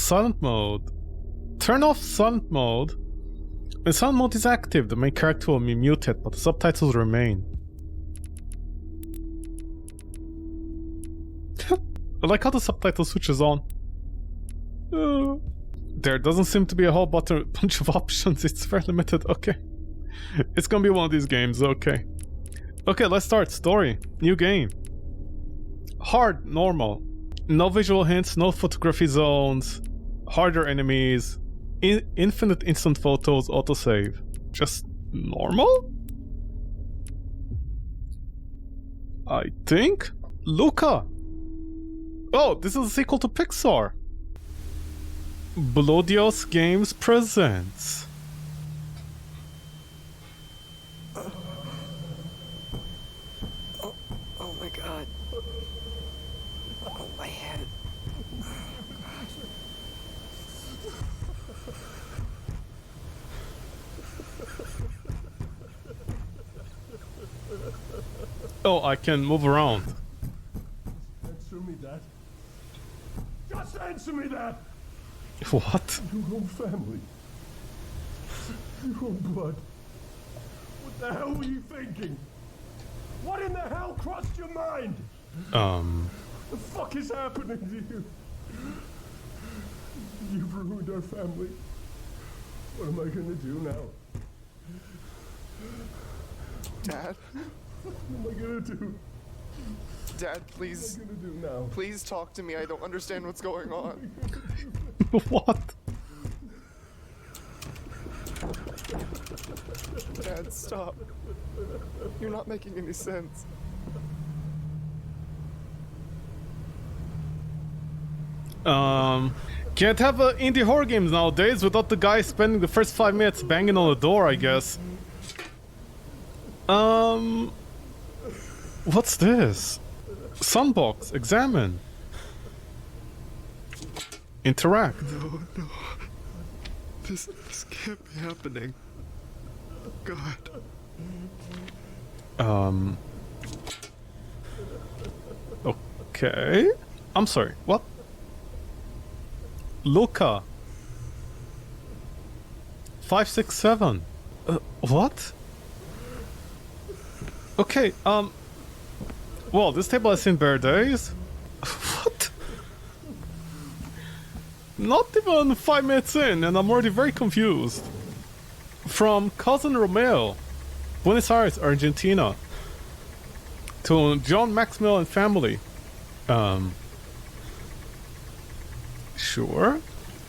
silent mode. Turn off silent mode. When silent mode is active, the main character will be muted, but the subtitles remain. I like how the subtitle switches on. There doesn't seem to be a whole bunch of options. It's very limited. Okay. It's gonna be one of these games. Okay. Okay, let's start. Story. New game. Hard. Normal. No visual hints. No photography zones. Harder enemies. Infinite instant photos. Autosave. Just normal? I think? Luca! Oh, this is a sequel to Pixar. Blodios Games presents. Oh my god. Oh, my head. Oh, I can move around. Answer me that. Just answer me that! What? Your own family. Your own blood. What the hell were you thinking? What in the hell crossed your mind? The fuck is happening to you? You've ruined our family. What am I gonna do now? Dad? What am I gonna do? Dad, please. What am I gonna do now? Please talk to me. I don't understand what's going on. What? Dad, stop. You're not making any sense. Can't have indie horror games nowadays without the guy spending the first 5 minutes banging on the door, I guess. What's this? Sunbox, examine. Interact. No. This can't be happening. God. Okay. I'm sorry, what? Luca. 567. What? Okay, well, this table has seen better days. What? Not even 5 minutes in, and I'm already very confused. From Cousin Romeo, Buenos Aires, Argentina, to John Maxwell and family. Sure.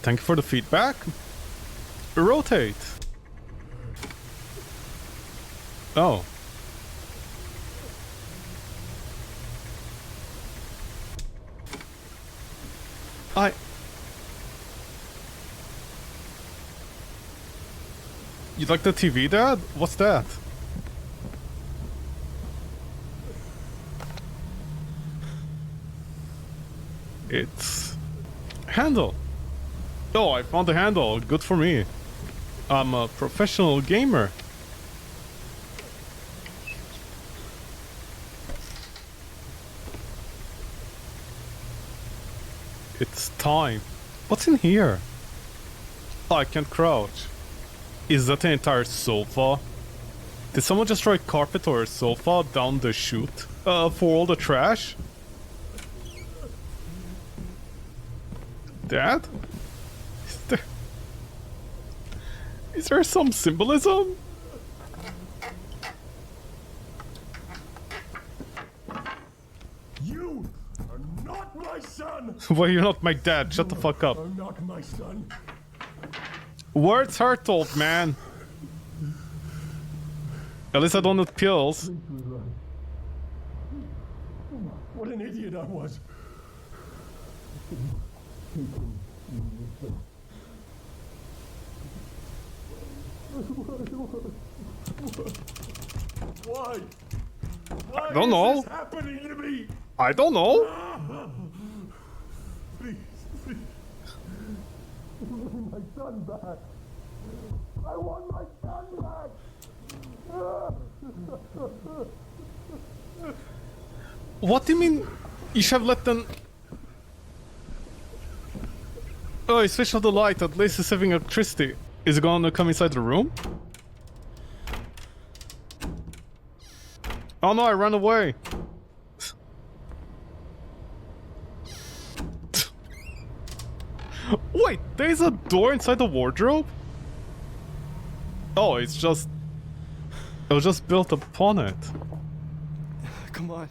Thank you for the feedback. Rotate. Oh. You like the TV, Dad? What's that? It's... handle. Oh, I found the handle. Good for me. I'm a professional gamer. It's time. What's in here? Oh, I can't crouch. Is that the entire sofa? Did someone just throw a carpet or a sofa down the chute? For all the trash? Dad? Is there some symbolism? You are not my son! Well, you're not my dad. Shut the fuck up. You're not my son. Words hurt, old man. At least I don't need pills. What an idiot I was. Why? Why I don't know. is this happening to me? I don't know. Please. Give me my son back. I want my son back. What do you mean? You should have let them... Oh, he switched off the light. At least he's saving electricity. Is he gonna come inside the room? Oh no, I ran away. Wait, there's a door inside the wardrobe? Oh, it was just built upon it. Come on.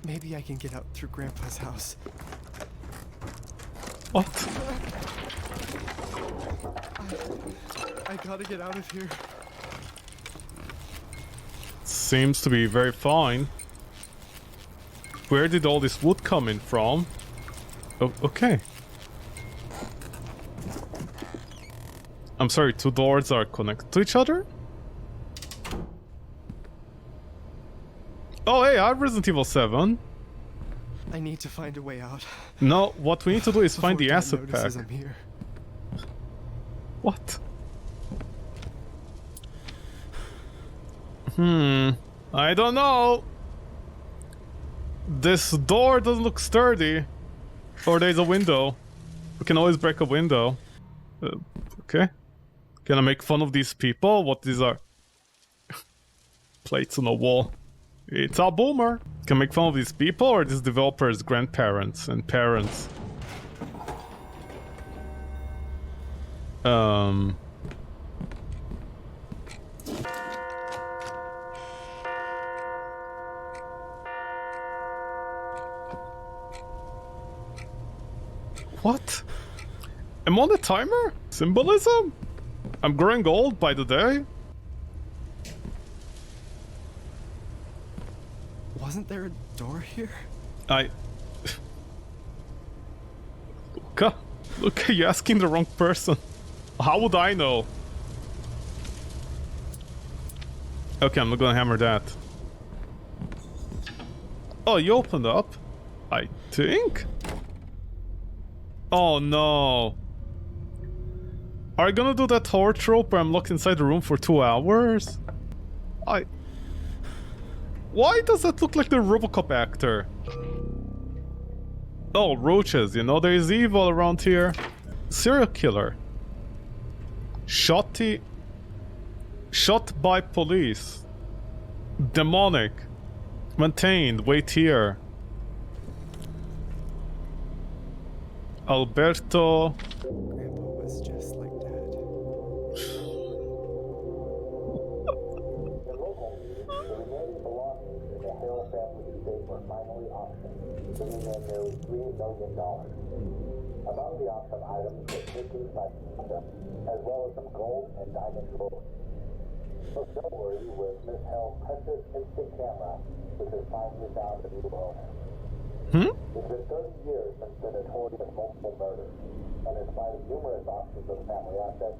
Maybe I can get out through Grandpa's house. What? I gotta get out of here. Seems to be very fine. Where did all this wood come in from? Oh, okay. I'm sorry, two doors are connected to each other? Oh hey, I have Resident Evil 7. I need to find a way out. No, what we need to do is find the Before Dad acid pack. notices I'm here. What? I don't know. This door doesn't look sturdy. Or there's a window. We can always break a window. Okay. Can I make fun of these people? What these are? Plates on the wall. It's a boomer. Can I make fun of these people or these developers' grandparents and parents? What? I'm on the timer? Symbolism? I'm growing old by the day? Wasn't there a door here? Luca, you're asking the wrong person. How would I know? Okay, I'm not gonna hammer that. Oh, you opened up? I think? Oh no. Are you gonna do that horror trope where I'm locked inside the room for 2 hours? Why does that look like the RoboCop actor? Oh, roaches, you know, there is evil around here. Serial killer. Shot by police. Demonic. Maintained, wait here. Alberto. Grandpa was just like Dad. Finally auctioned, bringing in nearly $3 million. Among the auction items were paintings by Honda, as well as some gold and diamond jewelry. Most noteworthy was Miss Hell's precious instant camera, which has finally found a new owner. It's been 30 years since the notorious multiple murders, and in spite of numerous auctions of the family assets,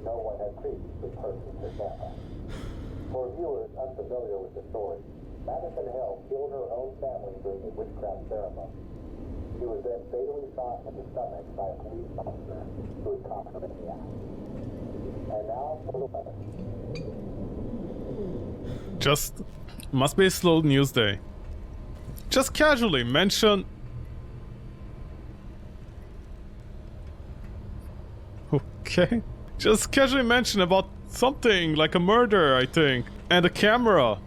no one had previously purchased her camera. For viewers unfamiliar with the story, MADiSON Hill killed her own family during a witchcraft ceremony. She was then fatally shot in the stomach by a police officer who had caught her in the act. And now for the weather. Just must be a slow news day. Just casually mention. Okay. Just casually mention about something like a murder, I think. And a camera.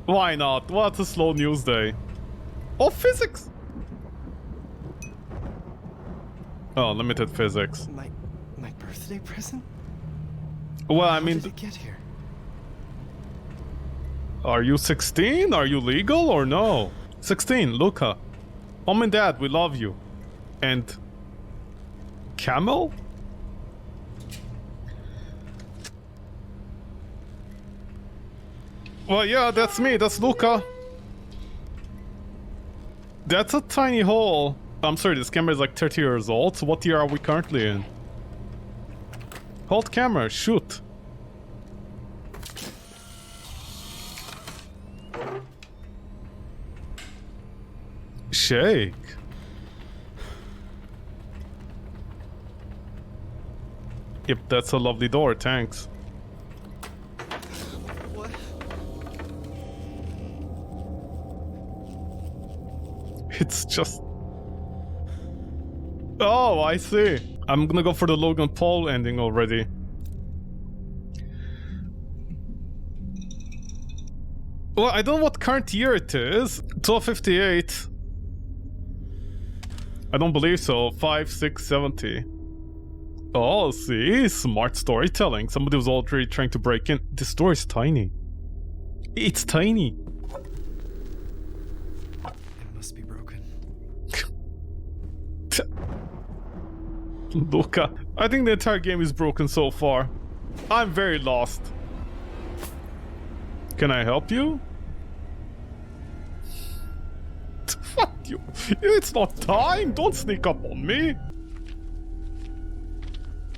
Why not? What a slow news day. Oh, physics! Oh, limited physics. My birthday present? Well, I How mean, did it get here? are you 16? Are you legal or no? 16, Luca. Mom and Dad, we love you. And... Camel? Well, yeah, that's me. That's Luca. That's a tiny hole. I'm sorry, this camera is like 30 years old. So what year are we currently in? Hold camera, shoot. Shake. Yep, that's a lovely door, thanks. What? It's just... Oh, I see. I'm gonna go for the Logan Paul ending already. Well, I don't know what current year it is. 1258. I don't believe so. 5670. Oh, see? Smart storytelling. Somebody was already trying to break in. This door is tiny. It's tiny. It must be broken. Luca. I think the entire game is broken so far. I'm very lost. Can I help you? Fuck you. It's not time. Don't sneak up on me.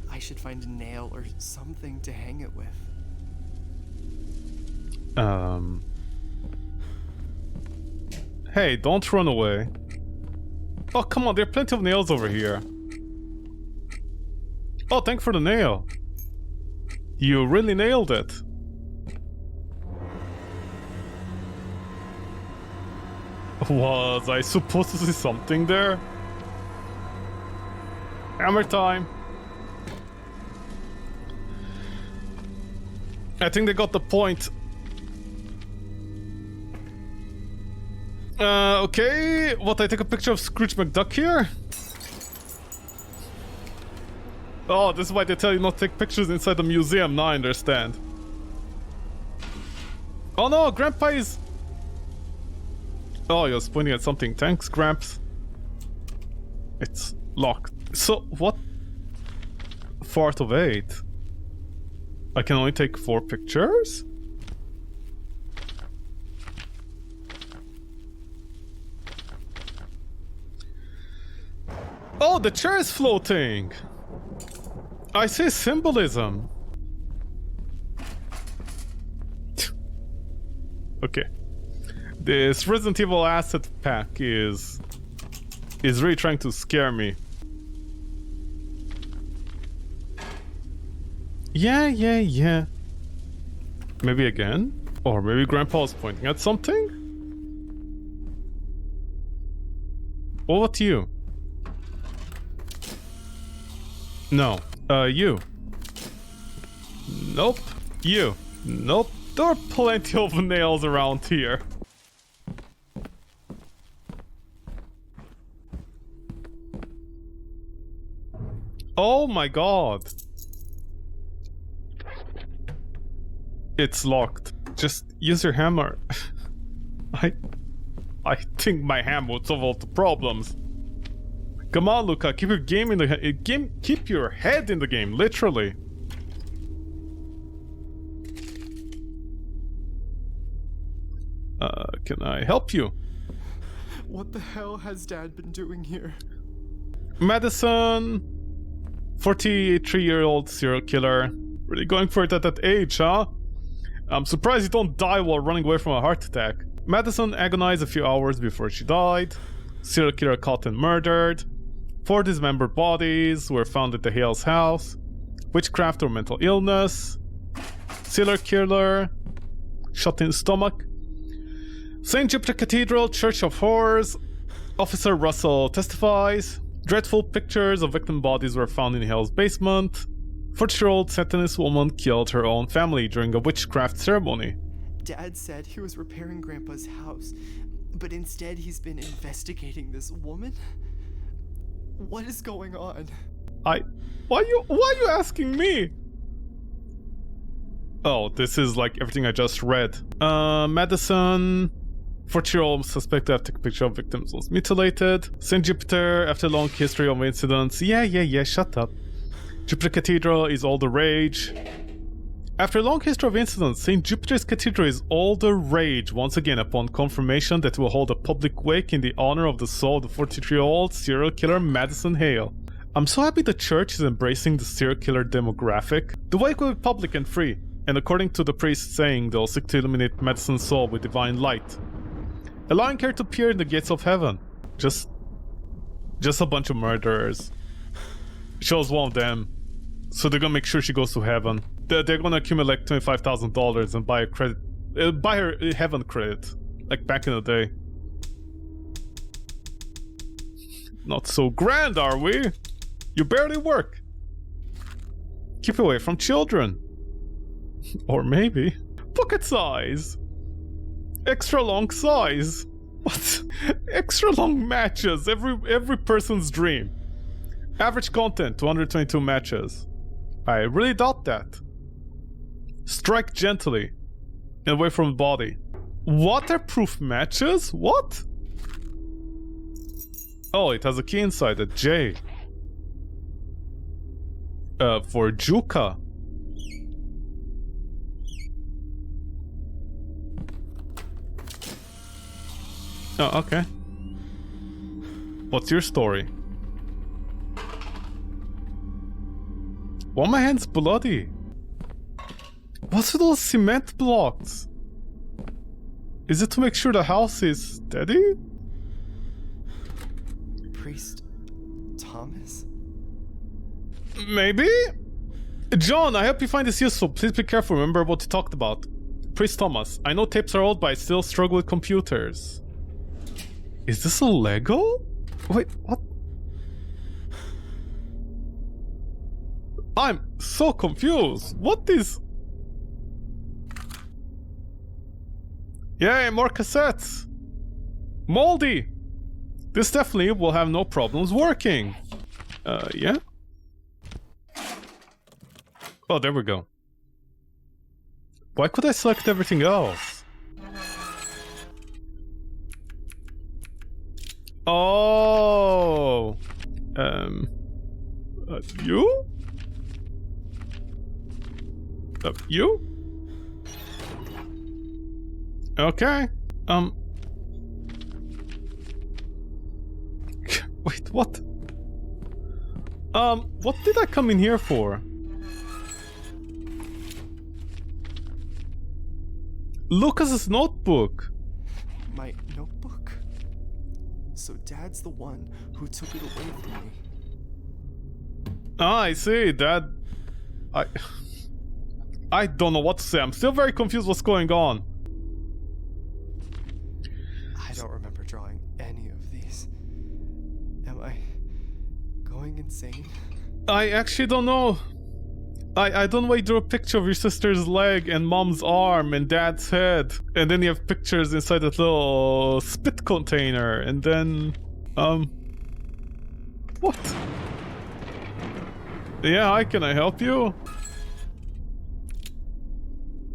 I should find a nail or something to hang it with. Hey, don't run away. Oh, come on. There are plenty of nails over here. Oh, thanks for the nail. You really nailed it. Was I supposed to see something there? Hammer time. I think they got the point. Okay. What, I take a picture of Scrooge McDuck here? Oh, this is why they tell you not to take pictures inside the museum. Now I understand. Oh no, Grandpa is... Oh, you're pointing at something. Thanks, Gramps. It's locked. So, what? 4 out of 8. I can only take 4 pictures? Oh, the chair is floating! I see symbolism. Okay. This Resident Evil asset pack is really trying to scare me. Yeah. Maybe again? Or maybe Grandpa's pointing at something? What about you? No. You. Nope. You. Nope. There are plenty of nails around here. Oh my god. It's locked. Just use your hammer. I think my hammer would solve all the problems. Come on, Luca, keep your game in the game. Keep your head in the game, literally. Can I help you? What the hell has Dad been doing here? MADiSON, 43-year-old serial killer. Really going for it at that age, huh? I'm surprised you don't die while running away from a heart attack. MADiSON agonized a few hours before she died. Serial killer caught and murdered. 4 dismembered bodies were found at the Hale's house. Witchcraft or mental illness. Serial killer shot in the stomach. St. Jupiter Cathedral, Church of Horrors. Officer Russell testifies. Dreadful pictures of victim bodies were found in Hale's basement. 40-year-old Satanist woman killed her own family during a witchcraft ceremony. Dad said he was repairing Grandpa's house, but instead he's been investigating this woman? What is going on? Why are you asking me? Oh, this is like everything I just read. MADiSON, 40-year-old suspect to have taken a picture of victims was mutilated. St. Jupiter, after a long history of incidents. Yeah, shut up. Jupiter Cathedral is all the rage. After a long history of incidents, St. Jupiter's Cathedral is all the rage once again upon confirmation that it will hold a public wake in the honor of the soul of the 43-year-old serial killer MADiSON Hale. I'm so happy the church is embracing the serial killer demographic. The wake will be public and free, and according to the priest saying, they'll seek to illuminate MADiSON's soul with divine light, allowing her to appear in the gates of heaven. Just a bunch of murderers. Shows one of them, so they're gonna make sure she goes to heaven. They're gonna accumulate $25,000 and buy a credit, buy her a heaven credit, like back in the day. Not so grand, are we? You barely work. Keep away from children. Or maybe pocket size. Extra long size. What? Extra long matches. Every person's dream. Average content 222 matches. I really doubt that. Strike gently and away from the body. Waterproof matches? What? Oh, it has a key inside, a J. For Juka. Oh, okay. What's your story? Why are my hands bloody? What's with those cement blocks? Is it to make sure the house is steady? Priest Thomas? Maybe? John, I hope you find this useful. Please be careful, remember what we talked about. Priest Thomas, I know tapes are old, but I still struggle with computers. Is this a Lego? Wait, what? I'm so confused. What is... Yay, more cassettes. Moldy. This definitely will have no problems working. Yeah? Oh, there we go. Why could I select everything else? Oh. You? You? Okay. Wait, what? What did I come in here for? Lucas's notebook. My notebook? So Dad's the one who took it away from me. Ah, I see. Dad... I don't know what to say. I'm still very confused what's going on. I don't remember drawing any of these. Am I going insane? I actually don't know. I don't know why you drew a picture of your sister's leg and mom's arm and dad's head. And then you have pictures inside that little spit container. And then... What? Yeah, hi, can I help you?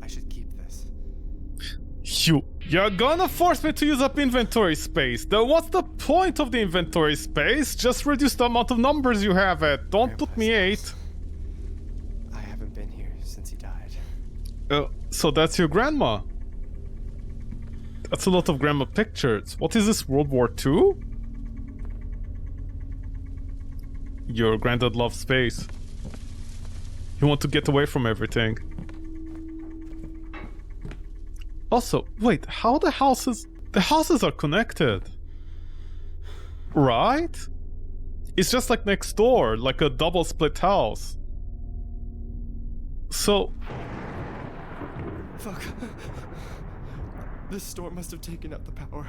I should keep this. You're gonna force me to use up inventory space. Then what's the point of the inventory space? Just reduce the amount of numbers you have it. Don't put me 8. I haven't been here since he died. So that's your grandma? That's a lot of grandma pictures. What is this, World War II? Your granddad loves space. You want to get away from everything. Also, wait, how the houses... The houses are connected. Right? It's just like next door, like a double split house. So... Fuck. This storm must have taken out the power.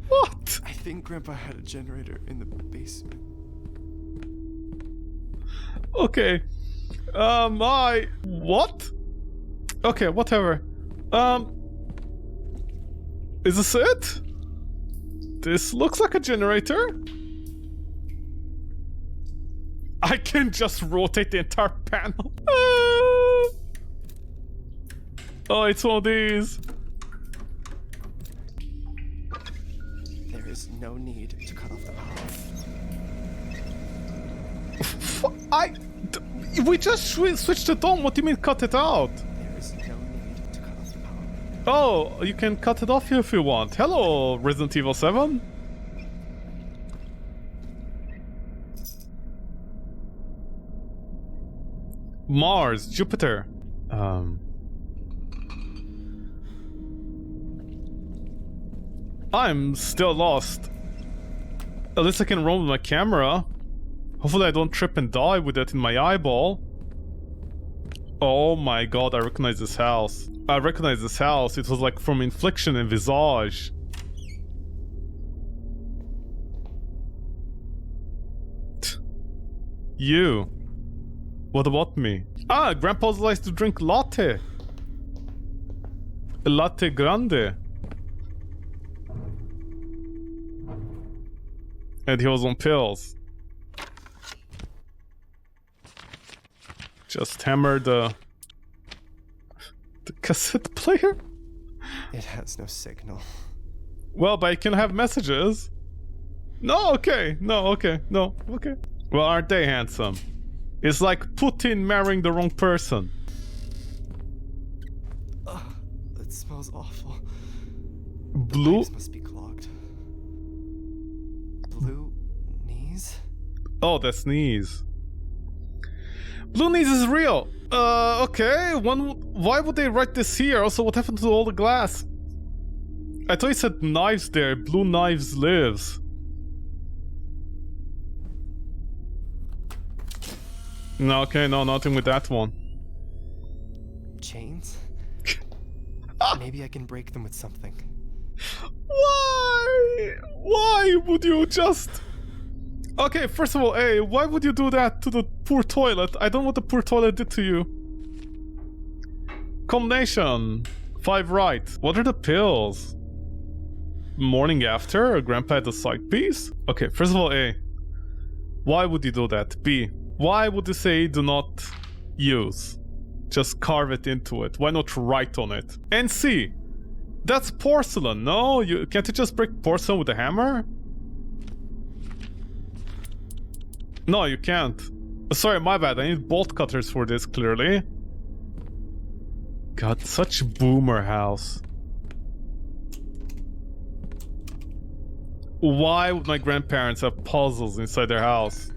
What? I think Grandpa had a generator in the basement. Okay. What? Okay, whatever. Is this it? This looks like a generator. I can just rotate the entire panel. Oh, it's one of these. There is no need to cut off the power. We just switched it on. What do you mean cut it out? There is no need to cut off the power. Oh, you can cut it off if you want. Hello, Resident Evil 7. Mars, Jupiter. I'm still lost. At least I can roam with my camera. Hopefully I don't trip and die with it in my eyeball. Oh my god, I recognize this house. I recognize this house. It was like from Infliction and Visage. You. What about me? Ah, Grandpa likes to drink latte. A latte grande. And he was on pills. Just hammer the cassette player? It has no signal. Well, but it can have messages. No, okay. No, okay. No, okay. Well, aren't they handsome? It's like Putin marrying the wrong person. Ugh, it smells awful. Blue? Pipes must be clogged. Blue knees? Oh, the sneeze. Blue knees is real. Okay. Why would they write this here? Also, what happened to all the glass? I thought you said knives there. Blue knives lives. No, okay, no, nothing with that one. Chains? Maybe I can break them with something. Why? Why would you just... Okay, first of all, hey, why would you do that to the poor toilet? I don't know what the poor toilet did to you. Combination. 5 right. What are the pills? Morning after? Grandpa had a side piece? Okay, first of all, A. Why would you do that? B. Why would you say do not use? Just carve it into it. Why not write on it? And C. That's porcelain, no? Can't you just break porcelain with a hammer? No, you can't. Sorry, my bad. I need bolt cutters for this, clearly. God, such boomer house. Why would my grandparents have puzzles inside their house?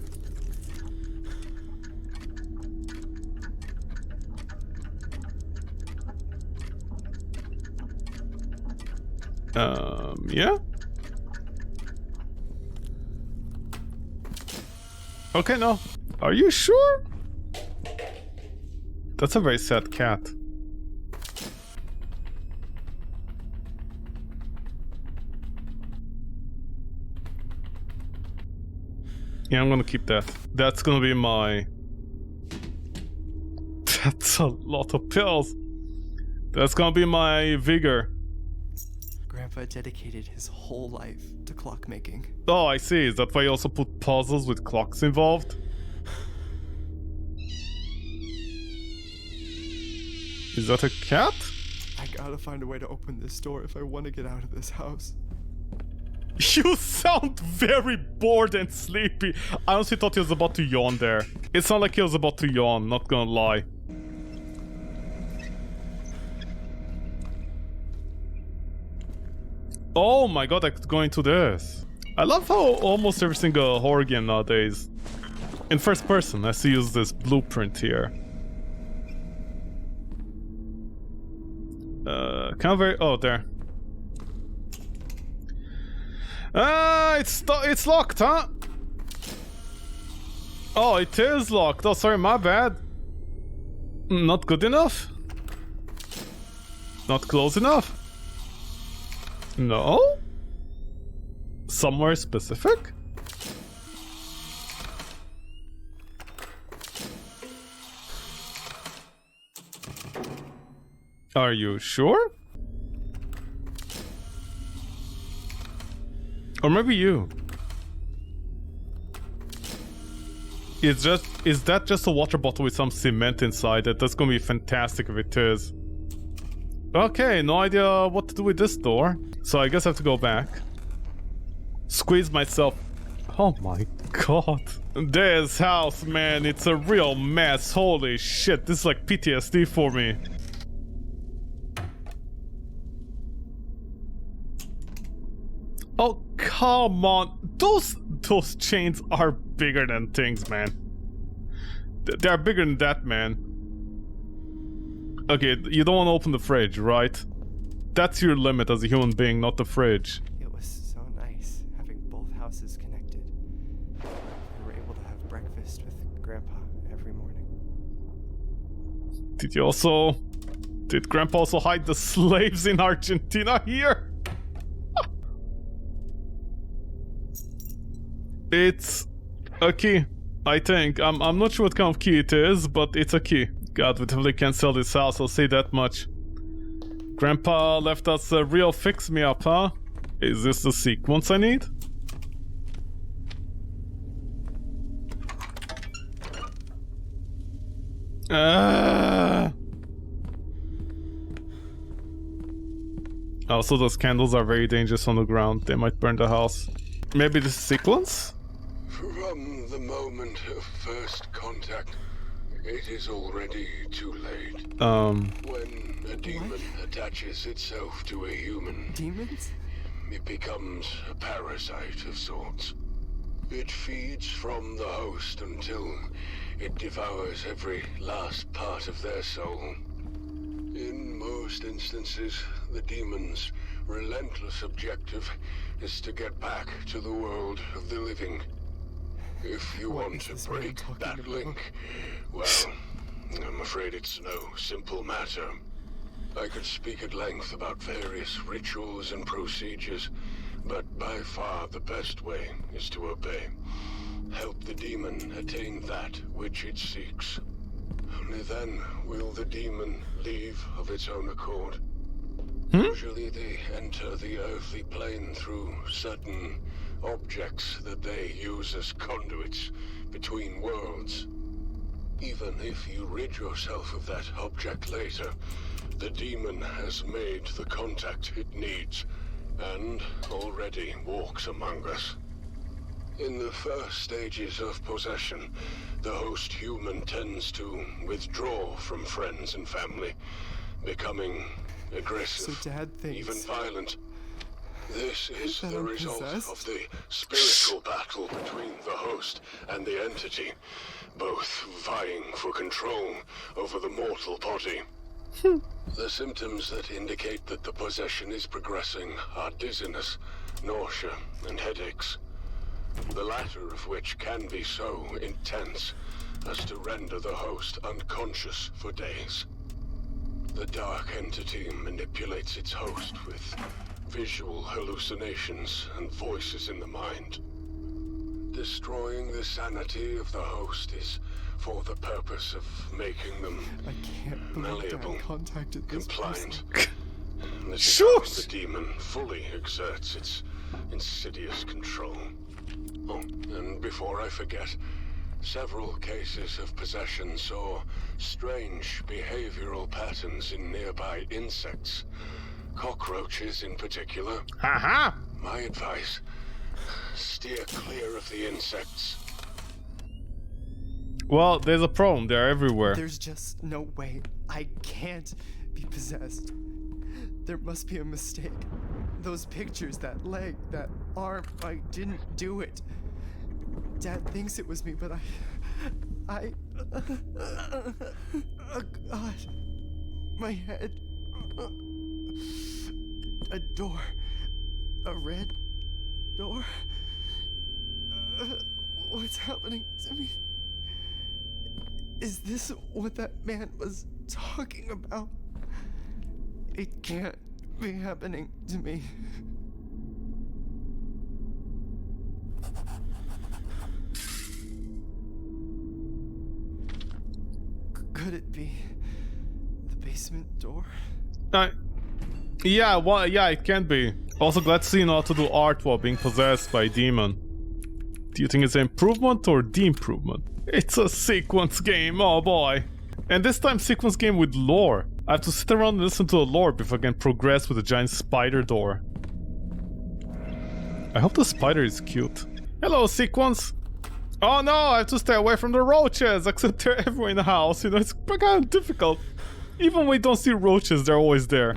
Yeah? Okay, no. Are you sure? That's a very sad cat. Yeah, I'm gonna keep that. That's gonna be my... That's a lot of pills. That's gonna be my vigor. Grandpa dedicated his whole life to clockmaking. Oh, I see. Is that why you also put puzzles with clocks involved? Is that a cat? I gotta find a way to open this door if I want to get out of this house. You sound very bored and sleepy. I honestly thought he was about to yawn there. It sounded like he was about to yawn, not gonna lie. Oh my god, I could go into this. I love how almost every single horror game nowadays, in first person, has to use this blueprint here. Kind of very... Oh, there. It's locked, huh? Oh, it is locked. Oh, sorry, my bad. Not good enough? Not close enough? No? Somewhere specific? Are you sure? Or maybe you. Is that just a water bottle with some cement inside it? That's gonna be fantastic if it is. Okay, no idea what to do with this door. So I guess I have to go back. Squeeze myself. Oh my god. This house, man, it's a real mess. Holy shit, this is like PTSD for me. Oh, come on. Those chains are bigger than things, man. They're bigger than that, man. Okay, you don't want to open the fridge, right? That's your limit as a human being, not the fridge. It was so nice having both houses connected. We were able to have breakfast with Grandpa every morning. Did Grandpa also hide the slaves in Argentina here? It's a key. I think. I'm not sure what kind of key it is, but it's a key. God, we definitely can't sell this house, I'll say that much. Grandpa left us a real fix-me-up, huh? Is this the sequence I need? Also, those candles are very dangerous on the ground. They might burn the house. Maybe this sequence? From the moment of first contact, it is already too late. When a demon attaches itself to a human, Demons? it becomes a parasite of sorts. It feeds from the host until it devours every last part of their soul. In most instances, the demon's relentless objective is to get back to the world of the living. If you want to break that link, well, I'm afraid it's no simple matter. I could speak at length about various rituals and procedures, but by far the best way is to obey. Help the demon attain that which it seeks. Only then will the demon leave of its own accord. Usually they enter the earthly plane through certain objects that they use as conduits between worlds. Even if you rid yourself of that object later, the demon has made the contact it needs, and already walks among us. In the first stages of possession, the host human tends to withdraw from friends and family, becoming aggressive, So Dad thinks even violent. This is that the I'm result possessed? of the spiritual battle between the host and the entity, both vying for control over the mortal body. The symptoms that indicate that the possession is progressing are dizziness, nausea, and headaches. The latter of which can be so intense as to render the host unconscious for days. The dark entity manipulates its host with visual hallucinations and voices in the mind. Destroying the sanity of the host is for the purpose of making them I can't believe malleable, Dad contacted this compliant. person. This is Shoot! how the demon fully exerts its insidious control. Oh, and before I forget, several cases of possession saw strange behavioral patterns in nearby insects. Cockroaches in particular. Haha! My advice, steer clear of the insects. Well, there's a problem. They're everywhere. There's just no way. I can't be possessed. There must be a mistake. Those pictures, that leg, that arm, I didn't do it. Dad thinks it was me, but oh God. My head. A door. A red door. What's happening to me? Is this what that man was talking about? It can't be happening to me. Could it be the basement door? Yeah, well, yeah, it can be. Also, glad to see you know how to do art while being possessed by a demon. Do you think it's an improvement or de-improvement? It's a sequence game, oh boy. And this time sequence game with lore. I have to sit around and listen to the lore before I can progress with a giant spider door. I hope the spider is cute. Hello, sequence! Oh no, I have to stay away from the roaches, except they're everywhere in the house, you know, it's kind of difficult. Even when we don't see roaches, they're always there.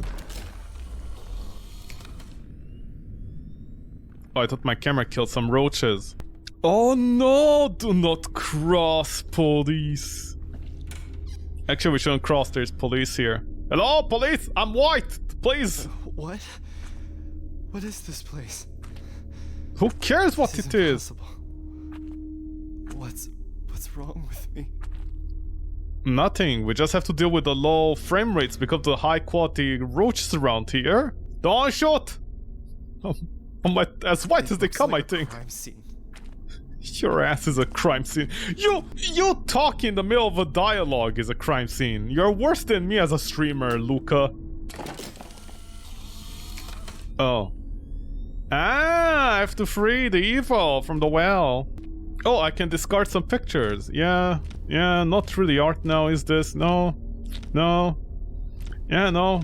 Oh, I thought my camera killed some roaches. Oh no, do not cross, police. Actually, we shouldn't cross, there's police here. Hello, police, I'm white, please. What? What is this place? Who cares what This it is? impossible. What's wrong with me? Nothing, we just have to deal with the low frame rates because of the high quality roaches around here. Don't shoot! I'm as white as they Looks come, like I think. a crime scene. Your ass is a crime scene. You talking in the middle of a dialogue is a crime scene. You're worse than me as a streamer, Luca. Oh. Ah, I have to free the evil from the well. Oh, I can discard some pictures. Yeah, not really art now, is this? No. Yeah, no.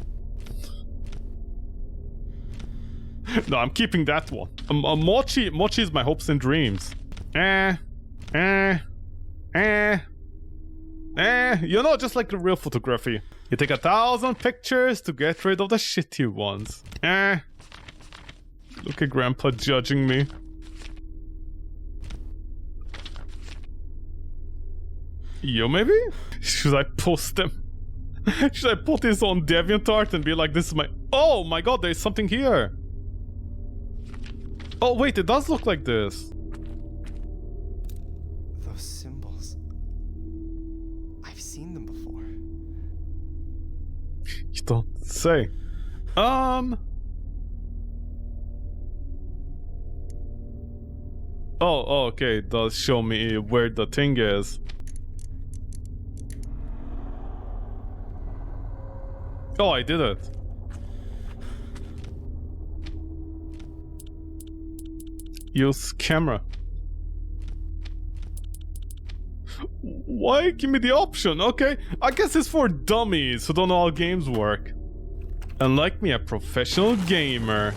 No, I'm keeping that one. Mochi is my hopes and dreams. You know, just like the real photography. You take 1,000 pictures to get rid of the shitty ones. Look at Grandpa judging me. You maybe? Should I post them? Should I put this on DeviantArt and be like, this is my... Oh my god, there's something here. Oh wait, it does look like this. Those symbols. I've seen them before. You don't say. Oh, okay, it does show me where the thing is. Oh, I did it. Use camera. Why give me the option? Okay, I guess it's for dummies who don't know how games work. Unlike me, a professional gamer.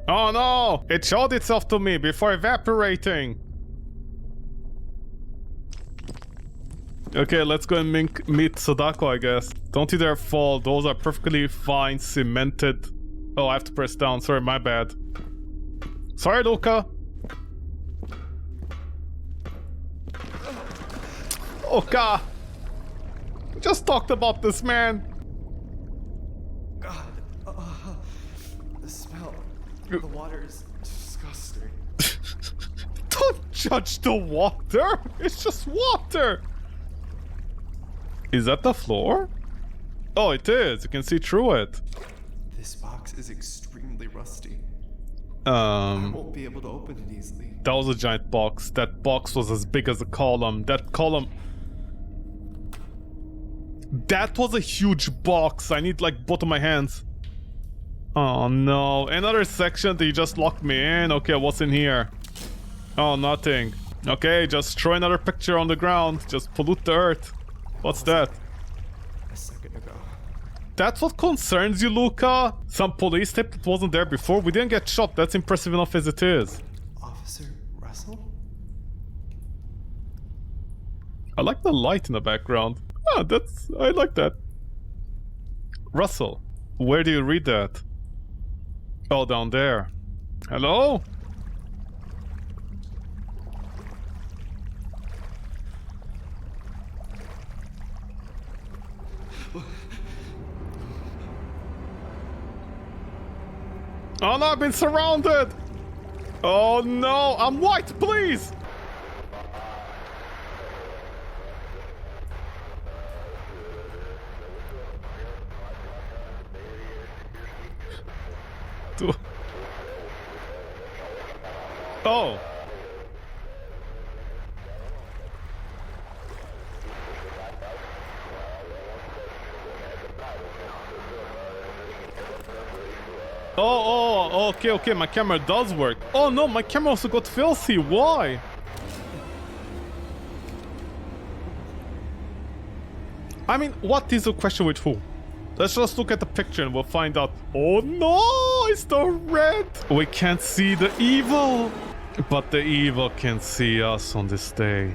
Oh no! It showed itself to me before evaporating! Okay, let's go and meet Sadako, I guess. Don't you dare fall, those are perfectly fine, cemented... Oh, I have to press down, sorry, my bad. Sorry, Luca! Luca! We just talked about this, man! God. The smell. The water is disgusting. Don't judge the water! It's just water! Is that the floor? Oh, it is. You can see through it. This box is extremely rusty. I won't be able to open it easily. That was a giant box. That box was as big as a column. That column... That was a huge box. I need like both of my hands. Oh no. Another section that you just locked me in. Okay, what's in here? Oh, nothing. Okay, just throw another picture on the ground. Just pollute the earth. What's that? A second ago. That's what concerns you, Luca? Some police tape that wasn't there before? We didn't get shot. That's impressive enough as it is. Officer Russell? I like the light in the background. Ah, I like that. Russell, where do you read that? Oh, down there. Hello? Oh no, I've been surrounded! Oh no, I'm white, please! Oh. Oh, okay, my camera does work. Oh no, my camera also got filthy, why? I mean, what is the question with who? Let's just look at the picture and we'll find out. Oh no, it's the red! We can't see the evil, but the evil can see us on this day.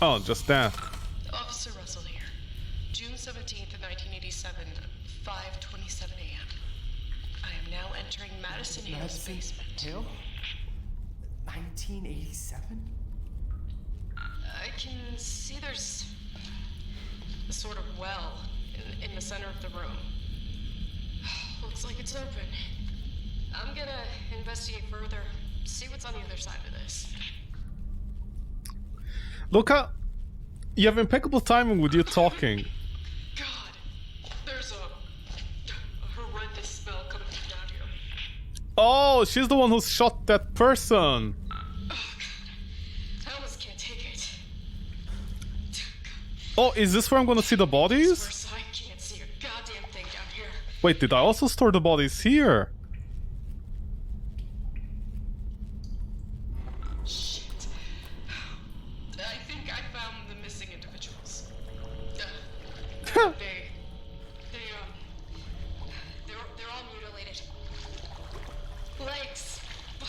Oh, just that. Officer Russell here. June 17th of 1987, 5:27 a.m. I am now entering Madison Hill's basement. Hill? 1987? I can see there's a sort of well in the center of the room. Looks like it's open. I'm gonna investigate further, see what's on the other side of this. Look how... You have impeccable timing with you talking. God, there's a horrendous smell coming from down here. Oh, she's the one who shot that person. I almost can't take it. Oh, is this where I'm gonna see the bodies? Worse, I can't see a goddamn thing down here. Wait, did I also store the bodies here? Shit. I think I found the missing individuals. They're all mutilated. Legs,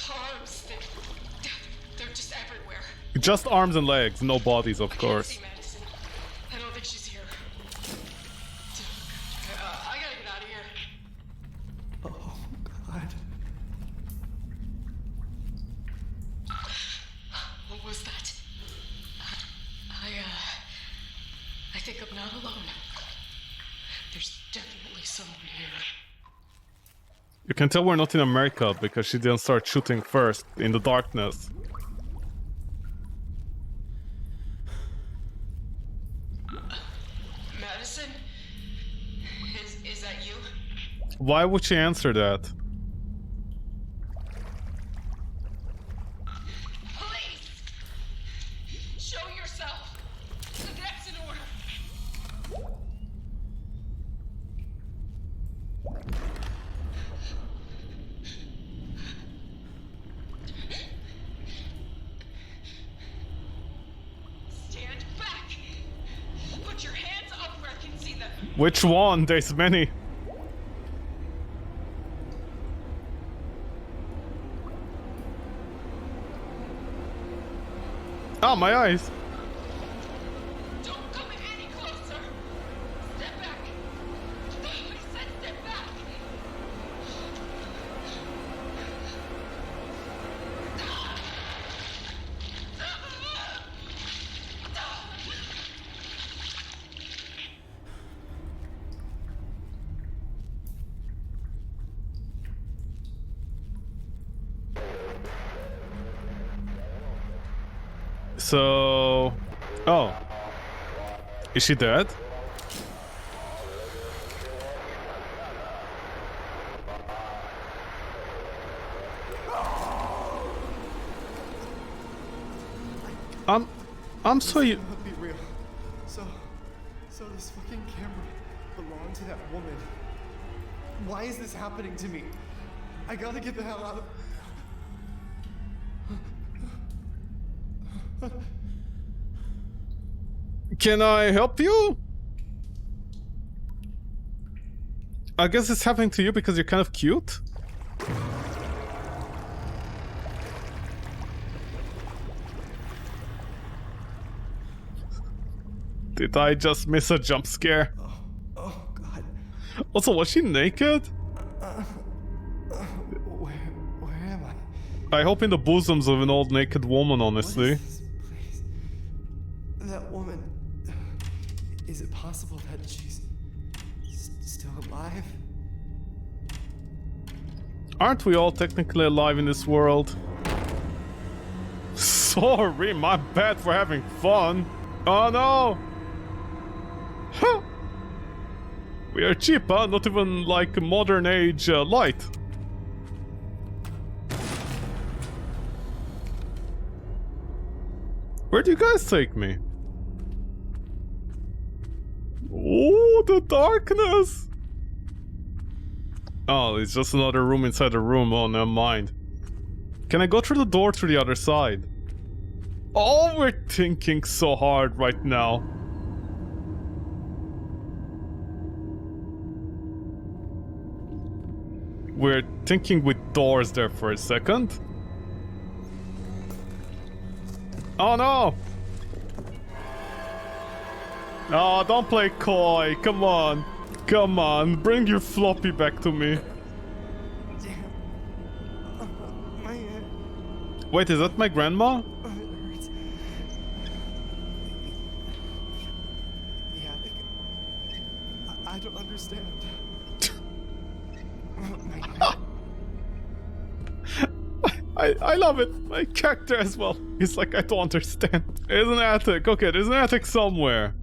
arms, they're just everywhere. Just arms and legs, no bodies, of I can't course. see MADiSON. I don't think she's here. I gotta get out of here. Oh, God. What was that? I think I'm not alone. There's definitely someone here. You can tell we're not in America because she didn't start shooting first in the darkness. MADiSON? Is that you? Why would she answer that? Please! Show yourself! That's in order! Stand back! Put your hands up where I can see them! Which one? There's many. Ah, my eyes. Don't come any closer! Step back! I said step back! So... Oh. Is she dead? I'm so you... Be real. So this fucking camera belonged to that woman. Why is this happening to me? I gotta get the hell out of... Can I help you? I guess it's happening to you because you're kind of cute. Did I just miss a jump scare? Oh, God. Also, was she naked? Where am I? I hope in the bosoms of an old naked woman, What honestly. is this place? That woman... Is it possible that she's still alive? Aren't we all technically alive in this world? Sorry, my bad for having fun. Oh no! Huh. We are cheap, huh? Not even like modern age light. Where do you guys take me? Oh, the darkness! Oh, it's just another room inside a room. Oh, never mind. Can I go through the door to the other side? Oh, we're thinking so hard right now. We're thinking with doors there for a second. Oh no! Oh, don't play coy. Come on. Come on. Bring your floppy back to me. Damn. My head Wait, is that my grandma? hurts. Yeah, I don't understand. I love it. My character as well. He's like, I don't understand. There's an attic. Okay, there's an attic somewhere.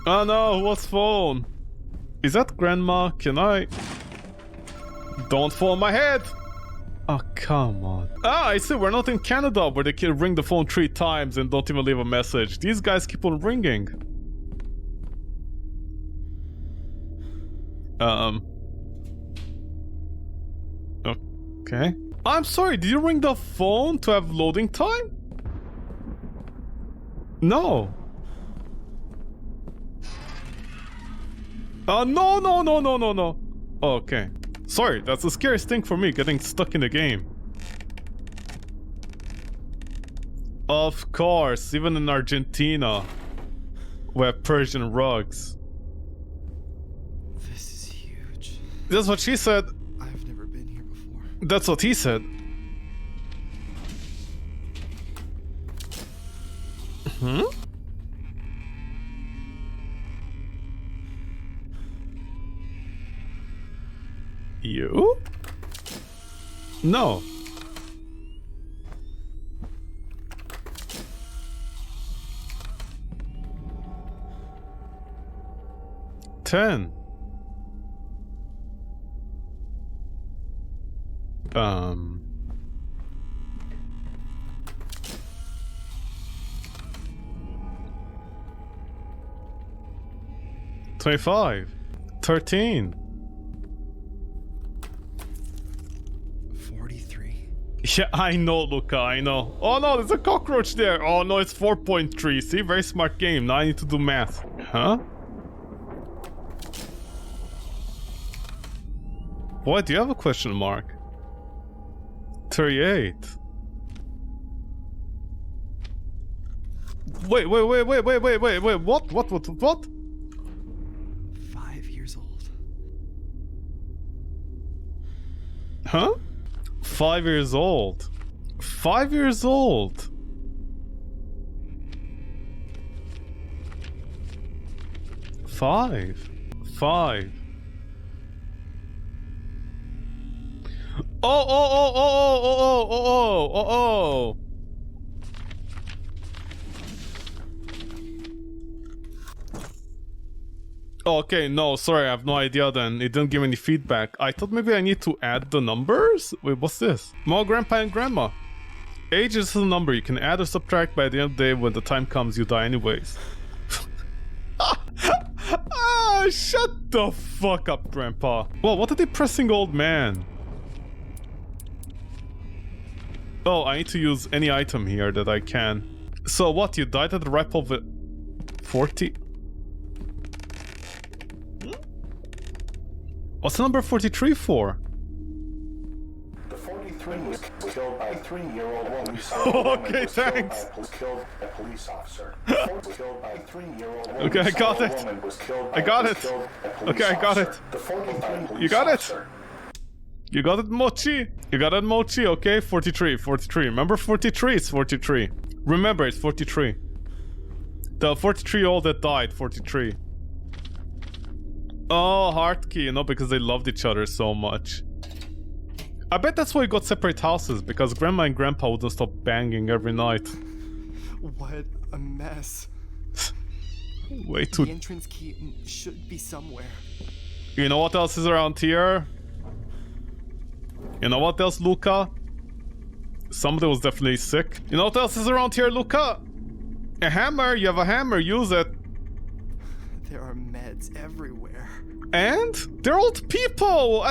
Oh no, what's phone? Is that grandma? Can I? Don't fall on my head! Oh, come on. Ah, I see, we're not in Canada where they can ring the phone 3 times and don't even leave a message. These guys keep on ringing. Okay. I'm sorry, did you ring the phone to have loading time? No. No. Okay. Sorry, that's the scariest thing for me, getting stuck in the game. Of course, even in Argentina, we have Persian rugs. This is huge. That's what she said. I've never been here before. That's what he said. Hmm? You? No. Ten. 25. 13. 43. Yeah, I know, Luca, I know. Oh no, there's a cockroach there. Oh no, it's 4.3. See, very smart game. Now I need to do math. Huh? Why do you have a question mark? 38. Wait, what? 5 years old. Huh? 5 years old. 5 years old. Five. Oh. Okay, no, sorry, I have no idea then. It didn't give any feedback. I thought maybe I need to add the numbers? Wait, what's this? More grandpa and grandma. Age is a number you can add or subtract. By the end of the day, when the time comes, you die anyways. Shut the fuck up, grandpa. Whoa, what a depressing old man. Oh, I need to use any item here that I can. So what, you died at the ripe of 40? What's the number 43 for? The 43 was killed by a 3-year-old woman. Okay, thanks. Was killed by a police officer. Was killed by a 3-year-old woman. Okay, I got it. I got it. Okay, I got it. The 43 You got it. You got it, Mochi. You got it, Mochi. Okay, 43. Remember 43? It's 43. Remember, it's 43. The 43-year-old that died, 43. Oh, heart key, you know, because they loved each other so much. I bet that's why you got separate houses, because grandma and grandpa wouldn't stop banging every night. What a mess. Way The too... entrance key should be somewhere. You know what else is around here? You know what else, Luca? Somebody was definitely sick. You know what else is around here, Luca? A hammer. You have a hammer. Use it. There are meds everywhere. And they're old people.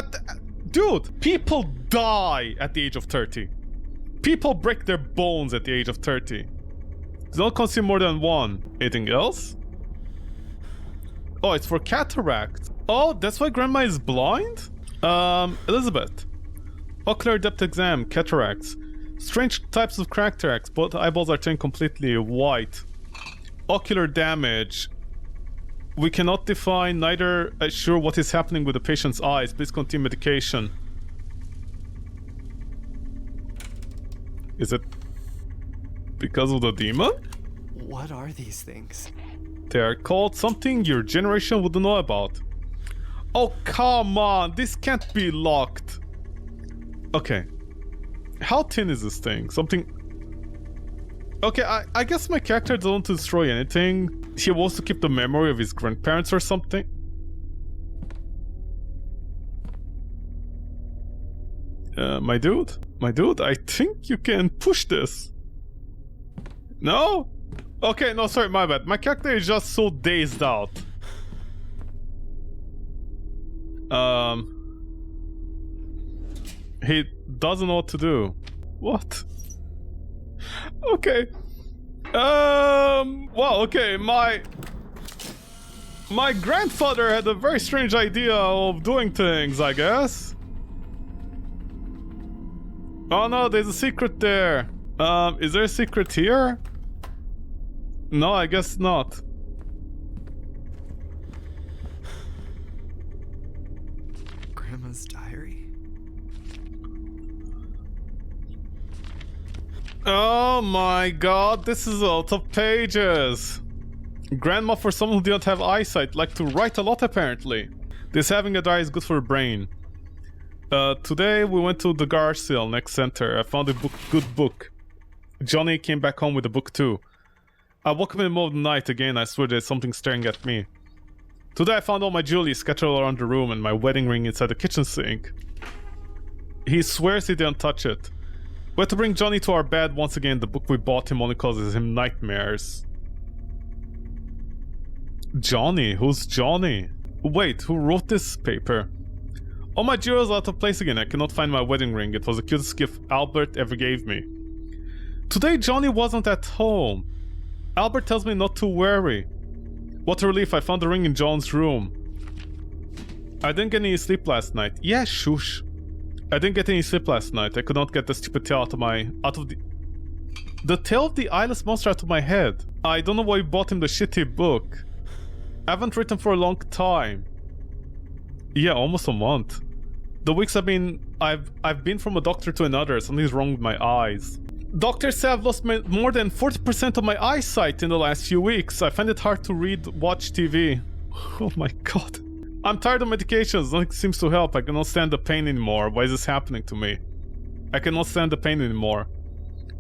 Dude, people die at the age of 30. People break their bones at the age of 30. They don't consume more than one. Anything else? Oh, it's for cataract. Oh, that's why grandma is blind? Elizabeth. Ocular depth exam, cataracts. Strange types of cataracts. Both eyeballs are turned completely white. Ocular damage. We cannot define, neither sure what is happening with the patient's eyes. Please continue medication. Is it because of the demon? What are these things? They are called something your generation wouldn't know about. Oh, come on! This can't be locked. Okay. How thin is this thing? Something... Okay, I guess my character doesn't want to destroy anything. He wants to keep the memory of his grandparents or something. My dude, I think you can push this. No? Okay, no, sorry, my bad. My character is just so dazed out. He doesn't know what to do. What? Okay. Well, okay, my grandfather had a very strange idea of doing things, I guess. Oh no, there's a secret there. Is there a secret here? No, I guess not. Grandma's diary. Oh my god, this is a lot of pages. Grandma, for someone who didn't have eyesight, liked to write a lot apparently. This having a diary is good for the brain. Today we went to the garage sale next center. I found a good book. Johnny came back home with a book too. I woke up in the middle of the night again. I swear there's something staring at me. Today I found all my jewelry scattered around the room and my wedding ring inside the kitchen sink. He swears he didn't touch it. We had to bring Johnny to our bed once again. The book we bought him only causes him nightmares. Johnny? Who's Johnny? Wait, who wrote this paper? All my jewels are out of place again. I cannot find my wedding ring. It was the cutest gift Albert ever gave me. Today Johnny wasn't at home. Albert tells me not to worry. What a relief, I found the ring in John's room. I didn't get any sleep last night. Yeah, shush. I didn't get any sleep last night. I could not get the stupid tail out of the tail of the eyeless monster out of my head. I don't know why you bought him the shitty book. I haven't written for a long time. Yeah, almost a month. The weeks I've been from a doctor to another. Something's wrong with my eyes. Doctors say I've lost more than 40% of my eyesight in the last few weeks. I find it hard to read, watch TV. Oh my god. I'm tired of medications. Nothing seems to help. I cannot stand the pain anymore. Why is this happening to me? I cannot stand the pain anymore.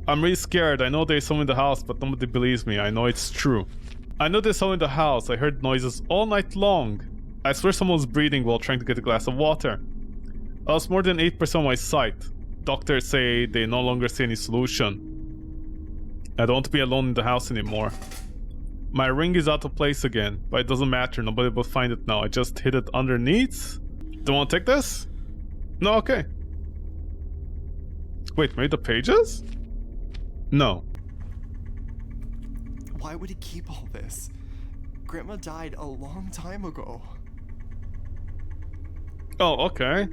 I'm really scared. I know there's someone in the house, but nobody believes me. I know it's true. I know there's someone in the house. I heard noises all night long. I swear someone was breathing while trying to get a glass of water. I lost more than 8% of my sight. Doctors say they no longer see any solution. I don't want to be alone in the house anymore. My ring is out of place again, but it doesn't matter. Nobody will find it now. I just hid it underneath. Do you want to take this? No, okay. Wait, maybe the pages? No. Why would he keep all this? Grandma died a long time ago. Oh, okay.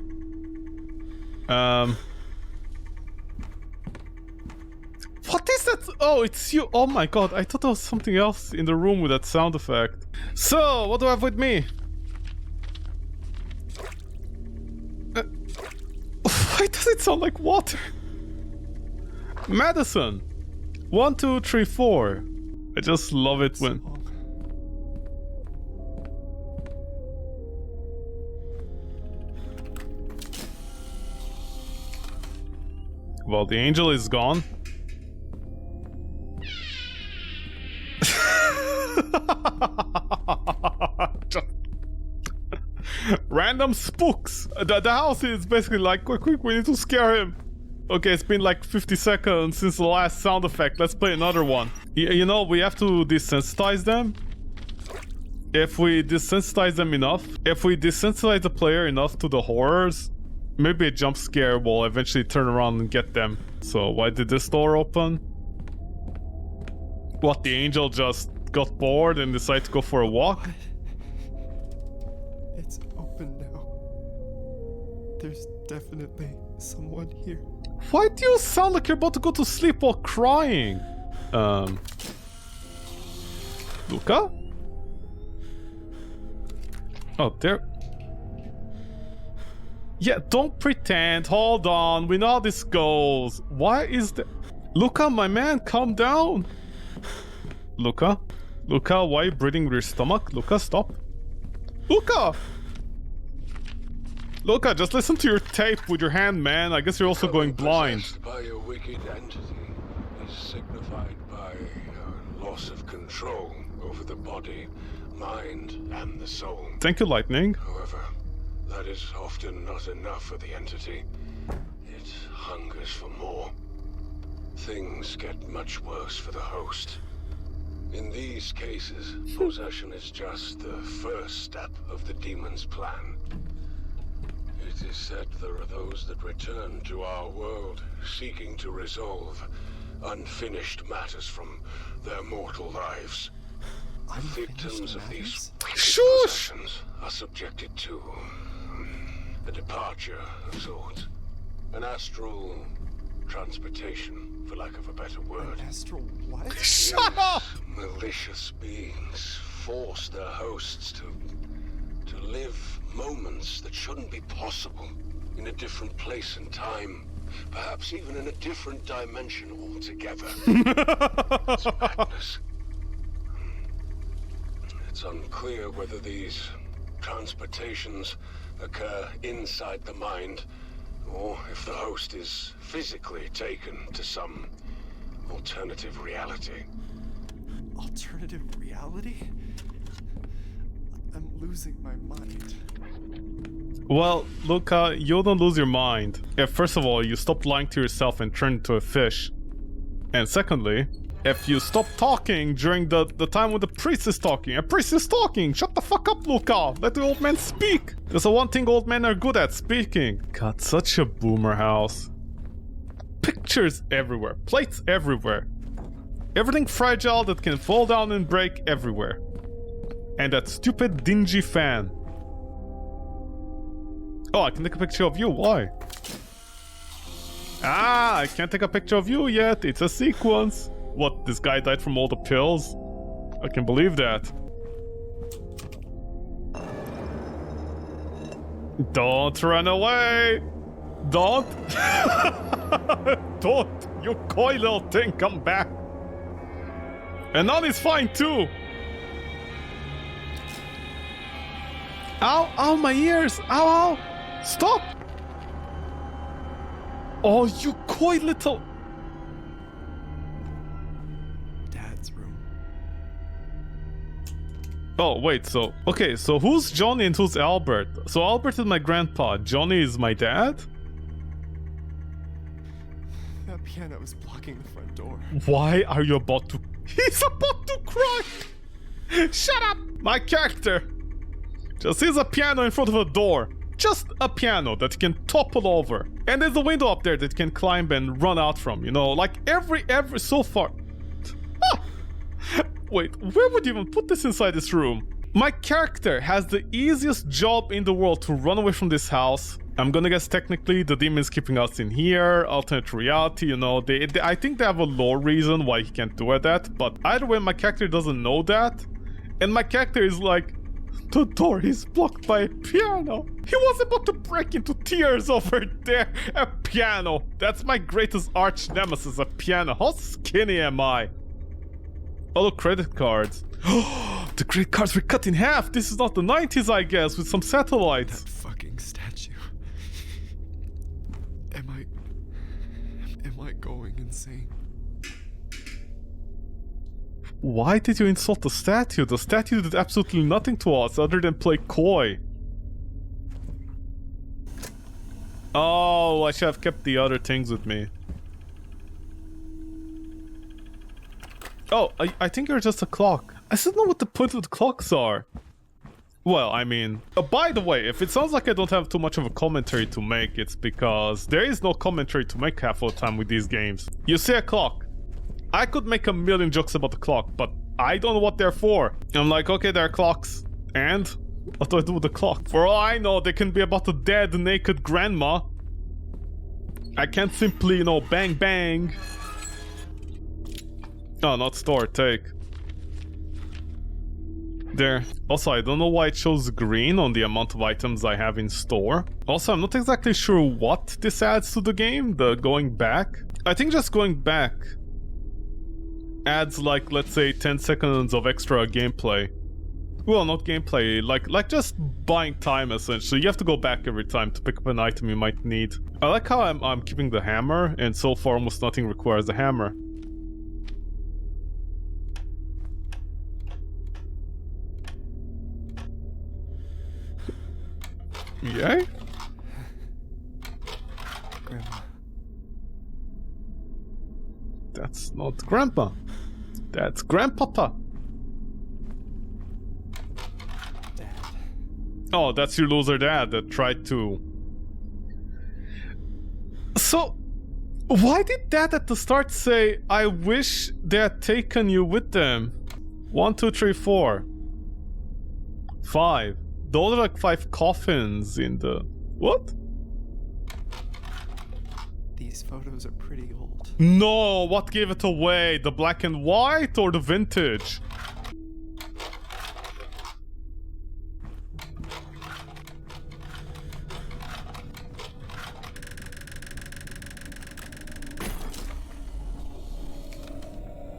What is that? Oh, it's you. Oh my god, I thought there was something else in the room with that sound effect. So, what do I have with me? Why does it sound like water? MADiSON. 1, 2, 3, 4. I just love it when... Well, the angel is gone. Random spooks. The house is basically like, quick, we need to scare him. Okay, it's been like 50 seconds since the last sound effect. Let's play another one. You know, we have to desensitize them. If we desensitize them enough, if we desensitize the player enough to the horrors, maybe a jump scare will eventually turn around and get them. So why did this door open? What, the angel just got bored and decided to go for a walk? It's open now. There's definitely someone here. Why do you sound like you're about to go to sleep while crying? Luca? Oh, there... Yeah, don't pretend. Hold on. We know how this goes. Why is the... Luca, my man, calm down. Luca? Luca, why are you breathing with your stomach? Luca, stop. Luca! Luca, just listen to your tape with your hand, man. I guess you're also going blind. Possessed by a wicked entity is signified by a loss of control over the body, mind, and the soul. Thank you, Lightning. However, that is often not enough for the entity. It hungers for more. Things get much worse for the host. In these cases, possession is just the first step of the demon's plan. It is said there are those that return to our world, seeking to resolve unfinished matters from their mortal lives. Victims of these possessions are subjected to a departure of sorts. An astral transportation, for lack of a better word. Astral what? Shut up! Malicious beings force their hosts to live moments that shouldn't be possible in a different place and time, perhaps even in a different dimension altogether. It's madness. It's unclear whether these transportations occur inside the mind, or if the host is physically taken to some alternative reality. Alternative reality? I'm losing my mind. Well, Luca, you don't lose your mind. If first of all, you stop lying to yourself and turn into a fish. And secondly, if you stop talking during the time when the priest is talking. A priest is talking! Shut the fuck up, Luca! Let the old man speak! There's the one thing old men are good at, speaking. God, such a boomer house. Pictures everywhere. Plates everywhere. Everything fragile that can fall down and break everywhere. And that stupid dingy fan. Oh, I can take a picture of you. Why? Ah, I can't take a picture of you yet. It's a sequence. What, this guy died from all the pills? I can believe that. Don't run away! Don't! Don't! You coy little thing, come back! And Nani's fine too! Ow! Ow, my ears! Ow, ow! Stop! Oh, you coy little... Dad's room. Oh, wait, so... Okay, so who's Johnny and who's Albert? So Albert is my grandpa, Johnny is my dad? That piano is blocking the front door. Why are you about to... He's about to cry! Shut up! My character just sees a piano in front of a door. Just a piano that can topple over. And there's a window up there that can climb and run out from, you know, like every so far. Ah! Wait, where would you even put this inside this room? My character has the easiest job in the world to run away from this house. I'm gonna guess technically the demon's keeping us in here, alternate reality, you know, I think they have a lore reason why he can't do that, but either way my character doesn't know that. And my character is like, the door is blocked by a piano. He was about to break into tears over there. A piano. That's my greatest arch nemesis, a piano. How skinny am I? Oh, look, credit cards. The credit cards were cut in half. This is not the 90s, I guess, with some satellites. That fucking statue. Am I going insane? Why did you insult the statue? The statue did absolutely nothing to us other than play coy. Oh, I should have kept the other things with me. Oh, I think you're just a clock. I still don't know what the point of the clocks are. Well, I mean... by the way, if it sounds like I don't have too much of a commentary to make, it's because there is no commentary to make half of the time with these games. You see a clock. I could make a million jokes about the clock, but I don't know what they're for. I'm like, okay, they're clocks. And? What do I do with the clock? For all I know, they can be about a dead, naked grandma. I can't simply, you know, bang bang. Oh, not store, take. There. Also, I don't know why it shows green on the amount of items I have in store. Also, I'm not exactly sure what this adds to the game, the going back. I think just going back adds like, let's say, 10 seconds of extra gameplay. Well, not gameplay, like just buying time essentially. You have to go back every time to pick up an item you might need. I like how I'm keeping the hammer, and so far almost nothing requires a hammer. Yay? Grandma. That's not Grandpa. That's Grandpapa. Dad. Oh, that's your loser dad that tried to... So, why did Dad at the start say, I wish they had taken you with them? 1, 2, 3, 4. 5. Those are like 5 coffins in the... What? These photos are pretty old. No, what gave it away? The black and white or the vintage?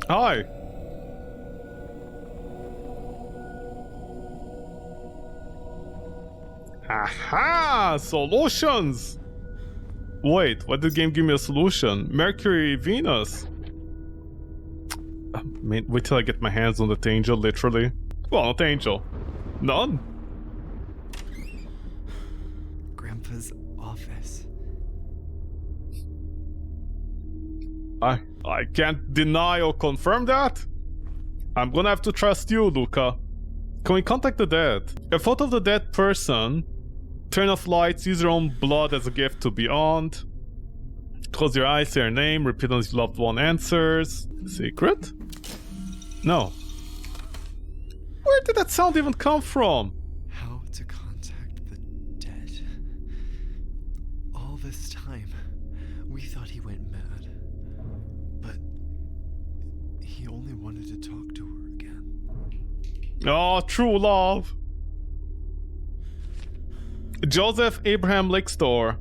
Hi. Aha! Solutions! Wait, why did the game give me a solution? Mercury, Venus. Wait till I get my hands on that angel, literally. Well, not angel. None. Grandpa's office. I can't deny or confirm that. I'm gonna have to trust you, Luca. Can we contact the dead? A photo of the dead person. Turn off lights, use your own blood as a gift to Beyond. Close your eyes, say your name, repeat until your loved one answers. Secret? No. Where did that sound even come from? How to contact the dead. All this time, we thought he went mad. But he only wanted to talk to her again. Oh, true love. Joseph Abraham Lakestore.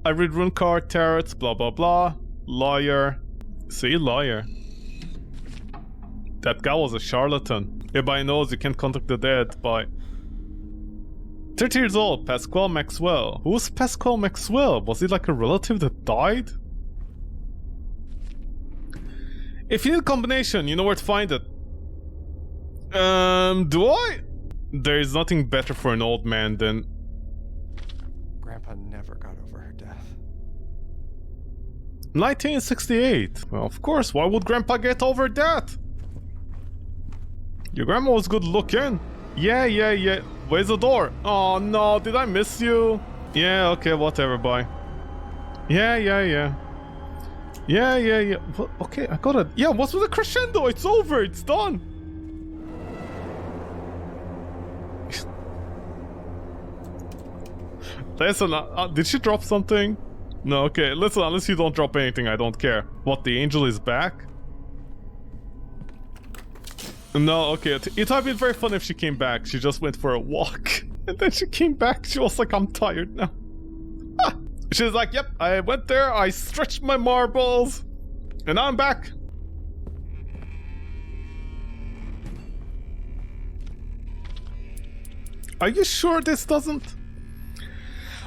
I read rune card, tarots, blah blah blah. Lawyer. See, lawyer. That guy was a charlatan. Everybody knows you can't contact the dead by... 30 years old, Pasquale Maxwell. Who's Pasquale Maxwell? Was he like a relative that died? If you need a combination, you know where to find it. Do I? There is nothing better for an old man than... Grandpa never got over her death. 1968. Well, of course, why would Grandpa get over that? Your grandma was good looking. Yeah. Where's the door? Oh no, did I miss you? Yeah, okay, whatever, bye. Yeah. Well, okay, I got it. Yeah, what's with the crescendo? It's over, it's done. Listen, did she drop something? No, okay, listen, unless you don't drop anything, I don't care. What, the angel is back? No, okay, it would have been very fun if she came back. She just went for a walk. And then she came back, she was like, I'm tired now. Ah. She was like, yep, I went there, I stretched my marbles, and now I'm back. Are you sure this doesn't?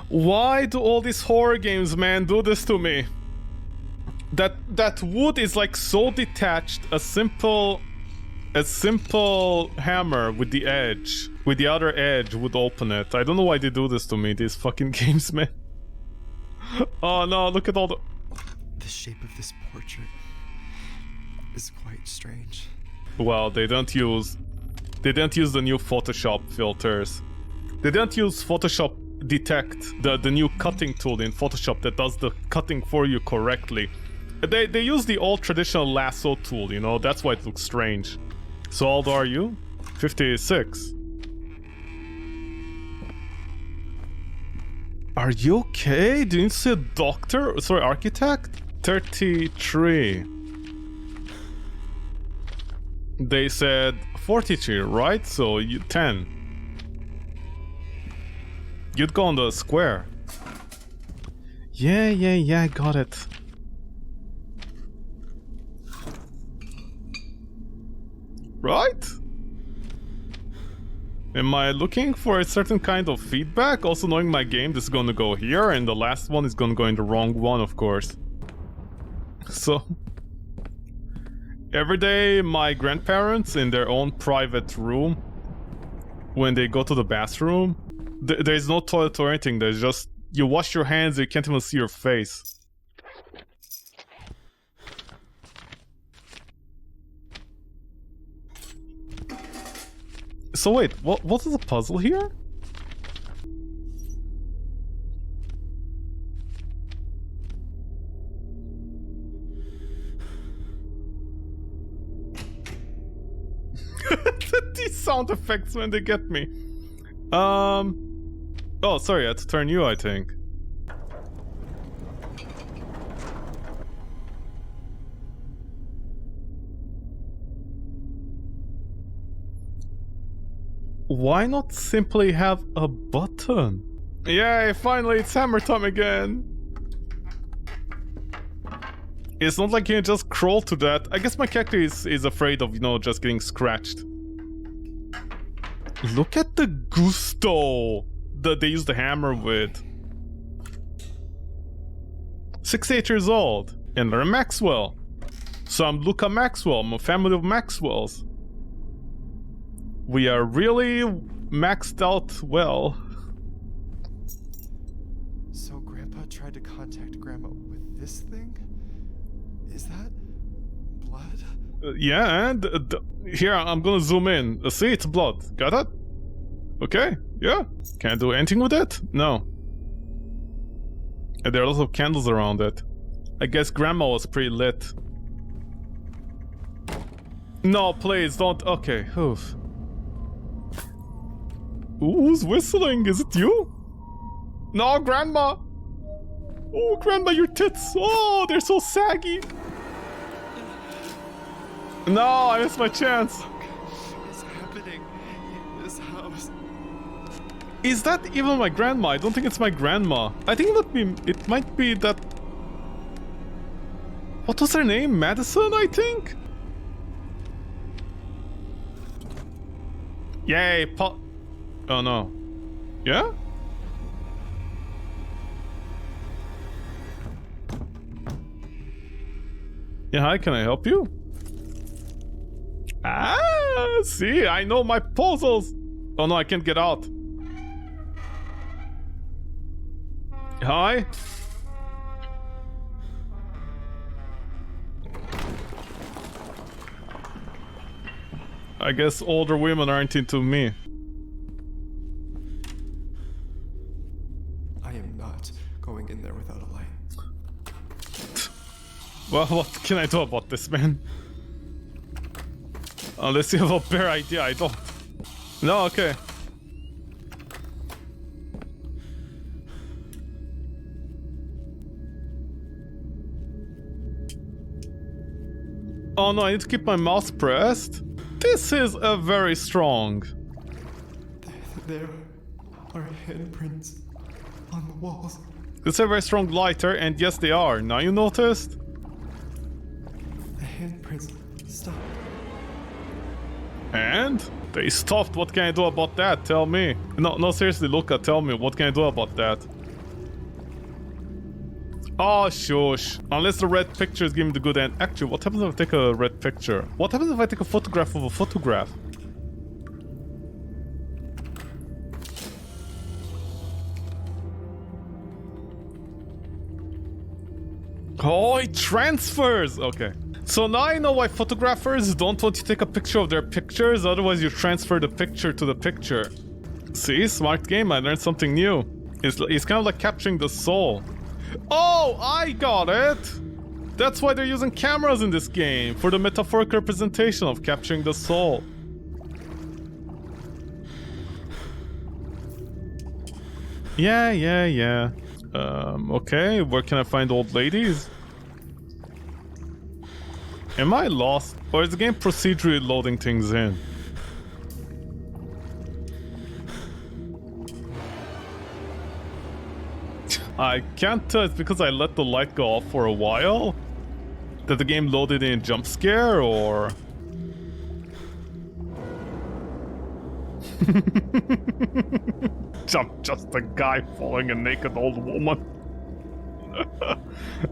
Why do all these horror games, man, do this to me? That wood is like so detached, a simple hammer with the edge, with the other edge would open it. I don't know why they do this to me, these fucking games, man. Oh no, look at all the... The shape of this portrait is quite strange. Well, they don't use the new Photoshop filters. They don't use Photoshop Detect, the new cutting tool in Photoshop that does the cutting for you correctly. They use the old traditional lasso tool, you know, that's why it looks strange. So how old are you? 56. Are you okay? Do you need to see a doctor? Sorry, architect? 33. They said 43, right? So you 10. You'd go on the square. Yeah, got it. Right? Am I looking for a certain kind of feedback? Also knowing my game, this is gonna go here, and the last one is gonna go in the wrong one, of course. So... every day, my grandparents, in their own private room, when they go to the bathroom, there's no toilet or anything, there's just... you wash your hands, you can't even see your face. So wait, what is the puzzle here? These sound effects when they get me. Oh, sorry, I had to turn you, I think. Why not simply have a button? Yay, finally it's hammer time again! It's not like you can just crawl to that. I guess my character is afraid of, you know, just getting scratched. Look at the gusto that they use the hammer with. 68 years old. And they're Maxwell. So I'm Luca Maxwell. I'm a family of Maxwells. We are really maxed out well. So Grandpa tried to contact Grandma with this thing? Is that blood? Yeah, and here, I'm gonna zoom in. See, it's blood. Got it? Okay, yeah. Can I do anything with it? No. And there are lots of candles around it. I guess Grandma was pretty lit. No, please, don't. Okay, oof. Who's whistling? Is it you? No, Grandma! Oh, Grandma, your tits! Oh, they're so saggy! No, I missed my chance! What is happening in this house? Is that even my grandma? I don't think it's my grandma. I think it might be that... What was her name? MADiSON, I think? Yay, oh no. Yeah? Yeah, hi, can I help you? Ah, see, I know my puzzles. Oh no, I can't get out. Hi? I guess older women aren't into me. I am not going in there without a light. Well, what can I do about this, man? Unless you have a better idea, I don't. No, okay. Oh no, I need to keep my mouse pressed. This is a very strong. There are handprints on the walls. It's a very strong lighter, and yes, they are. Now you noticed? The handprints stopped. And? They stopped. What can I do about that? Tell me. No, seriously, Luca, tell me. What can I do about that? Oh, shush. Unless the red picture is giving me the good end. Actually, what happens if I take a red picture? What happens if I take a photograph of a photograph? Oh, it transfers! Okay. So now I know why photographers don't want to take a picture of their pictures, otherwise you transfer the picture to the picture. See? Smart game, I learned something new. It's kind of like capturing the soul. Oh, I got it! That's why they're using cameras in this game, for the metaphorical representation of capturing the soul. Yeah. Okay, where can I find old ladies? Am I lost? Or is the game procedurally loading things in? I can't tell, it's because I let the light go off for a while? That the game loaded in jump scare, or... Just a guy following a naked old woman.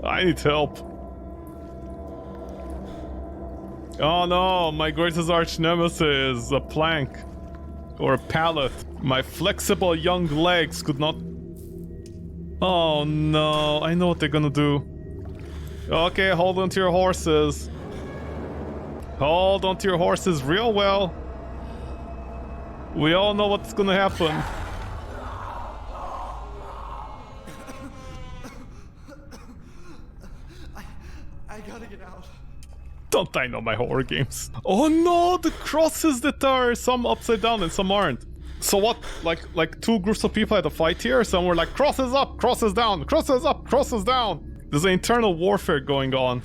I need help. Oh no, my greatest arch nemesis, a plank. Or a pallet. My flexible young legs could not... Oh no, I know what they're gonna do. Okay, hold on to your horses. Hold on to your horses real well. We all know what's gonna happen. I gotta get out. Don't I know my horror games? Oh no, the crosses that are some upside down and some aren't. So what? Like two groups of people had a fight here? Some were like crosses up, crosses down, crosses up, crosses down. There's an internal warfare going on.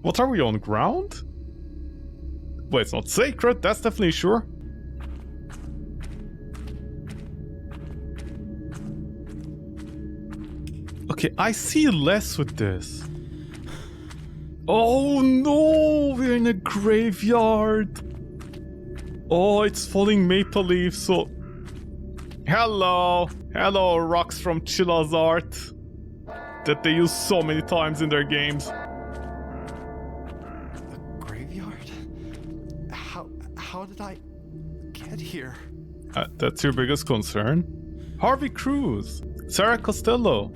What are we on ground? Wait, it's not sacred, that's definitely sure. Okay, I see less with this. Oh no, we're in a graveyard. Oh, it's falling maple leaves, so... Hello. Hello, rocks from Chilla's art. That they use so many times in their games. A graveyard? How did I get here? That's your biggest concern? Harvey Cruz. Sarah Costello.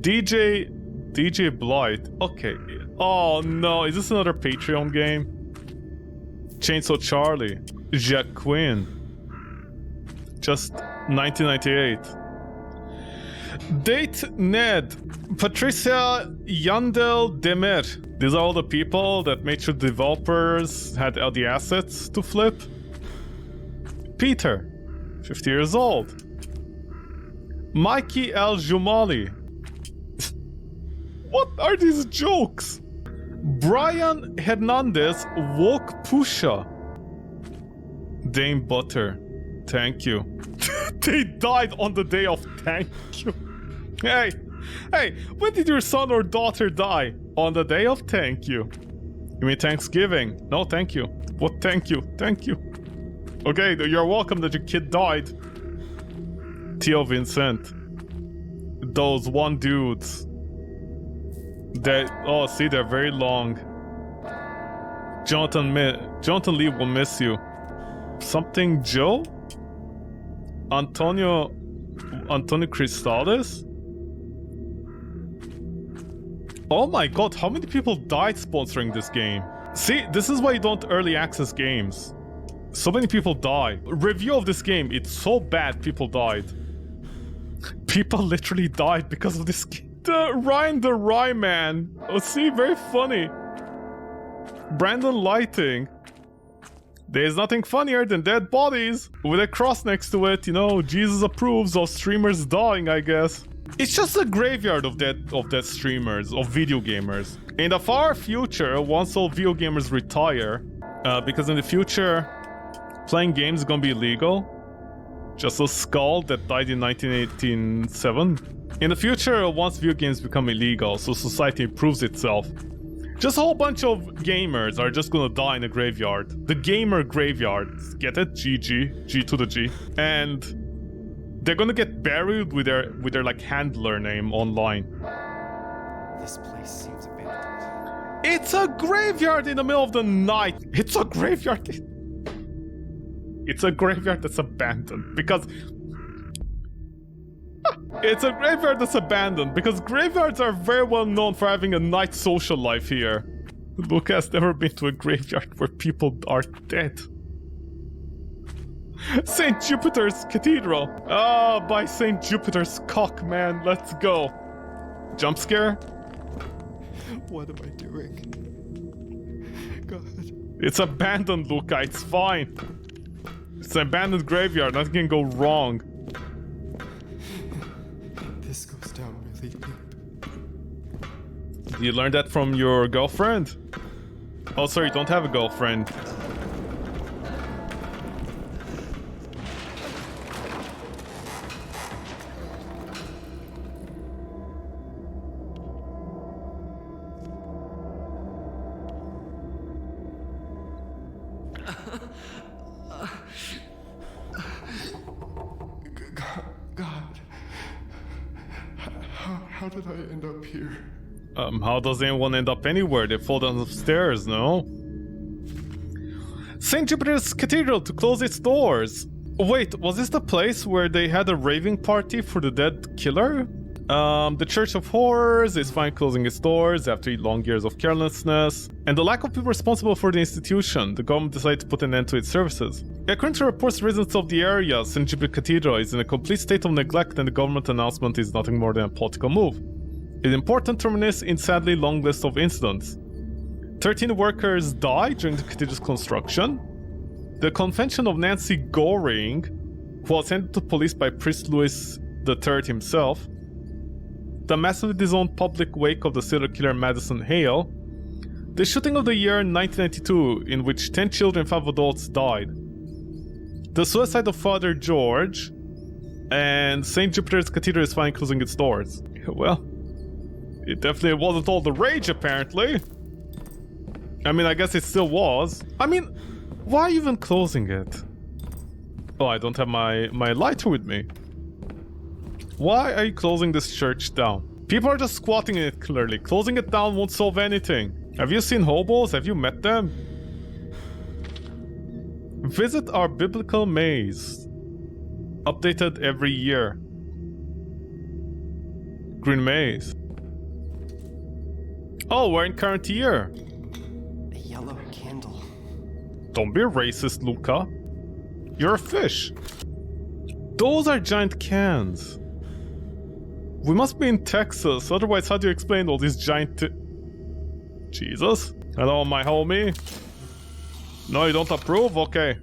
DJ Blight. Okay. Oh no, is this another Patreon game? Chainsaw Charlie. Jack Quinn. Just 1998. Date Ned. Patricia Yandel Demer. These are all the people that made sure developers had all the assets to flip. Peter. 50 years old. Mikey Al Jumali. What are these jokes? Brian Hernandez Woke Pusha. Dame Butter. Thank you. They died on the day of thank you. Hey, when did your son or daughter die? On the day of thank you. You mean Thanksgiving? No, thank you. What thank you? Thank you. Okay, you're welcome that your kid died. Theo Vincent. Those one dudes. Oh, see, they're very long. Jonathan Lee will miss you. Something Joe? Antonio Cristales? Oh my god, how many people died sponsoring this game? See, this is why you don't early access games. So many people die. Review of this game, it's so bad people died. People literally died because of this game. Ryan the Rye Man. Oh, see, very funny. Brandon Lighting. There's nothing funnier than dead bodies with a cross next to it. You know, Jesus approves of streamers dying, I guess. It's just a graveyard of dead streamers, of video gamers. In the far future, once all video gamers retire, because in the future, playing games is gonna be illegal. Just a skull that died in 1987. In the future, once video games become illegal, so society improves itself, just a whole bunch of gamers are just gonna die in a graveyard. The gamer graveyard. Get it? GG. G to the G. And they're gonna get buried with their like handler name online. This place seems abandoned. It's a graveyard in the middle of the night. It's a graveyard. It's a graveyard that's abandoned because... It's a graveyard that's abandoned because graveyards are very well known for having a night social life here. Luke has never been to a graveyard where people are dead. St. Jupiter's Cathedral. Oh, by St. Jupiter's cock, man. Let's go. Jump scare? What am I doing? God. It's abandoned, Luca. It's fine. It's an abandoned graveyard. Nothing can go wrong. This goes down really deep. You learned that from your girlfriend? Oh, sorry, you don't have a girlfriend. God. How did I end up here? How does anyone end up anywhere? They fall down the stairs, no? St. Jupiter's Cathedral to close its doors. Wait, was this the place where they had a raving party for the dead killer? The Church of Horrors is fine closing its doors after long years of carelessness, and the lack of people responsible for the institution. The government decided to put an end to its services. According to reports, residents of the area, St. Jupiter Cathedral is in a complete state of neglect, and the government announcement is nothing more than a political move. An important terminus in sadly long list of incidents. 13 workers died during the cathedral's construction. The convention of Nancy Goring, who was handed to police by Priest Louis III himself. The massively disowned public wake of the serial killer MADiSON Hale. The shooting of the year 1992, in which 10 children and 5 adults died. The suicide of Father George. And St. Jupiter's Cathedral is finally closing its doors. Well, it definitely wasn't all the rage, apparently. I mean, I guess it still was. I mean, why even closing it? Oh, I don't have my lighter with me. Why are you closing this church down? People are just squatting in it, clearly. Closing it down won't solve anything. Have you seen hobos? Have you met them? Visit our biblical maze. Updated every year. Green maze. Oh, we're in current year. A yellow candle. Don't be racist, Luca. You're a fish. Those are giant cans. We must be in Texas, otherwise how do you explain all these giant Jesus? Hello, my homie. No, you don't approve? Okay.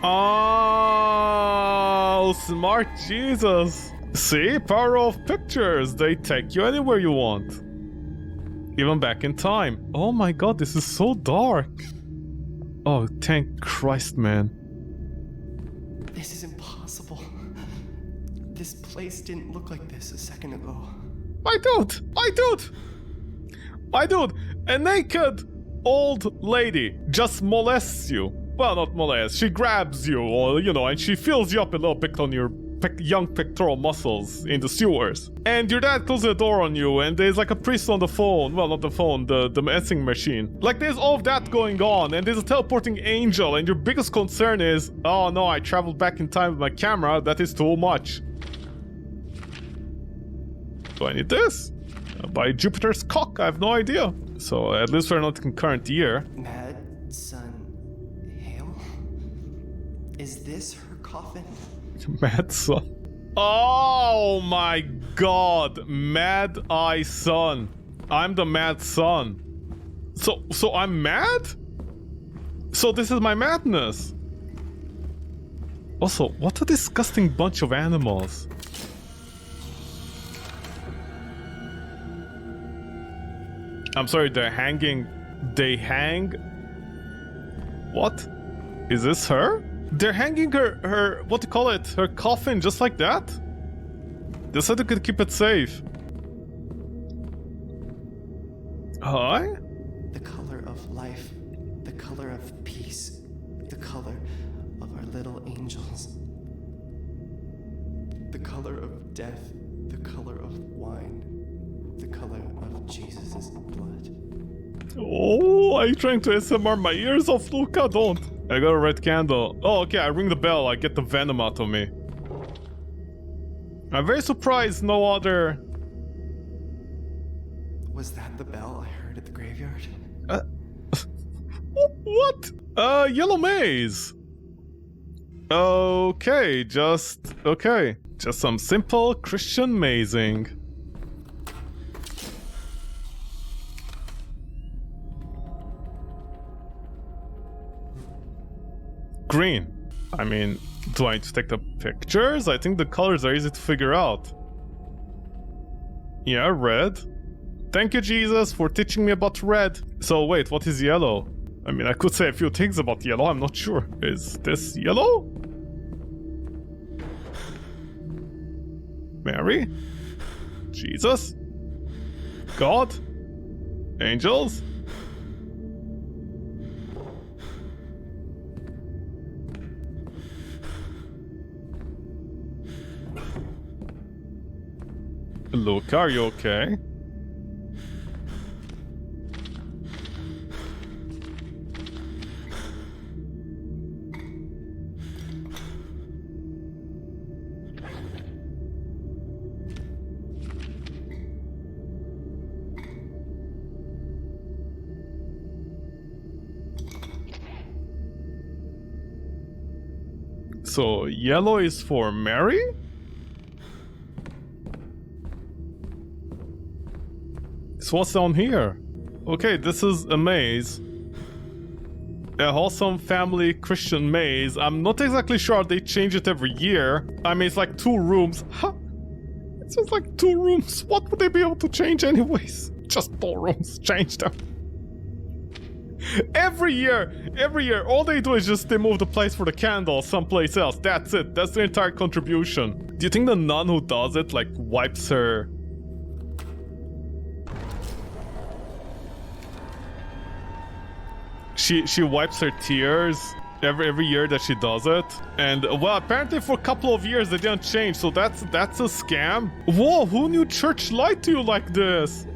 Oh, smart Jesus. See, power of pictures. They take you anywhere you want. Even back in time. Oh my god, this is so dark. Oh, thank Christ, man. This is impossible. This place didn't look like this a second ago. My dude! A naked old lady just molests you. Well, not molest. She grabs you, or, you know, and she fills you up a little bit on your young pectoral muscles in the sewers. And your dad closes the door on you, and there's like a priest on the phone. Well, not the phone, the messing machine. Like, there's all of that going on, and there's a teleporting angel, and your biggest concern is, oh no, I traveled back in time with my camera. That is too much. Do I need this? By Jupiter's cock, I have no idea. So at least we're not in current year. MADiSON Hale? Is this her coffin? MADiSON. Oh my god, MADiSON. I'm the MADiSON. So I'm mad? So this is my madness. Also, what a disgusting bunch of animals. I'm sorry, they're hanging. They hang. What? Is this her? They're hanging her what do you call it? Her coffin just like that? They said they could keep it safe. Hi? The color of life, the color of peace, the color of our little angels. The color of death, the color of wine, the color of Jesus' blood. Oh, are you trying to ASMR my ears off, Luca? Don't. I got a red candle. Oh, okay, I ring the bell. I get the venom out of me. I'm very surprised no other... Was that the bell I heard at the graveyard? What? Yellow maze. Okay, just some simple Christian mazing. Green. I mean, do I need to take the pictures? I think the colors are easy to figure out. Yeah, red. Thank you, Jesus, for teaching me about red. So wait, what is yellow? I mean, I could say a few things about yellow, I'm not sure. Is this yellow? Mary? Jesus? God? Angels? Luke, are you okay? So, yellow is for Mary? So what's down here? Okay, this is a maze. A wholesome family Christian maze. I'm not exactly sure they change it every year. I mean, it's like 2 rooms. Huh? It's just like 2 rooms. What would they be able to change anyways? Just 4 rooms. Change them. Every year, all they do is just they move the place for the candle someplace else. That's it. That's the entire contribution. Do you think the nun who does it, like, wipes her... She wipes her tears every year that she does it? And, well, apparently for a couple of years they didn't change, so that's a scam? Whoa, who knew church lied to you like this?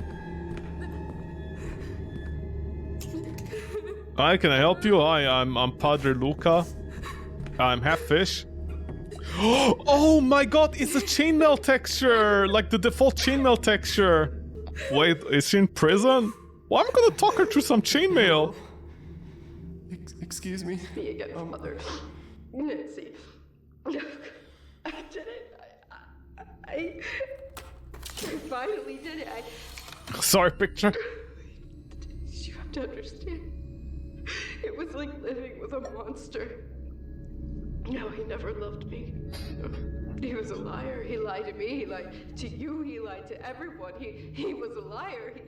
Hi, can I help you? Hi, I'm Padre Luca. I'm half fish. Oh my god, it's a chainmail texture! Like the default chainmail texture. Wait, is she in prison? Well, I'm gonna talk her through some chainmail. Excuse me? Me again, my mother. Nancy. I did it. I finally did it. Sorry, picture. You have to understand. It was like living with a monster. No, he never loved me. He was a liar. He lied to me. He lied to you. He lied to everyone. He was a liar.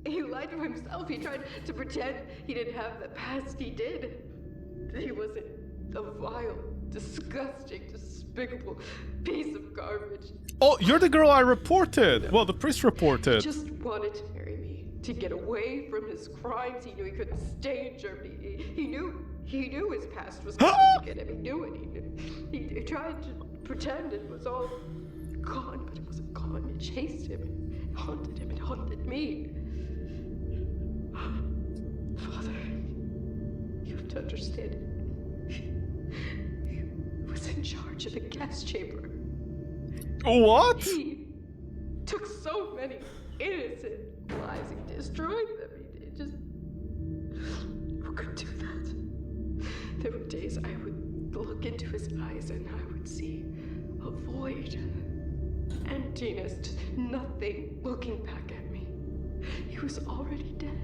He lied to himself. He tried to pretend he didn't have the past. He did. He wasn't a vile, disgusting, despicable piece of garbage. Oh, you're the girl I reported. Well, the priest reported. He just wanted to marry me, to get away from his crimes. He knew he couldn't stay in Germany. He knew his past was coming to get him. He knew it. He tried to pretend it was all gone, but it wasn't gone. It chased him. It haunted him. It haunted me. Father, you have to understand. He was in charge of a gas chamber. What? He took so many innocent lives. He destroyed them. He just... Who could do that? There were days I would look into his eyes and I would see a void. Emptiness, just nothing looking back at me. He was already dead.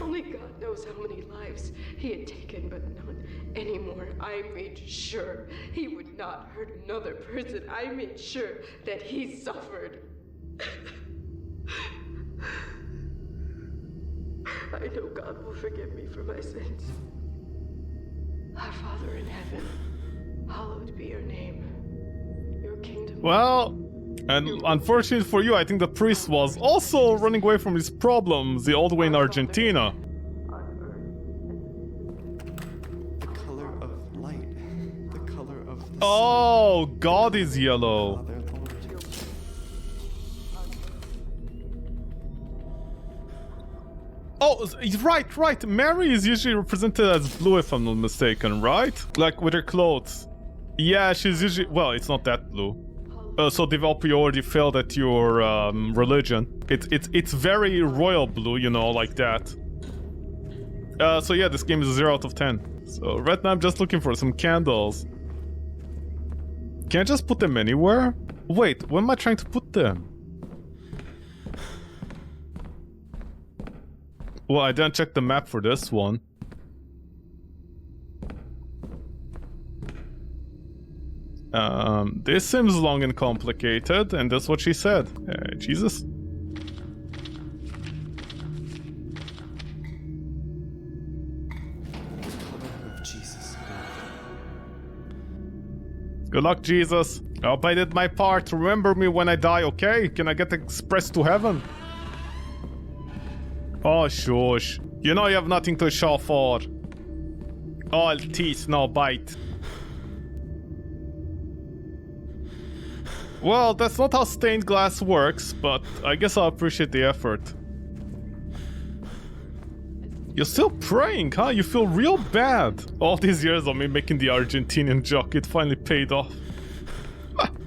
Only God knows how many lives he had taken, but none anymore. I made sure he would not hurt another person. I made sure that he suffered. I know God will forgive me for my sins. Our Father in heaven, hallowed be your name. Your kingdom. Well, and unfortunately for you, I think the priest was also running away from his problems the old way in Argentina. The color of light. The color of the Oh, God is yellow. Father, Lord. Oh, right. Mary is usually represented as blue, if I'm not mistaken, right? Like with her clothes. Yeah, she's usually... Well, it's not that blue. So developer, you already failed at your religion. It's very royal blue, you know, like that. So yeah, this game is a 0 out of 10. So right now I'm just looking for some candles. Can I just put them anywhere? Wait, where am I trying to put them? Well, I didn't check the map for this one. This seems long and complicated, and that's what she said. Jesus. Good luck, Jesus. I hope I did my part. Remember me when I die, okay? Can I get expressed to heaven? Oh, shush. You know you have nothing to show for. All teeth, no bite. Well, that's not how stained glass works, but I guess I'll appreciate the effort. You're still praying, huh? You feel real bad. All these years of me making the Argentinian joke, it finally paid off.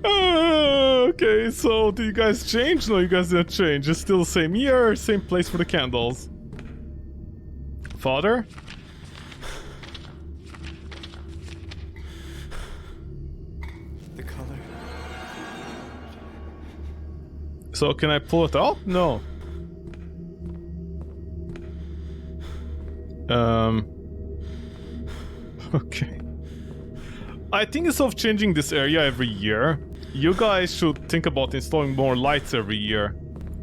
Okay, so did you guys change? No, you guys didn't change. It's still the same year, same place for the candles. Father? The color. So can I pull it out? No. Okay. I think instead of changing this area every year, you guys should think about installing more lights every year.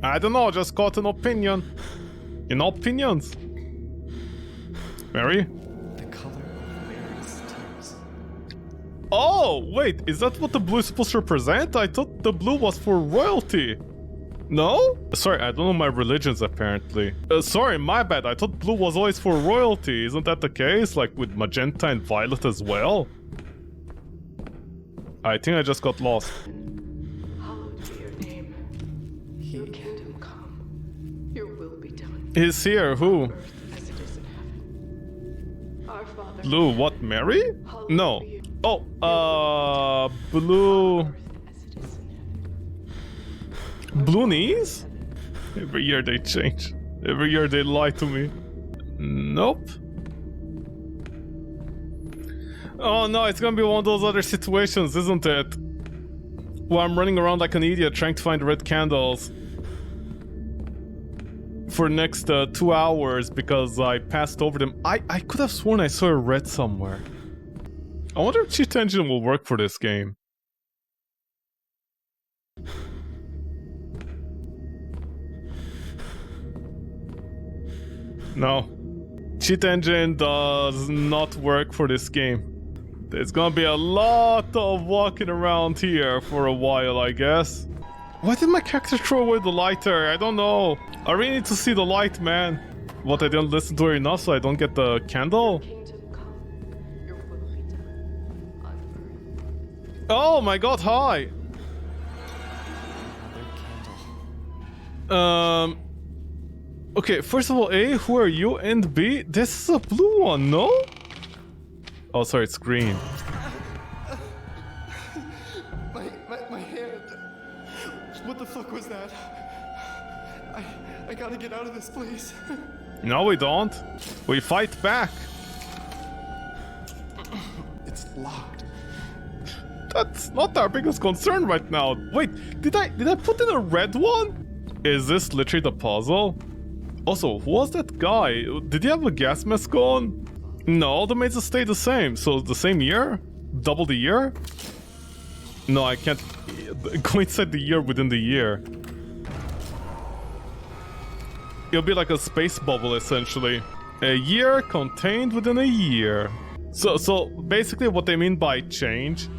I don't know, just got an opinion. You know opinions? Mary? The color of Mary's tears. Oh, wait, is that what the blue is supposed to represent? I thought the blue was for royalty. No? Sorry, I don't know my religions apparently. Sorry, my bad. I thought blue was always for royalty. Isn't that the case? Like with magenta and violet as well? I think I just got lost. Hallowed be your name. Your kingdom come. Your will be done. He's here, who? On earth as it is in heaven. Our Father. Blue, what, Mary? Hallowed No. be your Oh, blue... earth as it is in heaven. Blue knees? Every year they change. Every year they lie to me. Nope. Oh no, it's gonna be one of those other situations, isn't it? Where I'm running around like an idiot trying to find red candles for the next 2 hours because I passed over them. I could have sworn I saw a red somewhere. I wonder if cheat engine will work for this game. No. Cheat engine does not work for this game. There's gonna be a lot of walking around here for a while, I guess. Why did my character throw away the lighter? I don't know. I really need to see the light, man. What, I didn't listen to her enough so I don't get the candle? Kingdom come. Your will be done. On earth. Oh my god, hi! Another candle. Okay, first of all, A, who are you? And B, this is a blue one, no? Oh, sorry, it's green. My hand. What the fuck was that? I gotta get out of this place. No, we don't. We fight back. It's locked. That's not our biggest concern right now. Wait, did I put in a red one? Is this literally the puzzle? Also, who was that guy? Did he have a gas mask on? No, all the maids stay the same. So the same year? Double the year? No, I can't go inside the year within the year. It'll be like a space bubble, essentially. A year contained within a year. So basically what they mean by change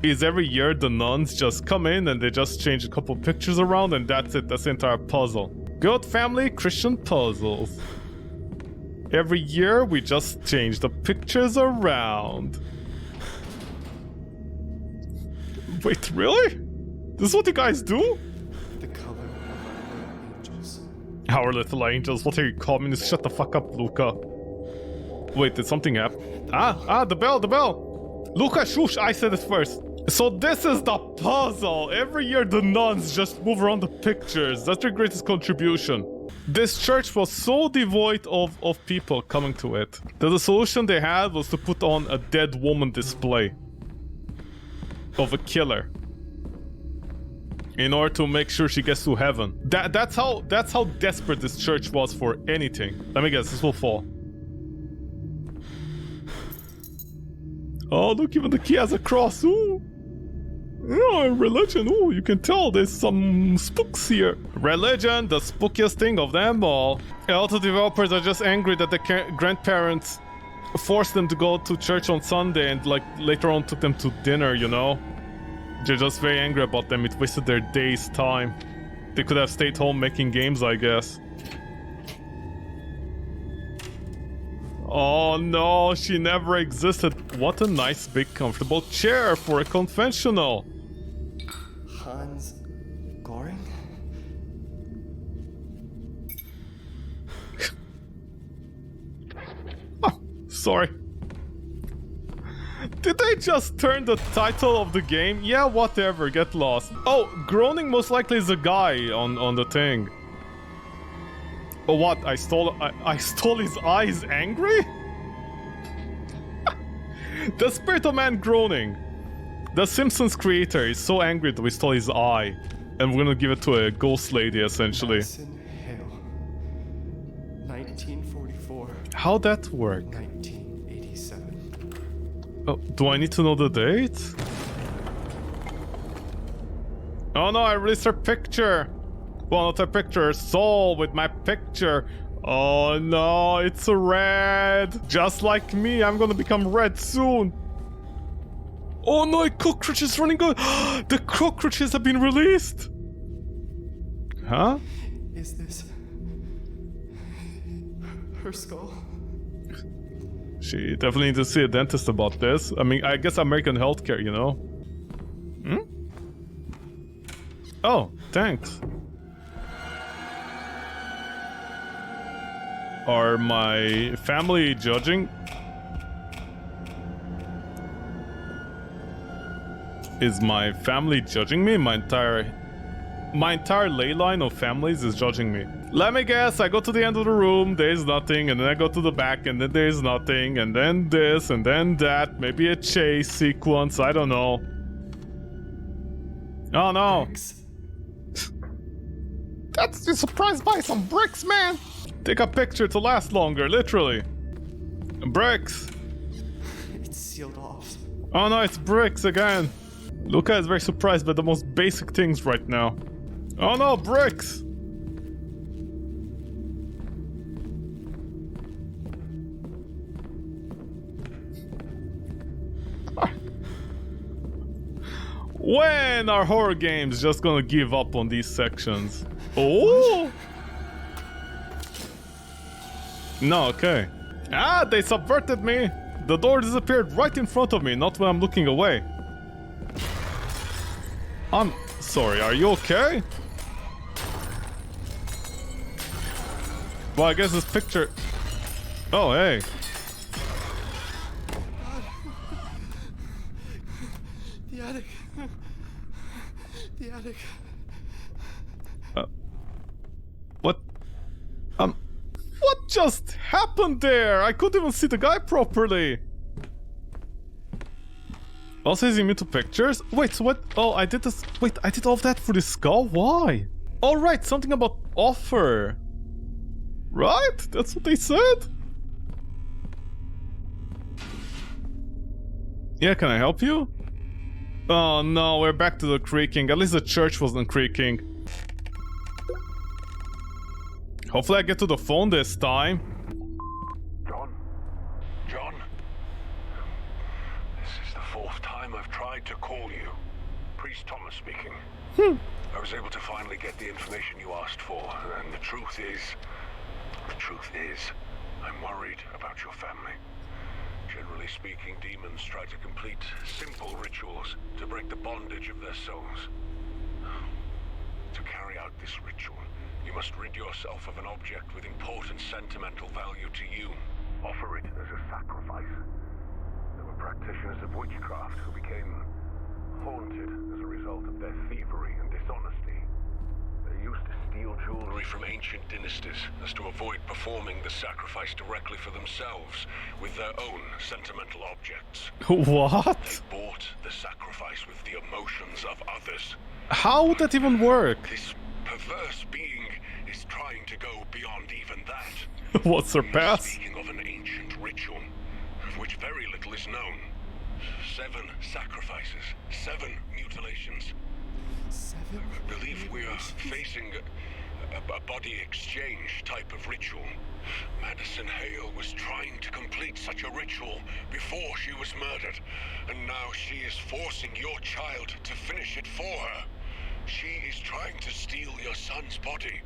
is every year the nuns just come in and they just change a couple pictures around and that's it. That's the entire puzzle. Good family Christian puzzles. Every year we just change the pictures around. Wait, really? This is what you guys do? The color of our angels. Our little angels, what are you, communists? Shut the fuck up, Luca. Wait, did something happen? The bell! Luca, shush, I said it first. So this is the puzzle. Every year the nuns just move around the pictures. That's their greatest contribution. This church was so devoid of people coming to it that the solution they had was to put on a dead woman display of a killer in order to make sure she gets to heaven. That's how desperate this church was for anything. Let me guess, this will fall. Oh, look, even the key has a cross. Ooh. Oh, religion. Ooh, you can tell there's some spooks here. Religion, the spookiest thing of them all. All the developers are just angry that the grandparents forced them to go to church on Sunday and like later on took them to dinner, you know? They're just very angry about them. It wasted their day's time. They could have stayed home making games, I guess. Oh no, she never existed. What a nice big comfortable chair for a conventional. Hans Goring? Oh, sorry. Did they just turn the title of the game? Yeah, whatever, get lost. Oh, groaning most likely is a guy on the thing. Oh, what? I stole his eyes angry? The spirit of man groaning. The Simpsons creator is so angry that we stole his eye. And we're gonna give it to a ghost lady, essentially. Madison Hale. 1944. How'd that work? 1987. Oh, do I need to know the date? Oh no, I released her picture. Well, not her picture, her soul with my picture. Oh no, it's a red. Just like me, I'm gonna become red soon. Oh no, a cockroach is running good. The cockroaches have been released. Huh? Is this her skull? She definitely needs to see a dentist about this. I mean, I guess American healthcare, you know? Hmm? Oh, thanks. Are my family judging? Is my family judging me? My entire ley line of families is judging me. Let me guess, I go to the end of the room, there's nothing, and then I go to the back, and then there's nothing, and then this, and then that, maybe a chase sequence, I don't know. Oh no. That's just surprised by some bricks, man! Take a picture to last longer, literally. Bricks. It's sealed off. Oh no, it's bricks again. Luca is very surprised by the most basic things right now. Oh no, bricks! When are horror games just gonna give up on these sections? Oh! No, okay. Ah, they subverted me! The door disappeared right in front of me, not when I'm looking away. I'm sorry, are you okay? Well, I guess this picture... Oh, hey. The attic. The attic. What? What just happened there? I couldn't even see the guy properly. Also, is he immune to pictures? Wait, so what? Oh, I did this. Wait, I did all of that for the skull? Why? All right, something about offer. Right? That's what they said? Yeah, can I help you? Oh no, we're back to the creaking. At least the church wasn't creaking. Hopefully I get to the phone this time. John? This is the fourth time I've tried to call you. Priest Thomas speaking. I was able to finally get the information you asked for, and the truth is, I'm worried about your family. Generally speaking, demons try to complete simple rituals to break the bondage of their souls. To carry out this ritual, you must rid yourself of an object with important sentimental value to you. Offer it as a sacrifice. There were practitioners of witchcraft who became haunted as a result of their thievery and dishonesty. They used to steal jewelry from ancient dynasties as to avoid performing the sacrifice directly for themselves with their own sentimental objects. What? They bought the sacrifice with the emotions of others. How would that even work? This perverse being is trying to go beyond even that. What's her past? Speaking of an ancient ritual, of which very little is known. 7 sacrifices, 7 mutilations. 7? I believe we are facing a body exchange type of ritual. MADiSON Hale was trying to complete such a ritual before she was murdered, and now she is forcing your child to finish it for her. She is trying to steal your son's body.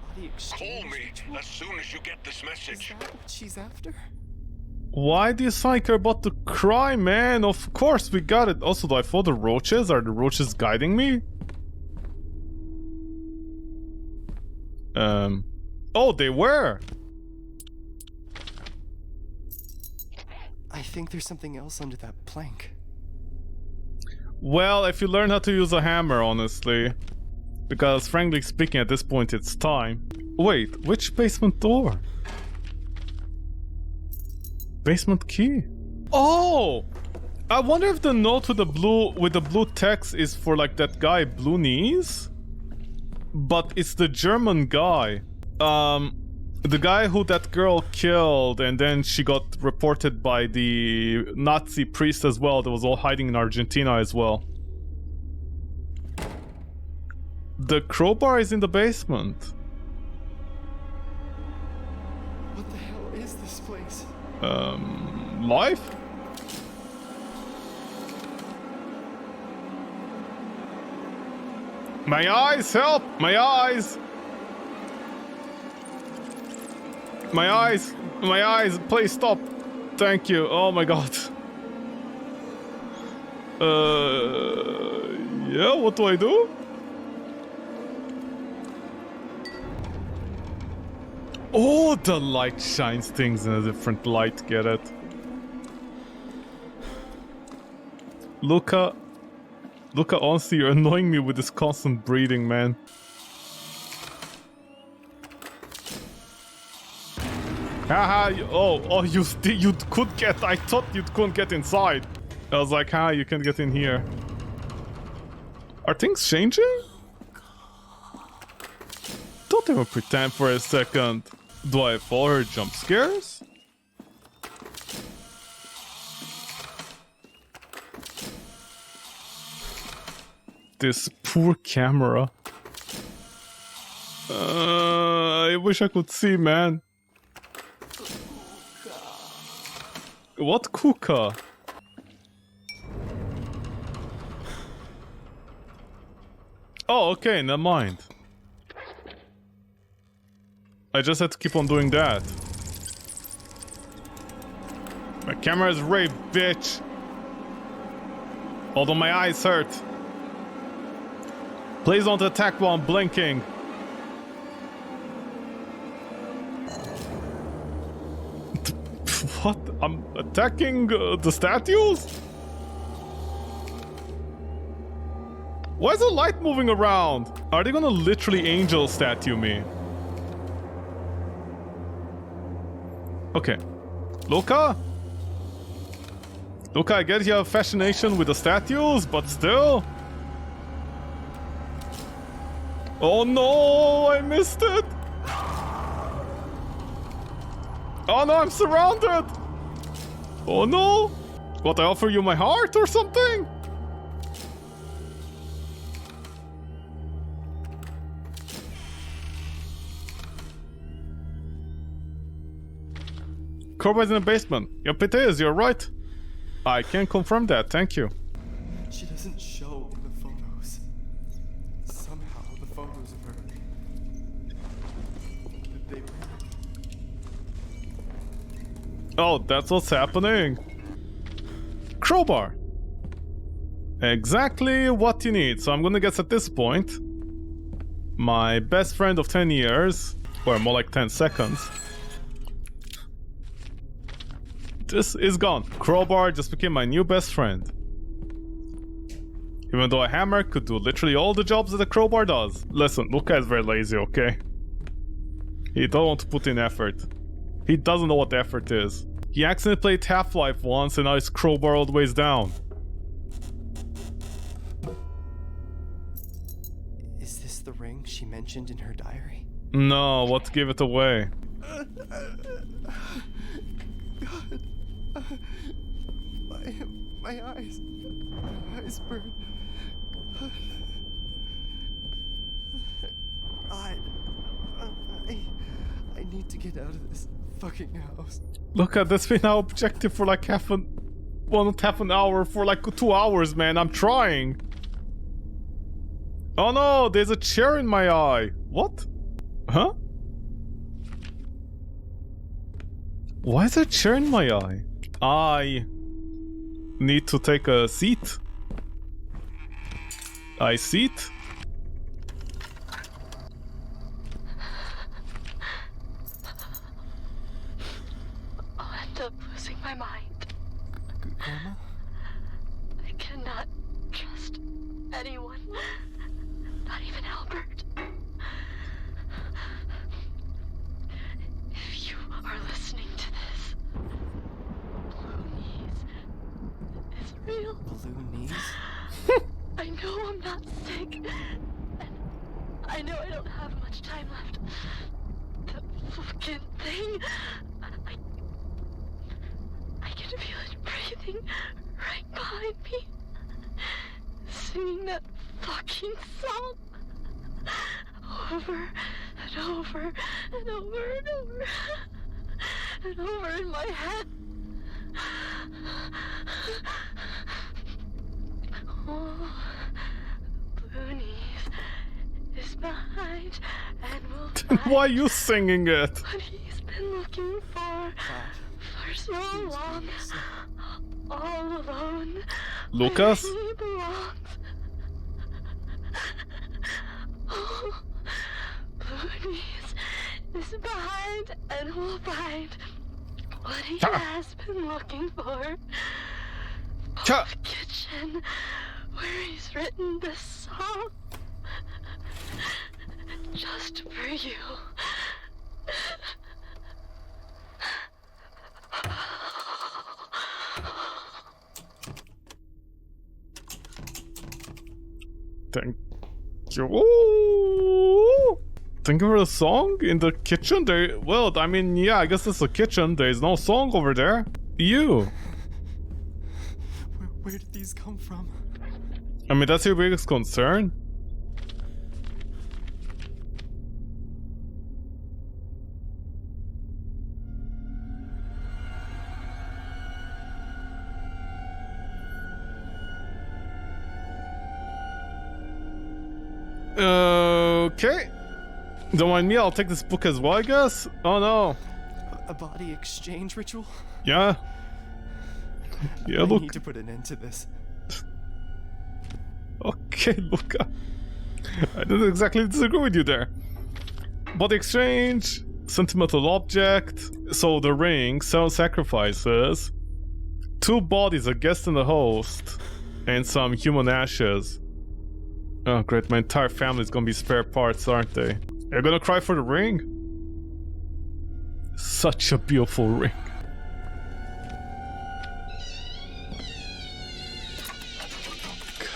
Call me as soon as you get this message. Is that what she's after? Why do you sound care about to cry, man? Of course, we got it. Also, do I follow the roaches? Are the roaches guiding me? Oh, they were! I think there's something else under that plank. Well, if you learn how to use a hammer, honestly. Because, frankly speaking, at this point, it's time. Wait, which basement door? Basement key. Oh! I wonder if the note with the blue text is for like that guy Blue Knees? But it's the German guy. The guy who that girl killed, and then she got reported by the Nazi priest as well that was all hiding in Argentina as well. The crowbar is in the basement. What the hell is this place? Life? My eyes, help! My eyes! My eyes! My eyes! Please stop! Thank you. Oh my god. Yeah, what do I do? Oh, the light shines things in a different light, get it? Luca, honestly, you're annoying me with this constant breathing, man. Haha, you could get, I thought you couldn't get inside. I was like, you can get in here. Are things changing? Don't even pretend for a second. Do I follow her jump scares? This poor camera. I wish I could see, man. What Kuka? Oh, okay, never mind. I just had to keep on doing that. My camera is raped, bitch. Although my eyes hurt. Please don't attack while I'm blinking. What? I'm attacking the statues? Why is the light moving around? Are they gonna literally angel statue me? Okay. Luca? Luca, I get you have a fascination with the statues, but still? Oh no, I missed it! Oh no, I'm surrounded! Oh no! What, I offer you my heart or something? Crowbar's in the basement. Yep, it is, you're right. I can confirm that, thank you. She doesn't show in the photos. Somehow the photos of her... They... Oh, that's what's happening. Crowbar. Exactly what you need. So I'm gonna guess at this point, my best friend of 10 years, or more like 10 seconds, this is gone. Crowbar just became my new best friend. Even though a hammer could do literally all the jobs that a crowbar does. Listen, Luca is very lazy, okay? He don't want to put in effort. He doesn't know what effort is. He accidentally played Half-Life once and now he's crowbar all the ways down. Is this the ring she mentioned in her diary? No, what gave it away? God. My eyes. My eyes burn. God. I need to get get out of this fucking house. Look at this been our objective for like well, not half an hour, for like 2 hours, man. I'm trying. Oh no, there's a chair in my eye. What? Huh? Why is there a chair in my eye? I need to take a seat. I seat. I'll end up losing my mind. Grandma? I cannot trust anyone. Not even Albert. If you are listening to this, Blue Knees is real. Blue knees? I know I'm not sick, and I know I don't have much time left. The fucking thing, I can feel it breathing right behind me, singing that fucking song over and over and over and over and over in my head. Oh, Blue Knees is behind and will find Why are you singing it? what he's been looking for so long. All alone. Lucas? Where he belongs. Oh, Blue Knees is behind and will find what he has been looking for. Cha- The kitchen where he's written this song just for you. Thank you. Ooh. Thank you for the song in the kitchen. There, well, I mean, yeah, I guess it's a kitchen. There is no song over there. You. Where did these come from? I mean, that's your biggest concern. Okay. Don't mind me, I'll take this book as well, I guess. Oh no. A body exchange ritual? Yeah. Yeah, I look. need to put an end to this. Okay, look. I didn't exactly disagree with you there. Body exchange, sentimental object. So the ring, 7 sacrifices, 2 bodies, a guest and a host, and some human ashes. Oh great, my entire family is gonna be spare parts, aren't they? You're gonna cry for the ring? Such a beautiful ring.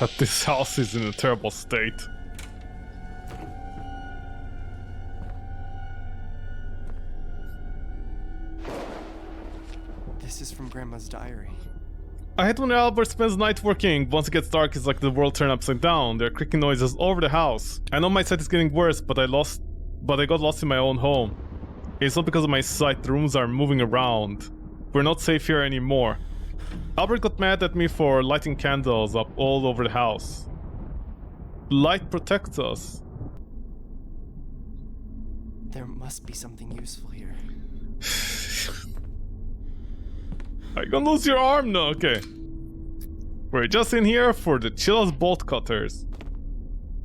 God, this house is in a terrible state. This is from Grandma's diary. I hate when Albert spends night working. Once it gets dark, it's like the world turned upside down. There are creaking noises all over the house. I know my sight is getting worse, but I got lost in my own home. It's not because of my sight, the rooms are moving around. We're not safe here anymore. Albert got mad at me for lighting candles up all over the house. Light protects us. There must be something useful here. I'm gonna lose your arm now, okay. We're just in here for the chillest bolt cutters.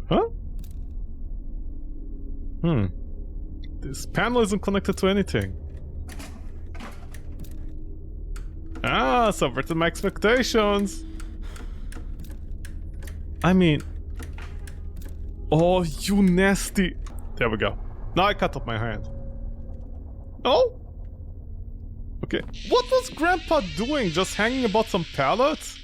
Huh? This panel isn't connected to anything. Ah, subverted my expectations. I mean... Oh, you nasty... There we go. Now I cut off my hand. Oh? Okay. What was Grandpa doing? Just hanging about some pallets?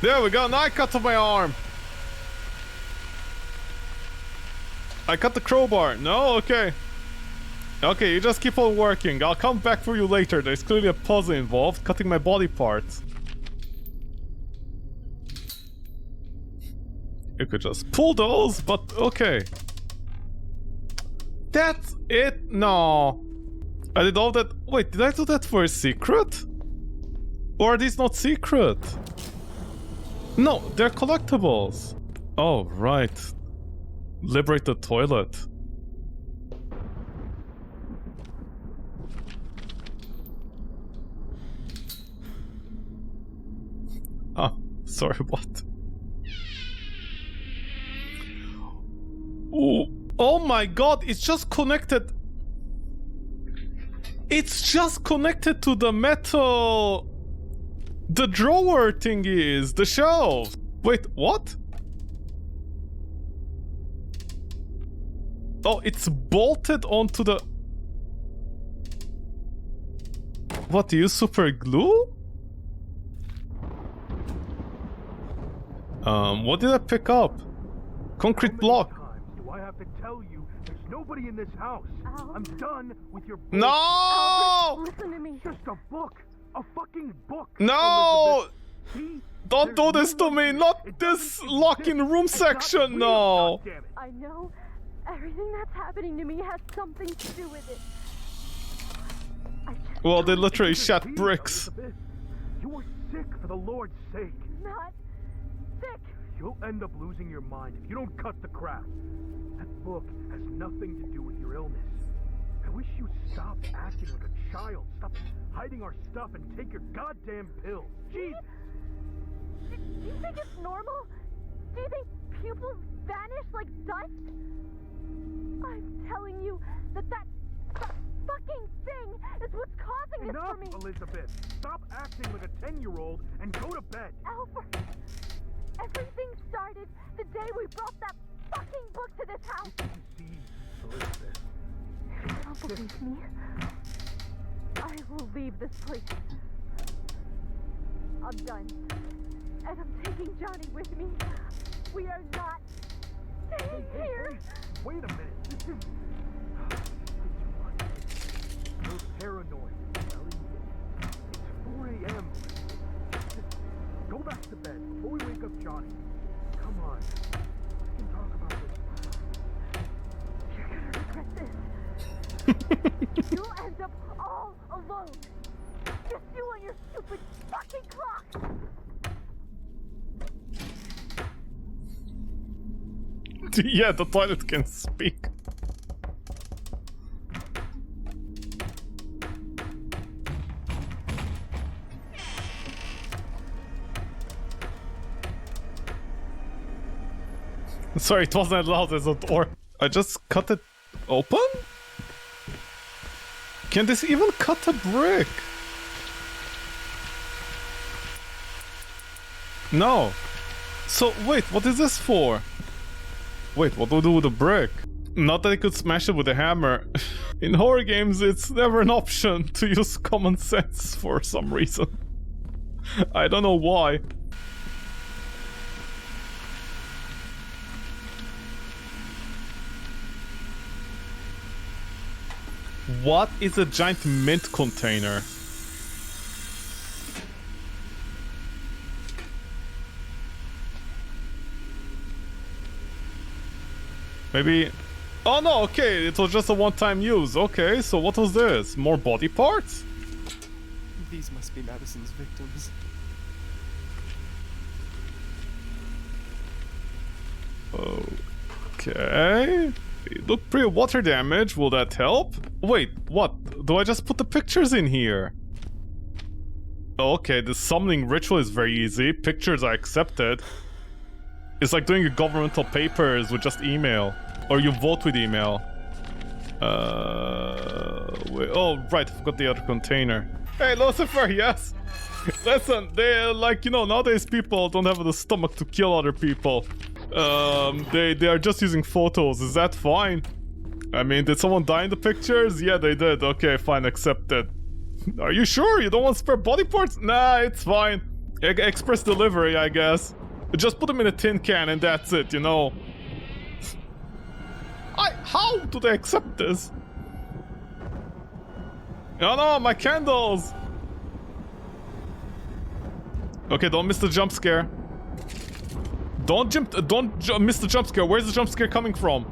There we go. Now I cut off my arm. I cut the crowbar. No? Okay. Okay, you just keep on working. I'll come back for you later. There's clearly a puzzle involved. Cutting my body parts. You could just pull those, but okay. That's it? No. I did all that. Wait, did I do that for a secret? Or are these not secret? No, they're collectibles. Oh, right. Liberate the toilet. Oh, sorry, what? Ooh. Oh my god, it's just connected. It's just connected to the metal. The drawer thingies, the shelves. Wait, what? Oh, it's bolted onto the... What, do you super glue? What did I pick up? Concrete block. Do I have to tell you there's nobody in this house? I'm done with your bullshit. No! Albert, listen to me. Just a book. A fucking book. No! See? Don't do this to me! Not this lock-in room section, no! I know everything that's happening to me has something to do with it. Well, they literally shot bricks. You are sick for the Lord's sake. Not sick. You'll end up losing your mind if you don't cut the crap. That book has nothing to do with your illness. I wish you'd stop acting like a child. Stop hiding our stuff and take your goddamn pills. Jesus! Do you think it's normal? Do you think pupils vanish like dust? I'm telling you that fucking thing is what's causing this for me. Enough, Elizabeth. Stop acting like a 10-year-old and go to bed. Albert, everything started the day we brought that fucking book to this house. See, Elizabeth. If you don't believe me, I will leave this place. I'm done. And I'm taking Johnny with me. We are not staying here. Wait a minute. This is... You're paranoid. It's 4 a.m. Just go back to bed before we wake up Johnny. Come on. We can talk about this. You're gonna regret this. You'll end up all alone. Just you on your stupid fucking clock. Yeah, the toilet can speak. Sorry, it wasn't as loud as a door. I just cut it open? Can this even cut a brick? No. So, wait, what is this for? Wait, what do we do with the brick? Not that I could smash it with a hammer. In horror games, it's never an option to use common sense for some reason. I don't know why. What is a giant mint container? Maybe... Oh no, okay, it was just a one-time use. Okay, so what was this? More body parts? These must be MADiSON's victims. Okay... It looked pretty water damage. Will that help? Wait, what? Do I just put the pictures in here? Okay, the summoning ritual is very easy. Pictures are accepted. It's like doing your governmental papers with just email. Or you vote with email. Wait, oh, right, I forgot the other container. Hey, Lucifer, yes! Listen, they like, you know, nowadays people don't have the stomach to kill other people. They are just using photos. Is that fine? I mean, did someone die in the pictures? Yeah, they did. Okay, fine, accepted. Are you sure? You don't want spare body parts? Nah, it's fine. Express delivery, I guess. Just put them in a tin can and that's it, you know. How do they accept this? Oh no, my candles! Okay, don't miss the jump scare. Don't miss the jump scare. Where's the jump scare coming from?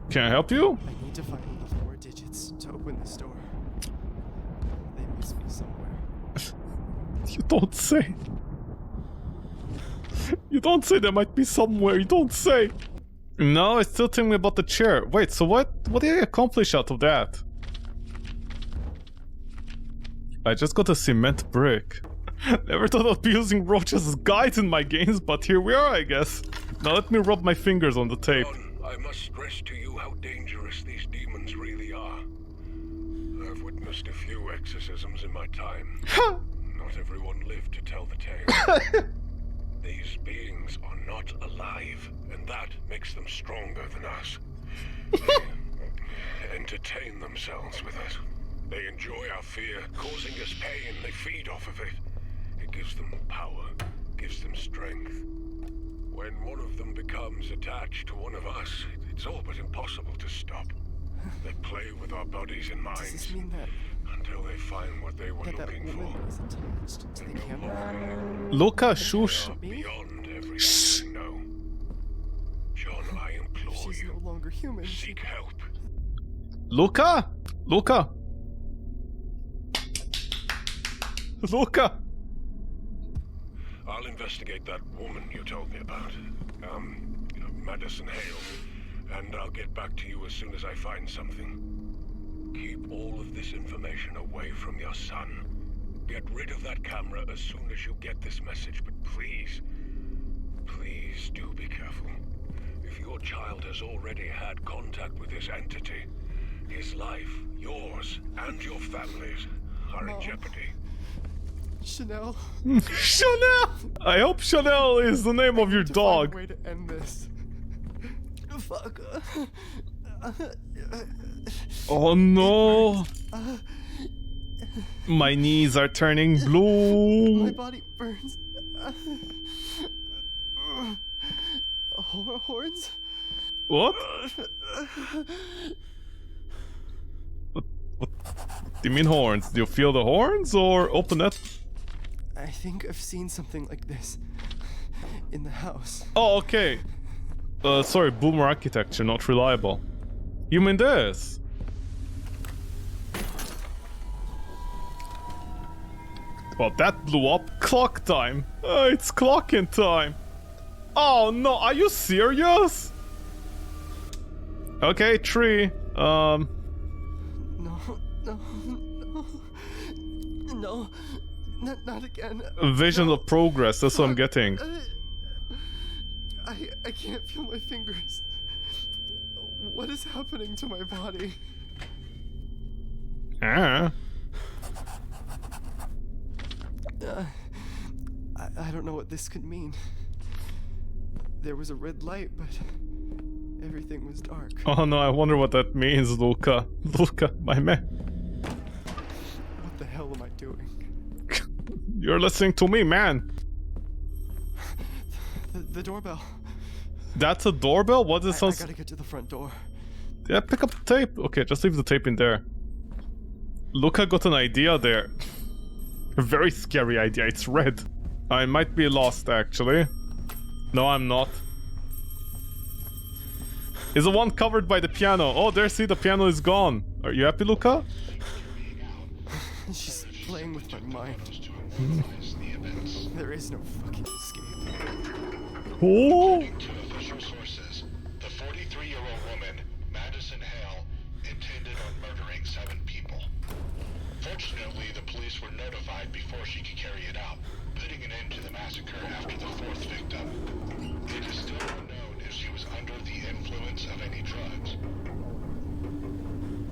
Can I help you? I need to find the 4 digits to open this door. They must be somewhere. You don't say. You don't say there might be somewhere. You don't say. No, it's still telling me about the chair. Wait, so what did I accomplish out of that? I just got a cement brick. Never thought I'd be using roaches as guides in my games, but here we are, I guess. Now let me rub my fingers on the tape. John, I must stress to you how dangerous these demons really are. I've witnessed a few exorcisms in my time. Not everyone lived to tell the tale. These beings are not alive, and that makes them stronger than us. They entertain themselves with us. They enjoy our fear, causing us pain. They feed off of it. It gives them power, gives them strength. When one of them becomes attached to one of us, it's all but impossible to stop. They play with our bodies and Does minds this mean that until they find what they were that looking woman for. is attached to the camera? Luca, shush. Beyond everything we know. John, I implore She's no you, longer human. seek help. Luca! Luca! Luca! I'll investigate that woman you told me about. MADiSON Hale. And I'll get back to you as soon as I find something. Keep all of this information away from your son. Get rid of that camera as soon as you get this message, but please, please do be careful. If your child has already had contact with this entity, his life, yours, and your family's are in jeopardy. Chanel. Chanel! I hope Chanel is the name of your To dog. find a way to end this. Fuck. Oh no! My knees are turning My blue. body burns. Horns? What? What do you mean horns? Do you feel the horns or open that? I think I've seen something like this in the house. Oh, okay. Sorry, boomer architecture, not reliable. You mean this? Well, that blew up. Clock time. It's clocking time. Oh no, are you serious? Okay, tree. No. Not again. Vision of progress, that's what I'm getting. I can't feel my fingers. What is happening to my body? Ah. I don't know what this could mean. There was a red light, but everything was dark. Oh no, I wonder what that means, Luca. Luca, my man. What the hell am I doing? You're listening to me, man. The doorbell. That's a doorbell? What does it I sound? gotta get to the front door. Yeah, pick up the tape. Okay, just leave the tape in there. Luca got an idea there. A very scary idea. It's red. I might be lost, actually. No, I'm not. Is the one covered by the piano? Oh, there, see, the piano is gone. Are you happy, Luca? She's playing with my mind. There is no fucking escape. Oh! According to official sources, the 43-year-old woman, MADiSON Hale, intended on murdering 7 people. Fortunately, the police were notified before she could carry it out, putting an end to the massacre after the 4th victim. It is still unknown if she was under the influence of any drugs.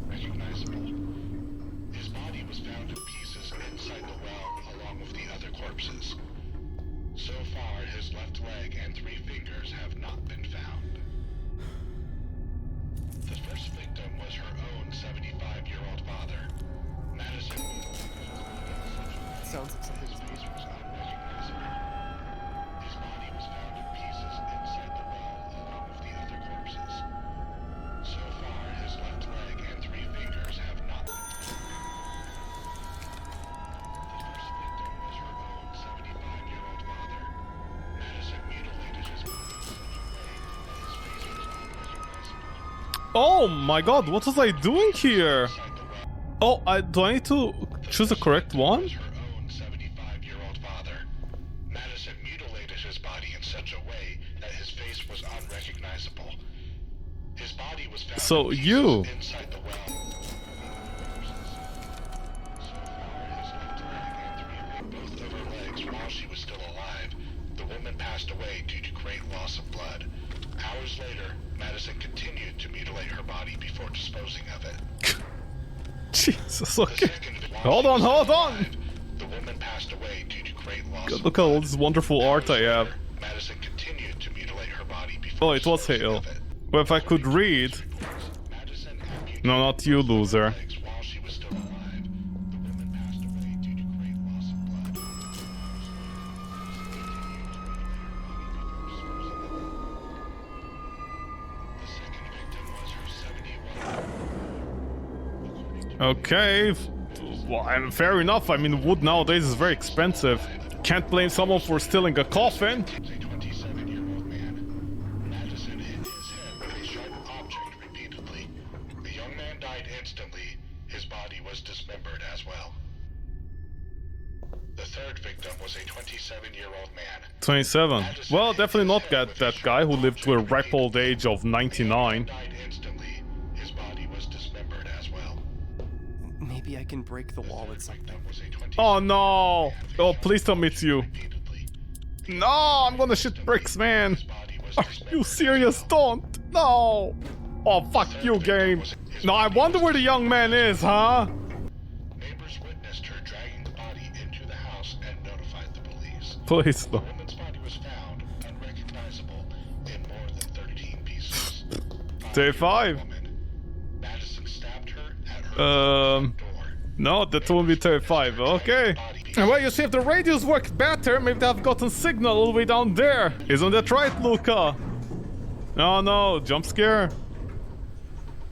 Recognizable. His body was found in pieces inside the well along with the other corpses. So far, his left leg and 3 fingers have not been found. The first victim was her own 75-year-old father. MADiSON Sounds like something's was unrecognizable. His body was found in pieces inside the well along with the other corpses. So far, his left leg and 3 fingers have not been found. Oh my god, what was I doing here? Oh, do I need to choose the correct one? Her own 75-year-old father. MADiSON mutilated his body in such a way that his face was unrecognizable. His body was found So in pieces you. inside the well. So far, his left leg and both of her legs while she was still alive. The woman passed away due to great loss of blood. Hours later, MADiSON continued to mutilate her body before disposing of it. Jesus, The okay. second victim, Hold while on, she was hold still on. alive, the woman passed away due to great loss of Look at all blood. this wonderful art I have. MADiSON continued to mutilate her body before Oh, it was disposing Hale. of it. Well, if I could read. MADiSON amputated No, not you, loser. her legs while she was still alive. The woman passed away due to great loss of blood. The second victim was her 71. Okay. Well, and fair enough. I mean, wood nowadays is very expensive. Can't blame someone for stealing a coffin. A 27-year-old man. MADiSON hit his head with a sharp object repeatedly. The young man died instantly. His body was dismembered as well. The third victim was a 27-year-old man. 27. Well, definitely not that guy who lived to a ripe old age of 99. Died instantly. His body was dismembered as well. Maybe I can break the wall with something. Victim was a 20 Oh no! Oh, please tell me it's you. repeatedly. No, I'm gonna shit bricks, man. Body was Are dismembered you as serious? well. Don't. No. Oh, fuck you, game. No, I wonder where the young man is, huh? Neighbors witnessed her dragging the body into the house and notified the police. Please, The no. woman's body was found unrecognizable in more than 13 pieces. Day 5. Woman. MADiSON stabbed her at her Um, door. no, that won't be 35. Okay. Well, you see, if the radios worked better, maybe they've gotten signal all the way down there. Isn't that right, Luca? Oh no, jump scare.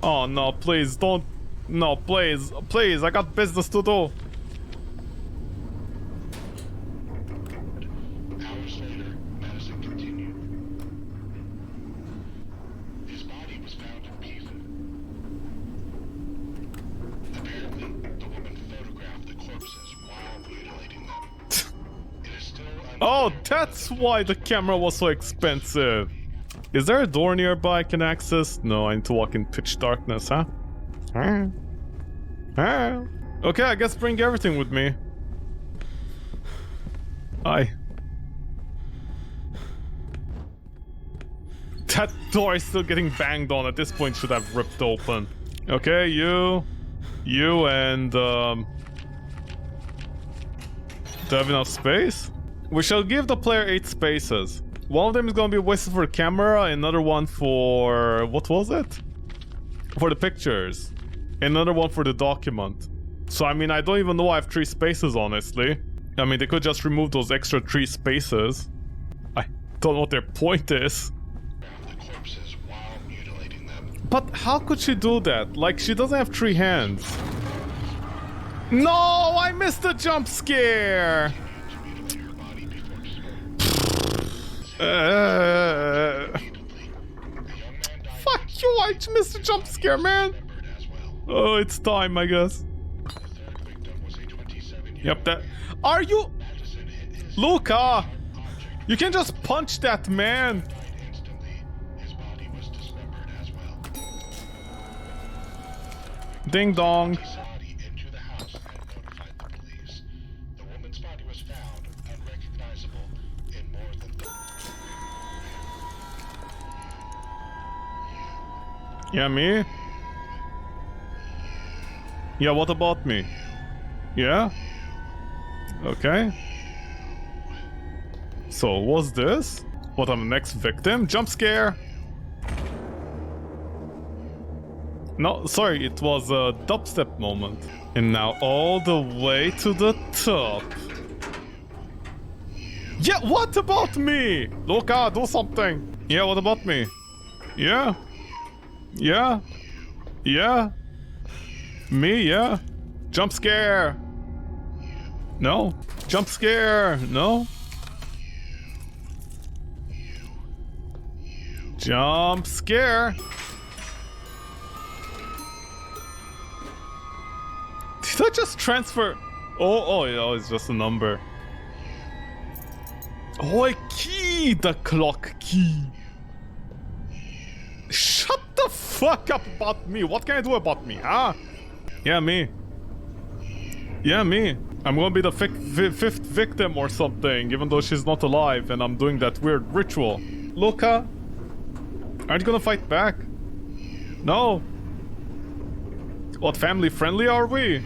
Oh no, please don't. No, please, please, I got business to do. Hours later, MADiSON continued. His body was found in pieces. Apparently, the woman photographed the corpses while mutilating them. It is still Oh, that's why the camera was so expensive. Is there a door nearby I can access? No, I need to walk in pitch darkness, huh? Okay, I guess bring everything with me. Aye. That door is still getting banged on. At this point, should have ripped open. Okay, you, and do I have enough space? We shall give the player 8 spaces. One of them is gonna be wasted for the camera, another one for... what was it? For the pictures. Another one for the document. So I mean, I don't even know I have 3 spaces, honestly. I mean, they could just remove those extra 3 spaces. I don't know what their point is. the corpses while mutilating them. But how could she do that? Like, she doesn't have 3 hands. No, I missed the jump scare! To mutilate her body before dismembering. Repeatedly. The young man died Fuck you, I missed the jump scare, man! dismembered as well. Oh, it's time, I guess. The third victim was a 27-year-old Yep, that... man. Are you... MADiSON hit his Luca! object. You can just punch that man! Died instantly. His body was dismembered as well. Ding dong. His body into the house and notified the police. The woman's body was found unrecognizable in more than 30. Yeah, me? Yeah, what about me? Yeah? Okay. So, what's this? What, I'm the next victim? Jump scare! No, sorry, it was a dubstep moment. And now all the way to the top. Yeah, what about me? Luca, do something. Yeah, what about me? Yeah? Yeah? Yeah? Me, yeah? Jump scare! No? Jump scare! No? Jump scare! Did I just transfer? Oh, yeah, it's just a number. Oh, a key! The clock key. Shut the fuck up about me. What can I do about me, huh? Yeah, me. Yeah, me. I'm gonna be the fifth victim or something, even though she's not alive, and I'm doing that weird ritual. Luca, aren't you gonna fight back? No. What family friendly are we?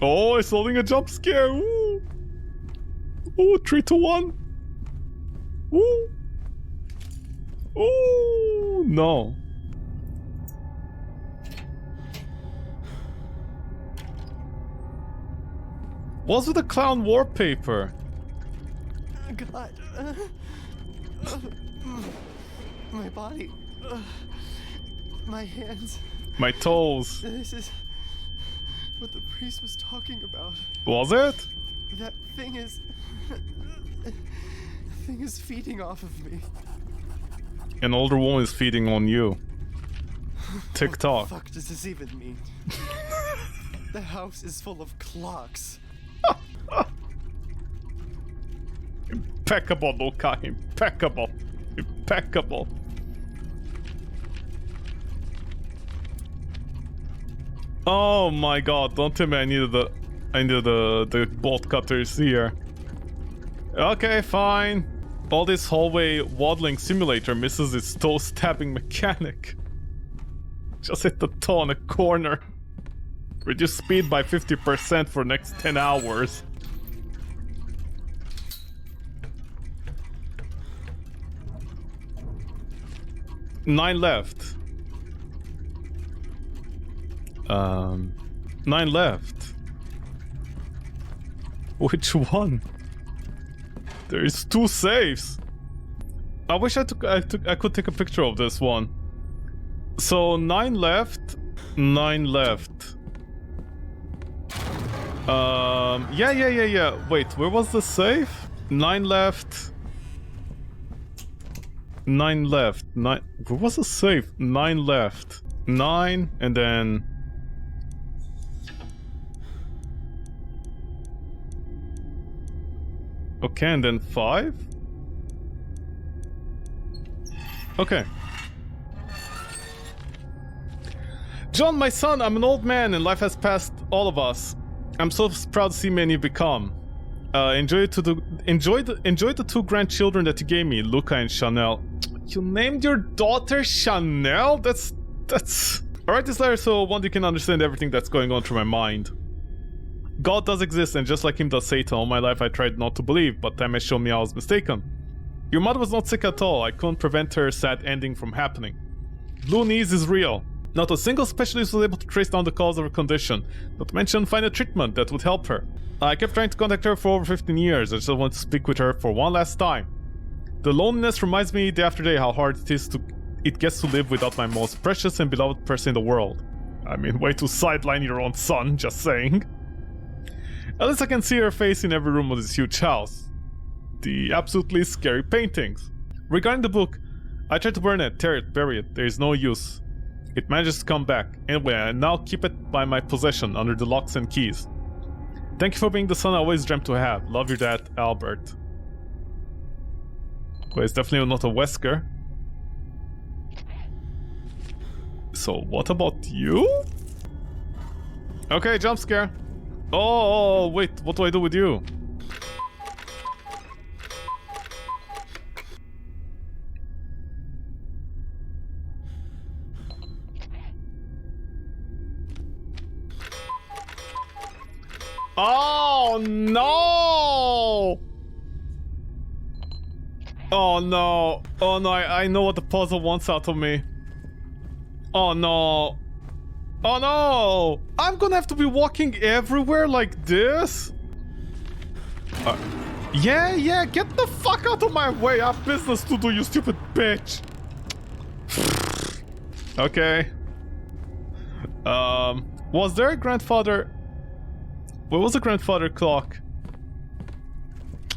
Oh, it's holding a jump scare. Ooh. Ooh, 3, 2, 1. Ooh. Ooh, no. What's with the clown wallpaper? God. My body. My hands. My toes. This is what the priest was talking about. Was it? That thing is... The thing is feeding off of me. An older woman is feeding on you. TikTok. What the fuck does this even mean? The house is full of clocks. Impeccable, Luca. Impeccable. Impeccable. Oh my god, don't tell me I needed the bolt cutters here. Okay, fine. All this hallway waddling simulator misses its toe stabbing mechanic. Just hit the toe on a corner. Reduce speed by 50% for next 10 hours. Nine left. 9 left. Which one? There's 2 saves. I wish I could take a picture of this one. So 9 left. 9 left. Yeah. Wait, where was the save? 9 left. 9 left. 9. Where was the save? 9 left. 9 and then. Okay, and then 5? Okay. John, my son, I'm an old man and life has passed all of us. I'm so proud to see many you've become. Enjoy the 2 grandchildren that you gave me, Luca and Chanel. You named your daughter Chanel? That's... Alright, this letter so one you can understand everything that's going on through my mind. God does exist, and just like him does Satan, all my life I tried not to believe, but time has shown me I was mistaken. Your mother was not sick at all. I couldn't prevent her sad ending from happening. Blue knees is real. Not a single specialist was able to trace down the cause of her condition, not to mention find a treatment that would help her. I kept trying to contact her for over 15 years. I just want to speak with her for one last time. The loneliness reminds me day after day how hard it gets to live without my most precious and beloved person in the world. I mean, way to sideline your own son, just saying. At least I can see her face in every room of this huge house. The absolutely scary paintings. Regarding the book, I tried to burn it, tear it, bury it. There is no use. It manages to come back. Anyway, I now keep it by my possession under the locks and keys. Thank you for being the son I always dreamt to have. Love your dad, Albert. Well, it's definitely not a Wesker. So what about you? Okay, jump scare. Oh, wait, what do I do with you? Oh no! Oh no! Oh no! I know what the puzzle wants out of me. Oh no! Oh no! I'm gonna have to be walking everywhere like this? Yeah, get the fuck out of my way! I have business to do, you stupid bitch! Okay. Was there a grandfather... Where was the grandfather clock?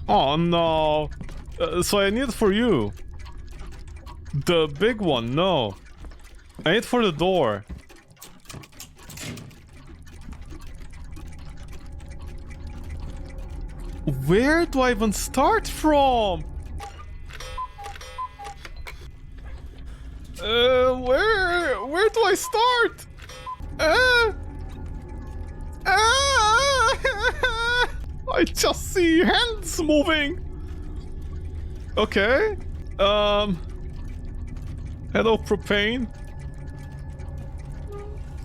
Oh no! So I need it for you. The big one, no. I hit for the door. Where do I even start from? Where do I start? I just see hands moving. Okay. Hello, propane.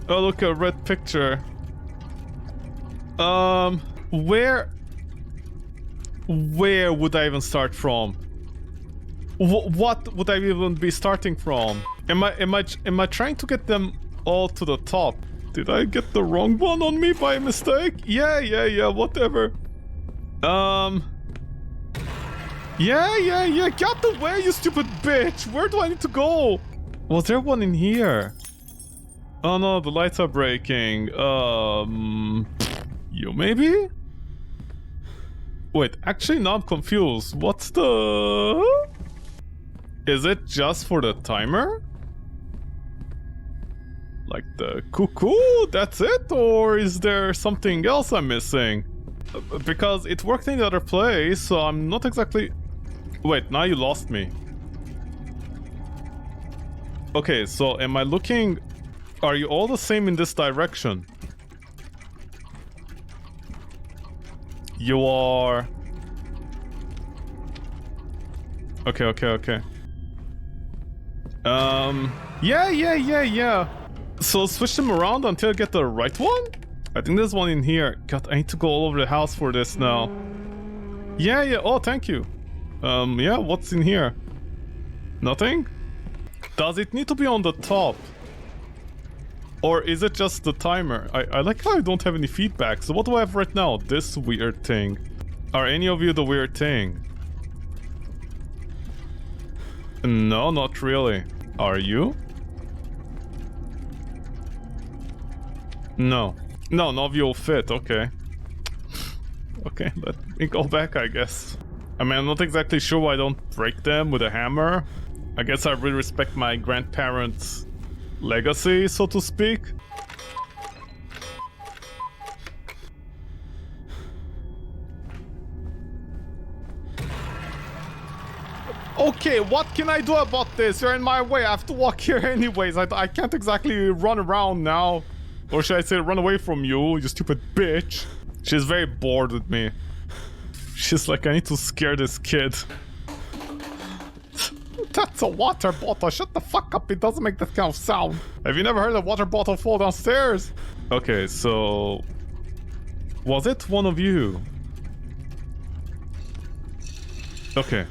Oh, look, a red picture. Where would I even start from? What would I even be starting from? Am I trying to get them all to the top? Did I get the wrong one on me by mistake? Yeah, whatever. Yeah, get out the way, you stupid bitch! Where do I need to go? Was there one in here? Oh no, the lights are breaking. You maybe? Wait, actually now I'm confused. What's the... Is it just for the timer? Like the cuckoo, that's it? Or is there something else I'm missing? Because it worked in the other place, so I'm not exactly... Wait, now you lost me. Okay, so am I looking... Are you all the same in this direction? You are... Okay. Yeah. So switch them around until I get the right one? I think there's one in here. God, I need to go all over the house for this now. Yeah. Oh, thank you. Yeah, what's in here? Nothing? Does it need to be on the top? Or is it just the timer? I like how I don't have any feedback. So what do I have right now? This weird thing. Are any of you the weird thing? No, not really. Are you? No. No, none of you will fit. Okay. Okay, let me go back, I guess. I mean, I'm not exactly sure why I don't break them with a hammer. I guess I really respect my grandparents' legacy, so to speak. Okay, what can I do about this? You're in my way. I have to walk here anyways. I can't exactly run around now. Or should I say run away from you, you stupid bitch. She's very bored with me. She's like, I need to scare this kid. That's a water bottle. Shut the fuck up. It doesn't make that kind of sound. Have you never heard a water bottle fall downstairs? Okay, so... Was it one of you? Okay.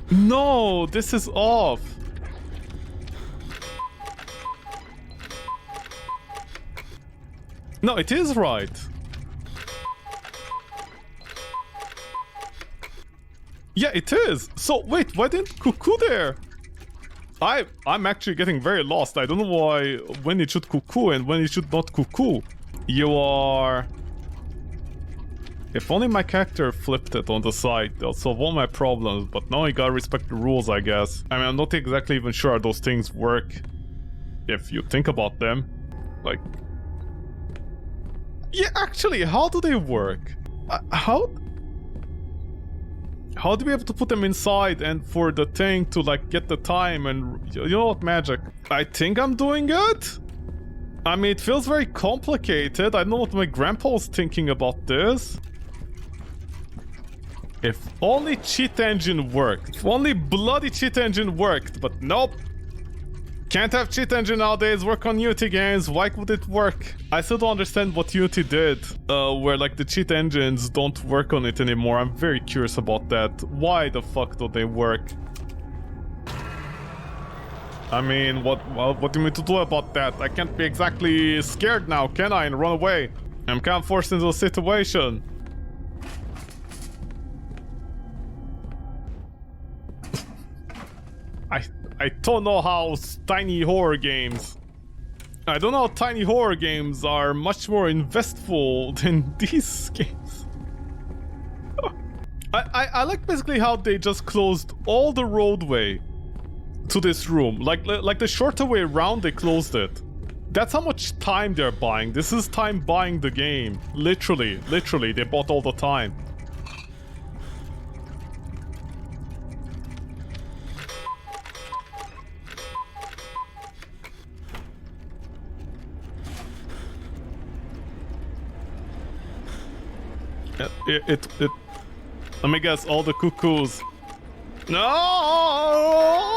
No, this is off. No, it is right. Yeah, it is. So wait, why didn't cuckoo there? I'm actually getting very lost. I don't know why when it should cuckoo and when it should not cuckoo. You are... If only my character flipped it on the side, they'll solve all my problems, but now I gotta respect the rules, I guess. I mean, I'm not exactly even sure how those things work. If you think about them. Like... Yeah, actually, how do they work? How do we have to put them inside and for the thing to like get the time and you know what, magic? I think I'm doing it? I mean, it feels very complicated. I don't know what my grandpa was thinking about this. If only cheat engine worked. If only bloody cheat engine worked, but nope. Can't have cheat engine nowadays work on Unity games. Why would it work? I still don't understand what Unity did, where like the cheat engines don't work on it anymore. I'm very curious about that. Why the fuck don't they work? I mean, what do you mean to do about that? I can't be exactly scared now, can I? And run away. I'm kind of forced into a situation. I don't know how tiny horror games... I don't know how tiny horror games are much more investful than these games. I like basically how they just closed all the roadway to this room. Like the shorter way around, they closed it. That's how much time they're buying. This is time buying the game. Literally, they bought all the time. It let me guess, all the cuckoos. No!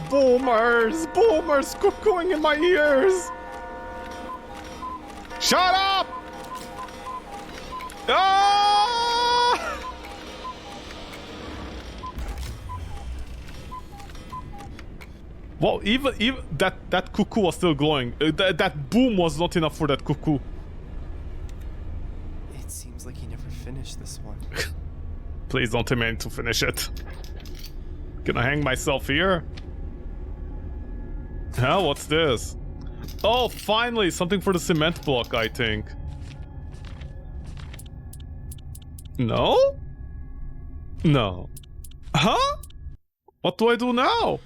Boomers cuckooing in my ears. Shut up! Ah! Well, even that cuckoo was still glowing. That boom was not enough for that cuckoo. It seems like he never finished this one. Please don't tell me to finish it. Can I hang myself here? Huh? What's this? Oh, finally! Something for the cement block, I think. No? No. Huh? What do I do now?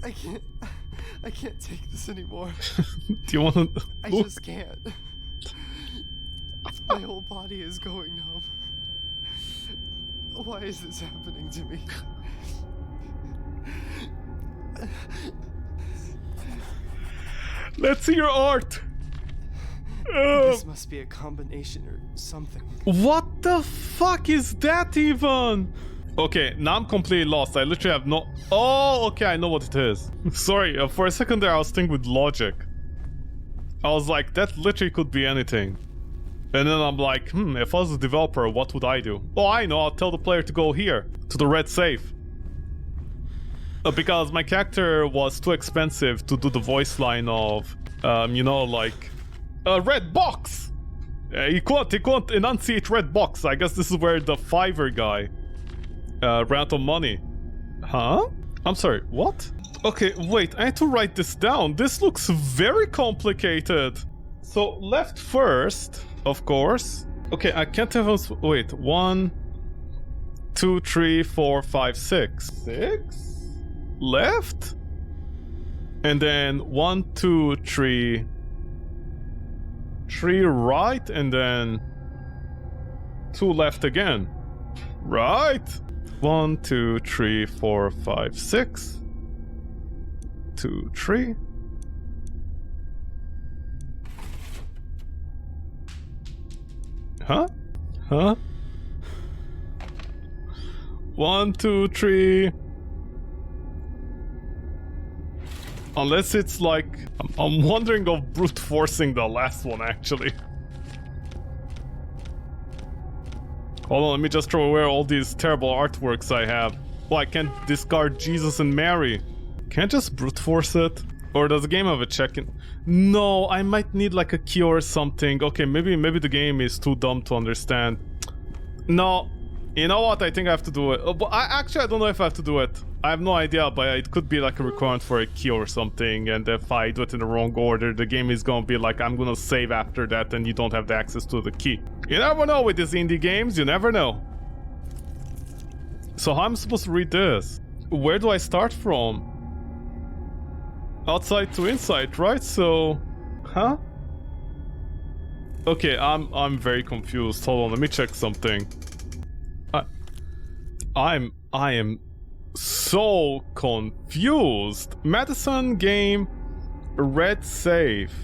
I can't take this anymore. Do you want to... I just can't. My whole body is going numb. Why is this happening to me? Let's see your art! This must be a combination or something. What the fuck is that even? Okay, now I'm completely lost. I literally have no... Oh, okay, I know what it is. Sorry, for a second there I was thinking with logic. I was like, that literally could be anything. And then I'm like, if I was a developer, what would I do? Oh, I know, I'll tell the player to go here, to the red safe. Because my character was too expensive to do the voice line of, you know, like, a red box! He couldn't enunciate red box. I guess this is where the Fiverr guy ran out of money. Huh? I'm sorry, what? Okay, wait, I had to write this down. This looks very complicated. So, left first, of course. Okay, I can't tell us... Wait, 1, 2, 3, 4, 5, 6. 6? Left? And then 1, 2, 3... 3 right, and then 2 left again. Right? 1, 2, 3, 4, 5, 6. 2, 3. Huh? Huh? 1, 2, 3. Unless it's like... I'm wondering of brute forcing the last one, actually. Hold on, let me just throw away all these terrible artworks I have. Oh, I can't discard Jesus and Mary. Can't just brute force it? Or does the game have a check-in? No, I might need like a key or something. Okay, maybe the game is too dumb to understand. No, you know what? I think I have to do it. But I don't know if I have to do it. I have no idea, but it could be like a requirement for a key or something. And if I do it in the wrong order, the game is gonna be like, I'm gonna save after that and you don't have the access to the key. You never know with these indie games, you never know. So how am I supposed to read this? Where do I start from? Outside to inside, right? So, huh? Okay, I'm very confused. Hold on, let me check something. I am so confused. MADiSON game, red safe.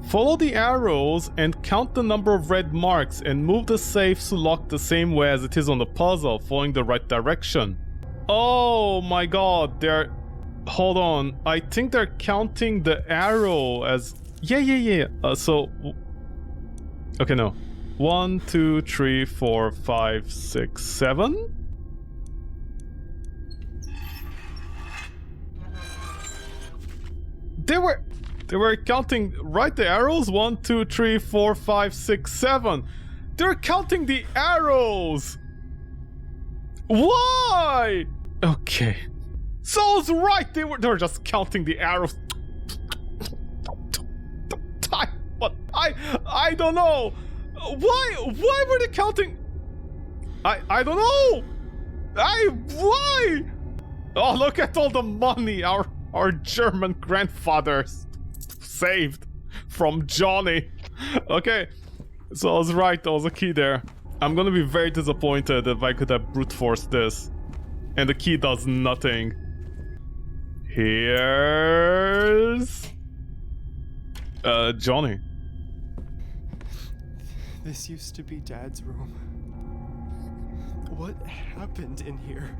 Follow the arrows and count the number of red marks and move the safe to lock the same way as it is on the puzzle, following the right direction. Oh my god, they're... Hold on, I think they're counting the arrow as... Yeah. So... Okay, no. 1, 2, 3, 4, 5, 6, 7? They were counting, right, the arrows? 1, 2, 3, 4, 5, 6, 7. They're counting the arrows! Why? Okay. So I was right, they were just counting the arrows. But I don't know. Why were they counting? I don't know! Why? Oh, look at all the money our German grandfathers saved from Johnny. Okay, so I was right, there was a key there. I'm gonna be very disappointed if I could have brute forced this. And the key does nothing. Here's... Johnny. This used to be Dad's room. What happened in here?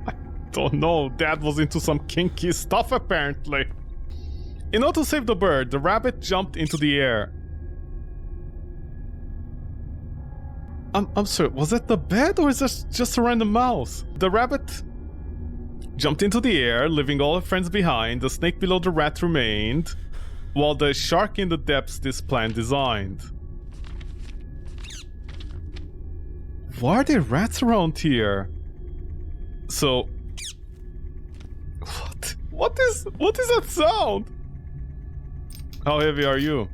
I don't know. Dad was into some kinky stuff apparently. In order to save the bird, the rabbit jumped into the air. I'm sorry, was it the bed or is this just a random mouse? The rabbit jumped into the air, leaving all her friends behind. The snake below the rat remained, while the shark in the depths this plan designed. Why are there rats around here? So... What is that sound? How heavy are you?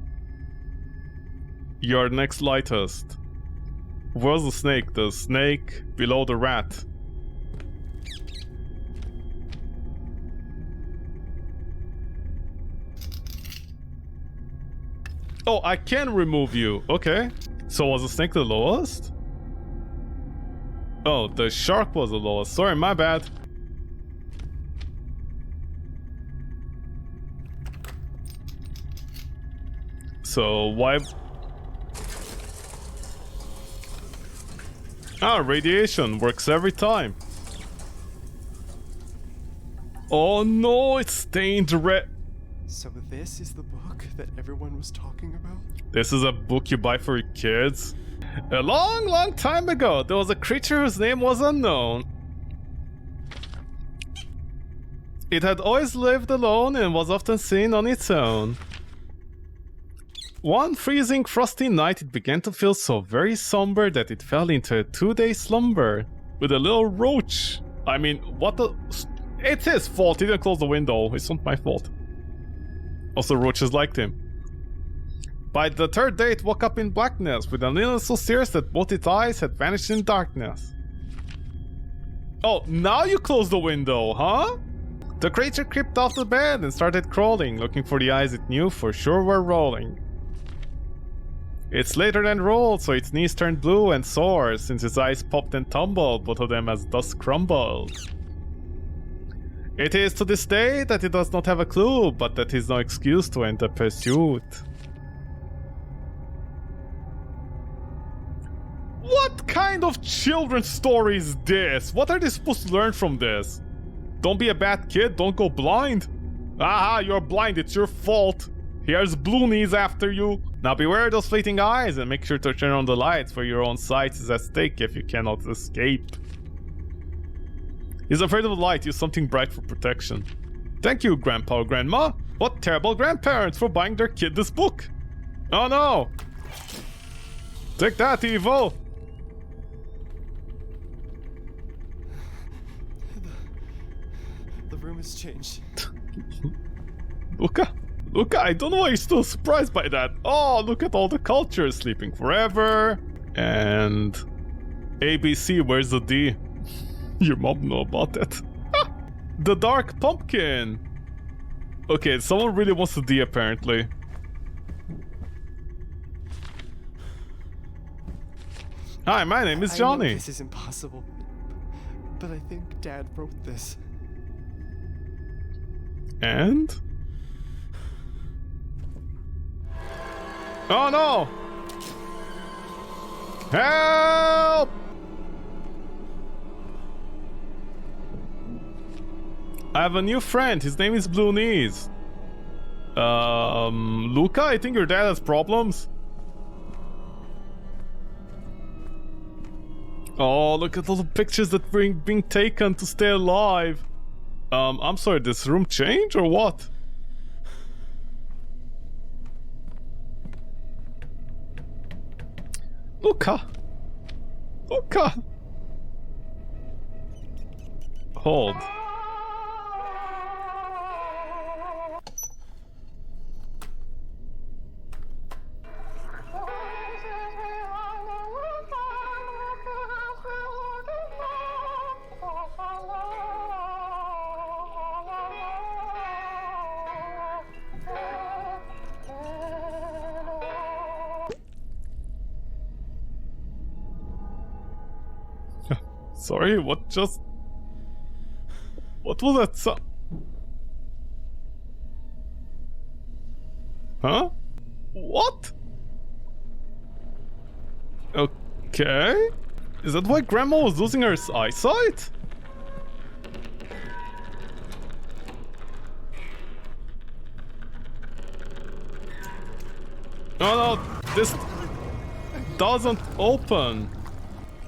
You're next lightest. Where's the snake? The snake below the rat. Oh, I can remove you. Okay. So was the snake the lowest? Oh, the shark was the lowest. Sorry, my bad. So, why... Ah, radiation works every time. Oh no, it's stained red. So this is the book that everyone was talking about? This is a book you buy for your kids? A long, long time ago, there was a creature whose name was unknown. It had always lived alone and was often seen on its own. One freezing, frosty night, it began to feel so very somber that it fell into a 2-day slumber with a little roach. I mean, what the... It's his fault, he didn't close the window. It's not my fault. Also, roaches liked him. By the third day, it woke up in blackness with an illness so serious that both its eyes had vanished in darkness. Oh, now you close the window, huh? The creature crept off the bed and started crawling, looking for the eyes it knew for sure were rolling. It slithered and rolled, so its knees turned blue and sore, since its eyes popped and tumbled, both of them as dust crumbled. It is to this day that it does not have a clue, but that is no excuse to end the pursuit. What kind of children's story is this? What are they supposed to learn from this? Don't be a bad kid, don't go blind. Aha, you're blind, it's your fault. Here's Blue Knees after you. Now beware those fleeting eyes and make sure to turn on the lights, for your own sight is at stake if you cannot escape. He's afraid of the light, use something bright for protection. Thank you, Grandpa or Grandma. What terrible grandparents for buying their kid this book. Oh no! Take that, evil! The room has changed. Luca, I don't know why you're still surprised by that. Oh, look at all the cultures. Sleeping forever. And... ABC, where's the D? Your mom know about that. The dark pumpkin. Okay, someone really wants the D apparently. Hi, my name is Johnny. I know this is impossible, but I think Dad wrote this. And? Oh no! Help! I have a new friend, his name is Blue Knees. Luca, I think your dad has problems. Oh, look at all the pictures that were being taken to stay alive. I'm sorry, this room change or what? Luca! Luca! Hold. Sorry, what just... What was that sound? Huh? What? Okay. Is that why Grandma was losing her eyesight? Oh no, this doesn't open.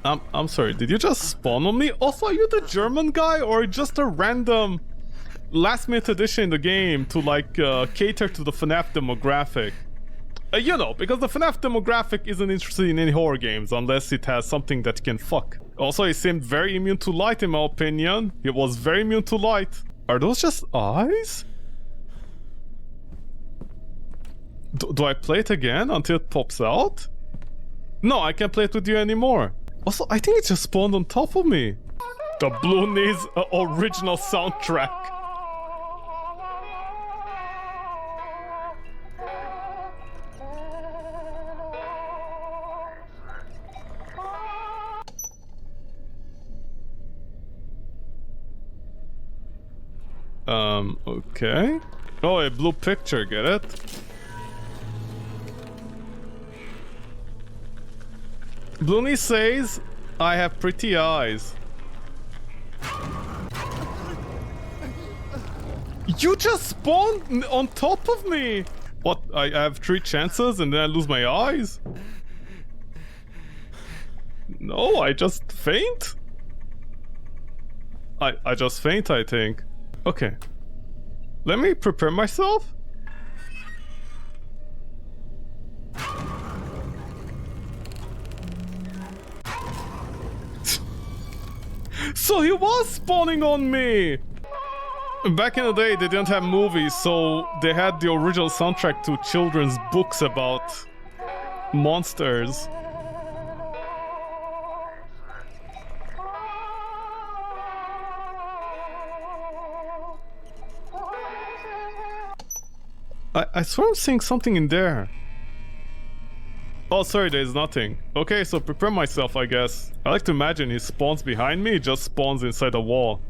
I'm sorry, did you just spawn on me? Also, are you the German guy or just a random last minute addition in the game to like cater to the FNAF demographic? You know, because the FNAF demographic isn't interested in any horror games unless it has something that can fuck. Also, he seemed very immune to light in my opinion. He was very immune to light. Are those just eyes? Do I play it again until it pops out? No, I can't play it with you anymore. Also, I think it just spawned on top of me. The Blue Knees original soundtrack. Okay. Oh, a blue picture, get it? Bloony says, I have pretty eyes. You just spawned on top of me! What, I have 3 chances and then I lose my eyes? No, I just faint? I just faint, I think. Okay. Let me prepare myself. So he was spawning on me! Back in the day, they didn't have movies, so they had the original soundtrack to children's books about monsters. I swear I'm seeing something in there. Oh, sorry, there's nothing. Okay, so prepare myself, I guess. I like to imagine he spawns behind me, he just spawns inside a wall.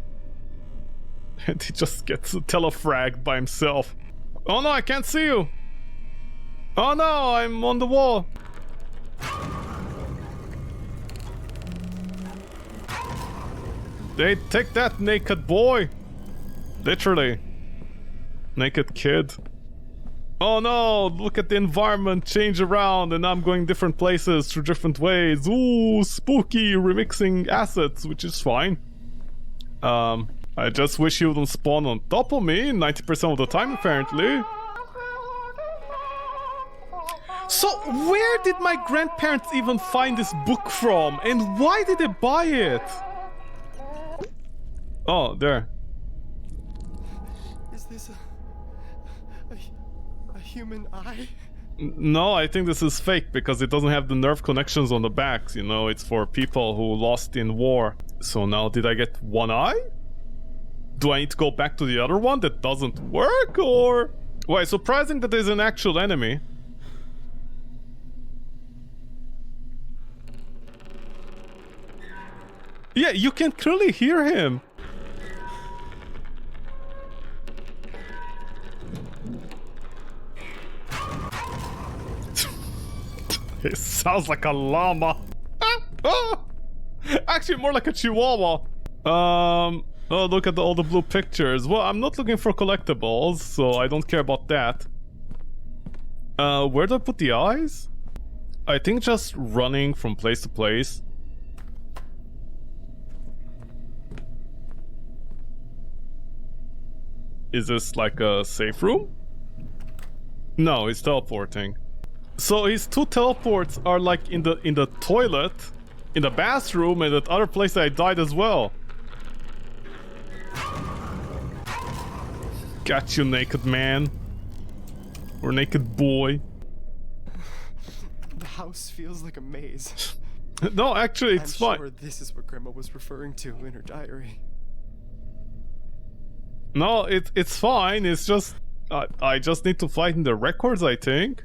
And he just gets telefragged by himself. Oh no, I can't see you! Oh no, I'm on the wall! They take that, naked boy! Literally. Naked kid. Oh no, look at the environment change around and I'm going different places through different ways. Ooh, spooky remixing assets, which is fine. I just wish you wouldn't spawn on top of me 90% of the time, apparently. So, where did my grandparents even find this book from? And why did they buy it? Oh, there. Is this a human eye? No, I think this is fake because it doesn't have the nerve connections on the backs, you know, it's for people who lost in war. So now, did I get one eye? Do I need to go back to the other one that doesn't work, or... Why, surprising that there's an actual enemy. Yeah, you can clearly hear him. It sounds like a llama. Actually, more like a chihuahua. Oh, look at all the blue pictures. Well, I'm not looking for collectibles, so I don't care about that. Where do I put the eyes? I think just running from place to place. Is this like a safe room? No, he's teleporting. So his 2 teleports are like in the toilet, in the bathroom, and that other place I died as well. Got you, naked man. Or naked boy. The house feels like a maze. No, actually, it's fine. I'm sure this is what Grandma was referring to in her diary. No, it's fine. It's just... I just need to fight in the records, I think.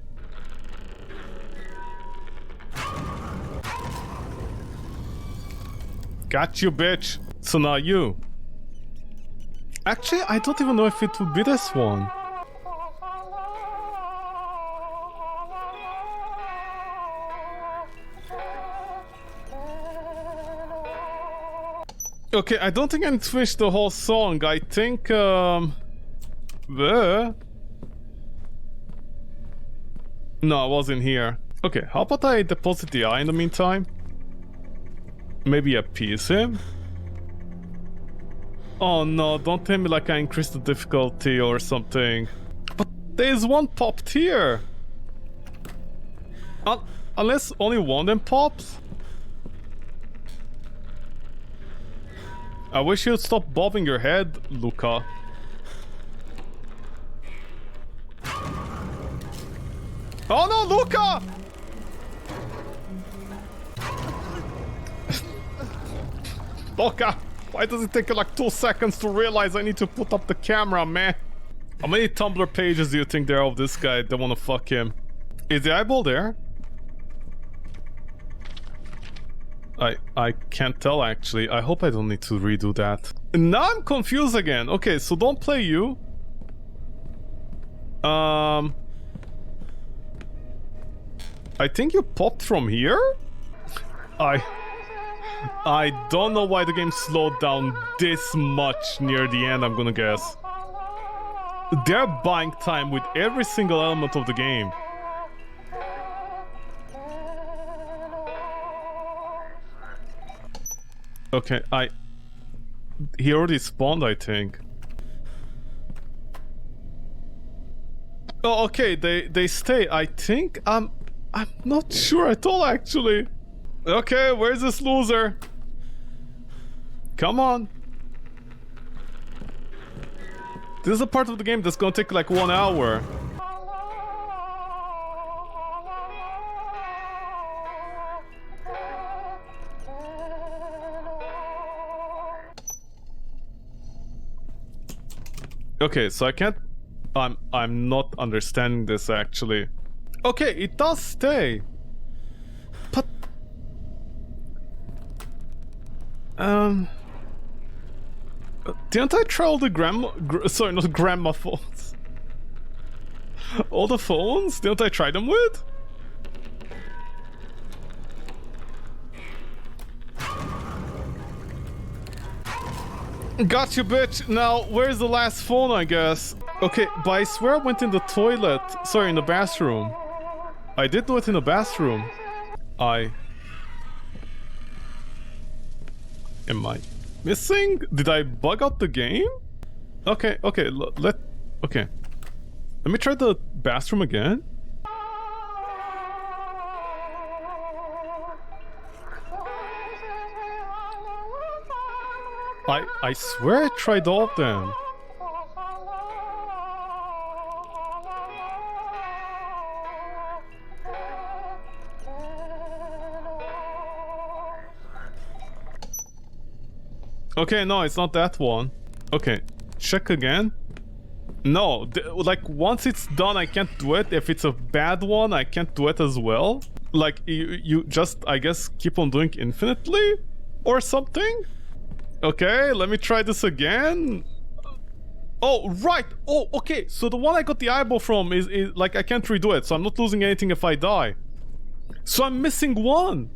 Got you, bitch. So now you. Actually, I don't even know if it would be this one. Okay, I don't think I need to finish the whole song. I think, No, I wasn't here. Okay, how about I deposit the eye in the meantime? Maybe appease him? Oh no, don't tell me like I increased the difficulty or something. But there's one popped here. Unless only one of them pops? I wish you'd stop bobbing your head, Luca. Oh no, Luca! Luca! Why does it take like 2 seconds to realize I need to put up the camera, man? How many Tumblr pages do you think there are of this guy that wanna fuck him? Is the eyeball there? I can't tell actually. I hope I don't need to redo that. Now I'm confused again. Okay, so don't play you. I think you popped from here? I don't know why the game slowed down this much near the end, I'm gonna guess. They're buying time with every single element of the game. Okay, he already spawned, I think. Oh, okay, they stay. I think I'm not sure at all, actually. Okay, where's this loser? Come on. This is a part of the game that's gonna take like 1 hour. Okay, so I can't... I'm not understanding this, actually. Okay, it does stay. But... Didn't I try all the sorry, not grandma phones. All the phones? Didn't I try them with? Got you, bitch. Now, where's the last phone, I guess? Okay, but I swear I went in the toilet. Sorry, in the bathroom. I did do it in the bathroom. Am I missing? Did I bug out the game? Okay, okay, okay. Let me try the bathroom again. I swear I tried all of them. Okay, no, it's not that one. Okay, check again. No, like once it's done I can't do it. If it's a bad one I can't do it as well. Like you just, I guess, keep on doing infinitely or something. Okay, let me try this again. Oh, right. Oh, okay. So the one I got the eyeball from is like I can't redo it. So I'm not losing anything if I die. So I'm missing one.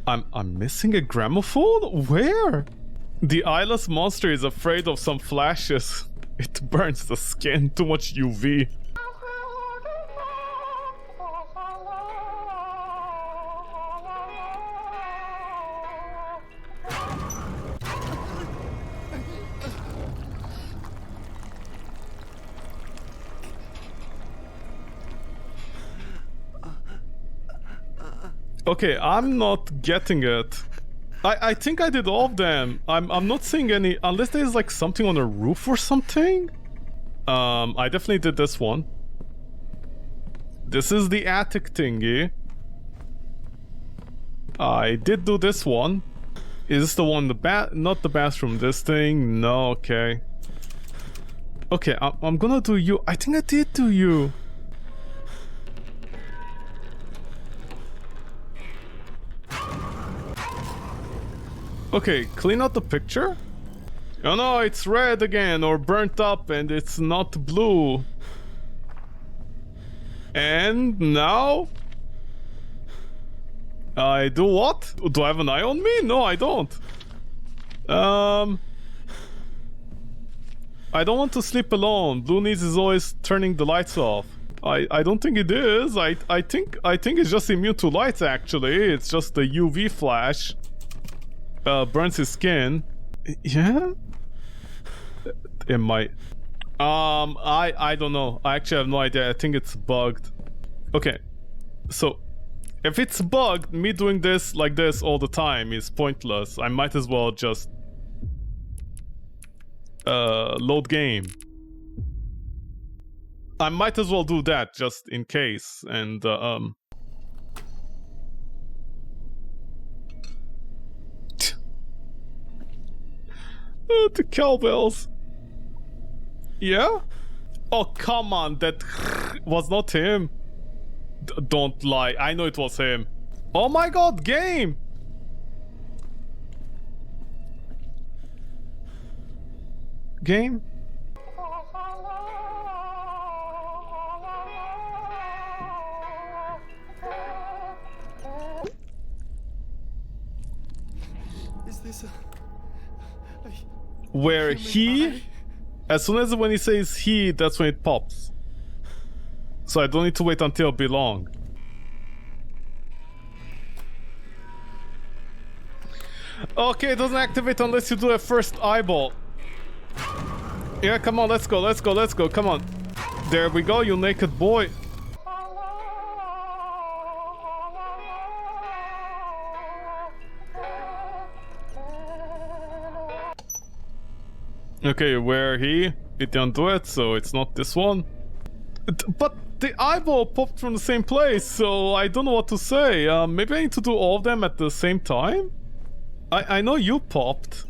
I'm missing a gramophone? Where? The eyeless monster is afraid of some flashes. It burns the skin. Too much UV. Okay, I'm not getting it. I think I did all of them. I'm not seeing any, unless there's like something on the roof or something. I definitely did this one. This is the attic thingy. I did do this one. Is this the one, not the bathroom, this thing? No, okay. Okay, I'm gonna do you. I think I did do you. Okay, clean out the picture? Oh no, it's red again, or burnt up, and it's not blue. And now? I do what? Do I have an eye on me? No, I don't. I don't want to sleep alone. Blue Knees is always turning the lights off. I don't think it is. I think it's just immune to lights actually. It's just the UV flash. Burns his skin. Yeah? It might. I don't know. I actually have no idea. I think it's bugged. Okay. So if it's bugged, me doing this like this all the time is pointless. I might as well just load game. I might as well do that just in case. And the cowbells. Yeah? Oh come on, that was not him. Don't lie, I know it was him. Oh my god, game! Game? Is this a Where human he, eye? as soon as when he says he, that's when it pops. So I don't need to wait until it belong. Okay, it doesn't activate unless you do a first eyeball. Yeah, come on, let's go, let's go, let's go, come on. There we go, you naked boy. Okay, where he? It didn't do it, so it's not this one. But the eyeball popped from the same place, so I don't know what to say. Maybe I need to do all of them at the same time? I know you popped.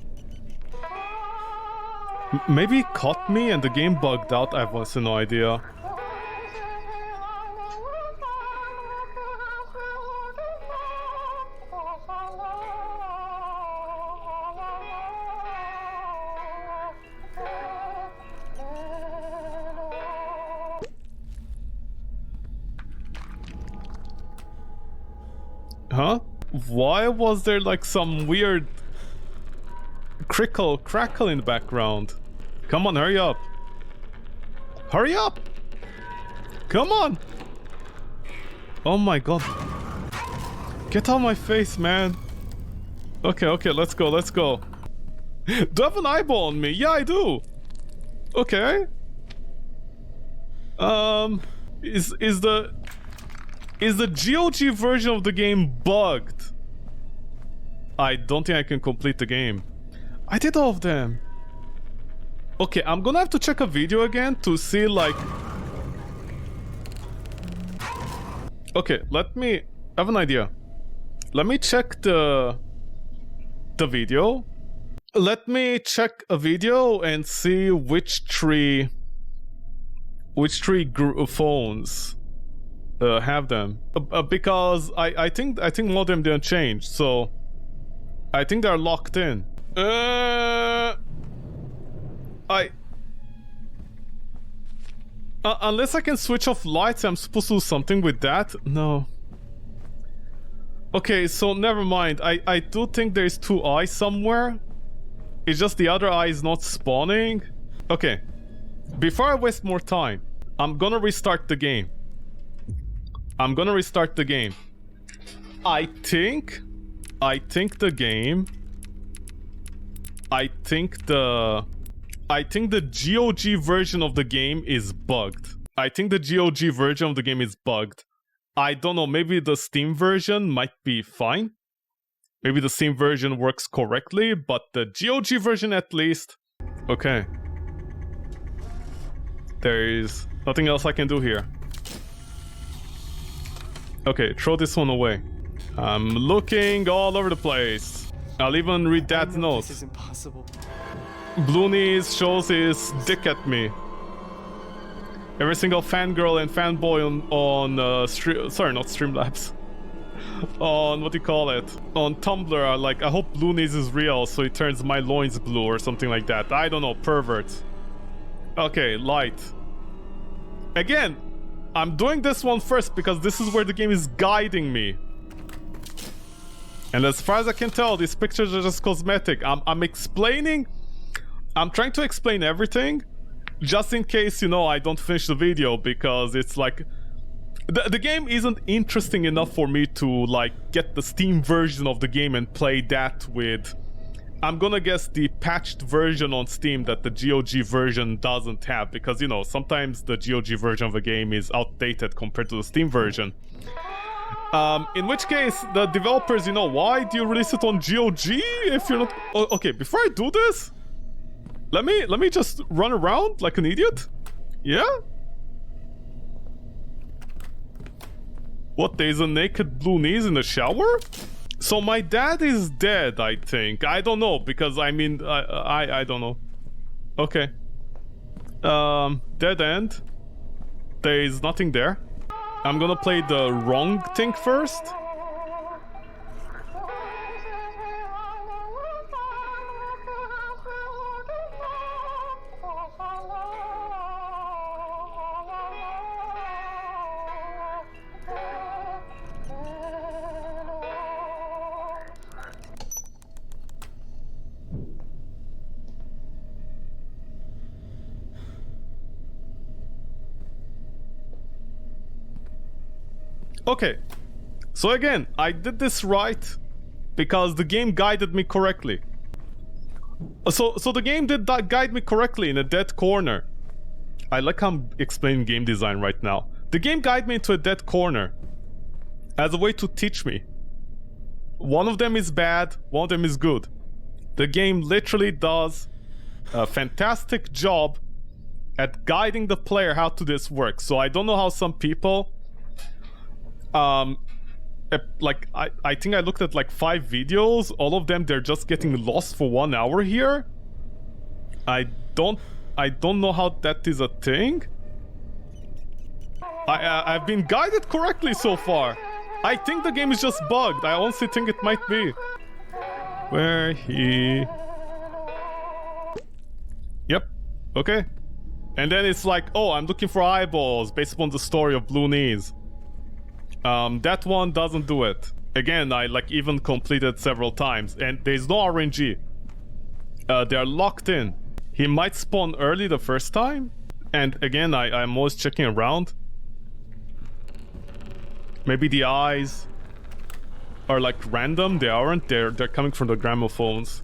Maybe it caught me and the game bugged out, I have also no idea. Huh? Why was there like some weird crackle in the background? Come on, hurry up. Hurry up! Come on! Oh my god. Get out of my face, man. Okay, okay, let's go, let's go. Do I have an eyeball on me? Yeah, I do. Okay. Is the GOG version of the game bugged? I don't think I can complete the game. I did all of them. Okay, I'm gonna have to check a video again to see like... Okay, let me... I have an idea. Let me check the video. Let me check a video and see which three phones have them. Because I think one of them didn't change, so I think they're locked in. Unless I can switch off lights, I'm supposed to do something with that? No. Okay, so never mind. I do think there's two eyes somewhere. It's just the other eye is not spawning. Okay. Before I waste more time, I'm gonna restart the game. I'm gonna restart the game. I think the game... I think the GOG version of the game is bugged. I think the GOG version of the game is bugged. I don't know, maybe the Steam version might be fine. Maybe the Steam version works correctly, but the GOG version at least... Okay. There is nothing else I can do here. Okay, throw this one away. I'm looking all over the place. I'll even read that note. This is impossible. Blue Knees shows his dick at me. Every single fangirl and fanboy on Sorry, not Streamlabs. on what do you call it? On Tumblr are like, I hope blue knees is real, so it turns my loins blue or something like that. I don't know, pervert. Okay, light. Again, I'm doing this one first because this is where the game is guiding me. And as far as I can tell, these pictures are just cosmetic. I'm explaining... I'm trying to explain everything, just in case, you know, I don't finish the video, because it's like... The game isn't interesting enough for me to, like, get the Steam version of the game and play that with... I'm gonna guess the patched version on Steam that the GOG version doesn't have, because, you know, sometimes the GOG version of a game is outdated compared to the Steam version. In which case, the developers, you know, why do you release it on GOG if you're not... Oh, okay, before I do this, let me just run around like an idiot. Yeah? What, there's a naked blue knees in the shower? So my dad is dead, I think. I don't know, because I mean, I don't know. Okay. Dead end. There is nothing there. I'm gonna play the wrong thing first. Okay, so again, I did this right because the game guided me correctly. So the game did guide me correctly in a dead corner. I like how I'm explaining game design right now. The game guided me into a dead corner as a way to teach me. One of them is bad, one of them is good. The game literally does a fantastic job at guiding the player how to this works. So I don't know how some people... like, I think I looked at like 5 videos, all of them, they're just getting lost for 1 hour here. I don't know how that is a thing. I've been guided correctly so far. I think the game is just bugged. I honestly think it might be. Where he... Yep, okay. And then it's like, oh, I'm looking for eyeballs based upon the story of Blue Knees. That one doesn't do it. Again, I like even completed several times, and there's no RNG. They're locked in. He might spawn early the first time, and again, I'm always checking around. Maybe the eyes are like random. They aren't. They're coming from the gramophones.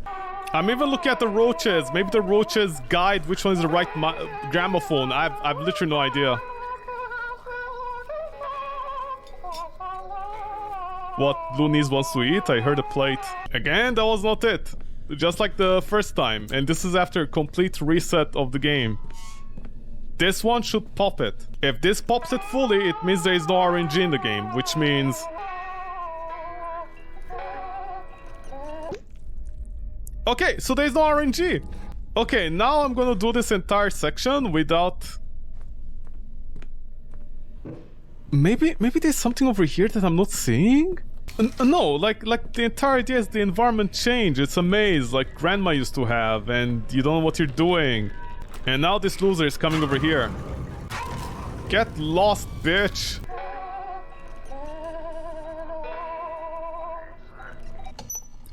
I'm even looking at the roaches. Maybe the roaches guide which one is the right gramophone. I've literally no idea. What Blue Knees wants to eat? I heard a plate. Again, that was not it. Just like the first time. And this is after a complete reset of the game. This one should pop it. If this pops it fully, it means there is no RNG in the game, which means... Okay, so there's no RNG. Okay, now I'm gonna do this entire section without... Maybe there's something over here that I'm not seeing? No, like the entire idea is the environment change. It's a maze like grandma used to have, and you don't know what you're doing. And now this loser is coming over here. Get lost, bitch.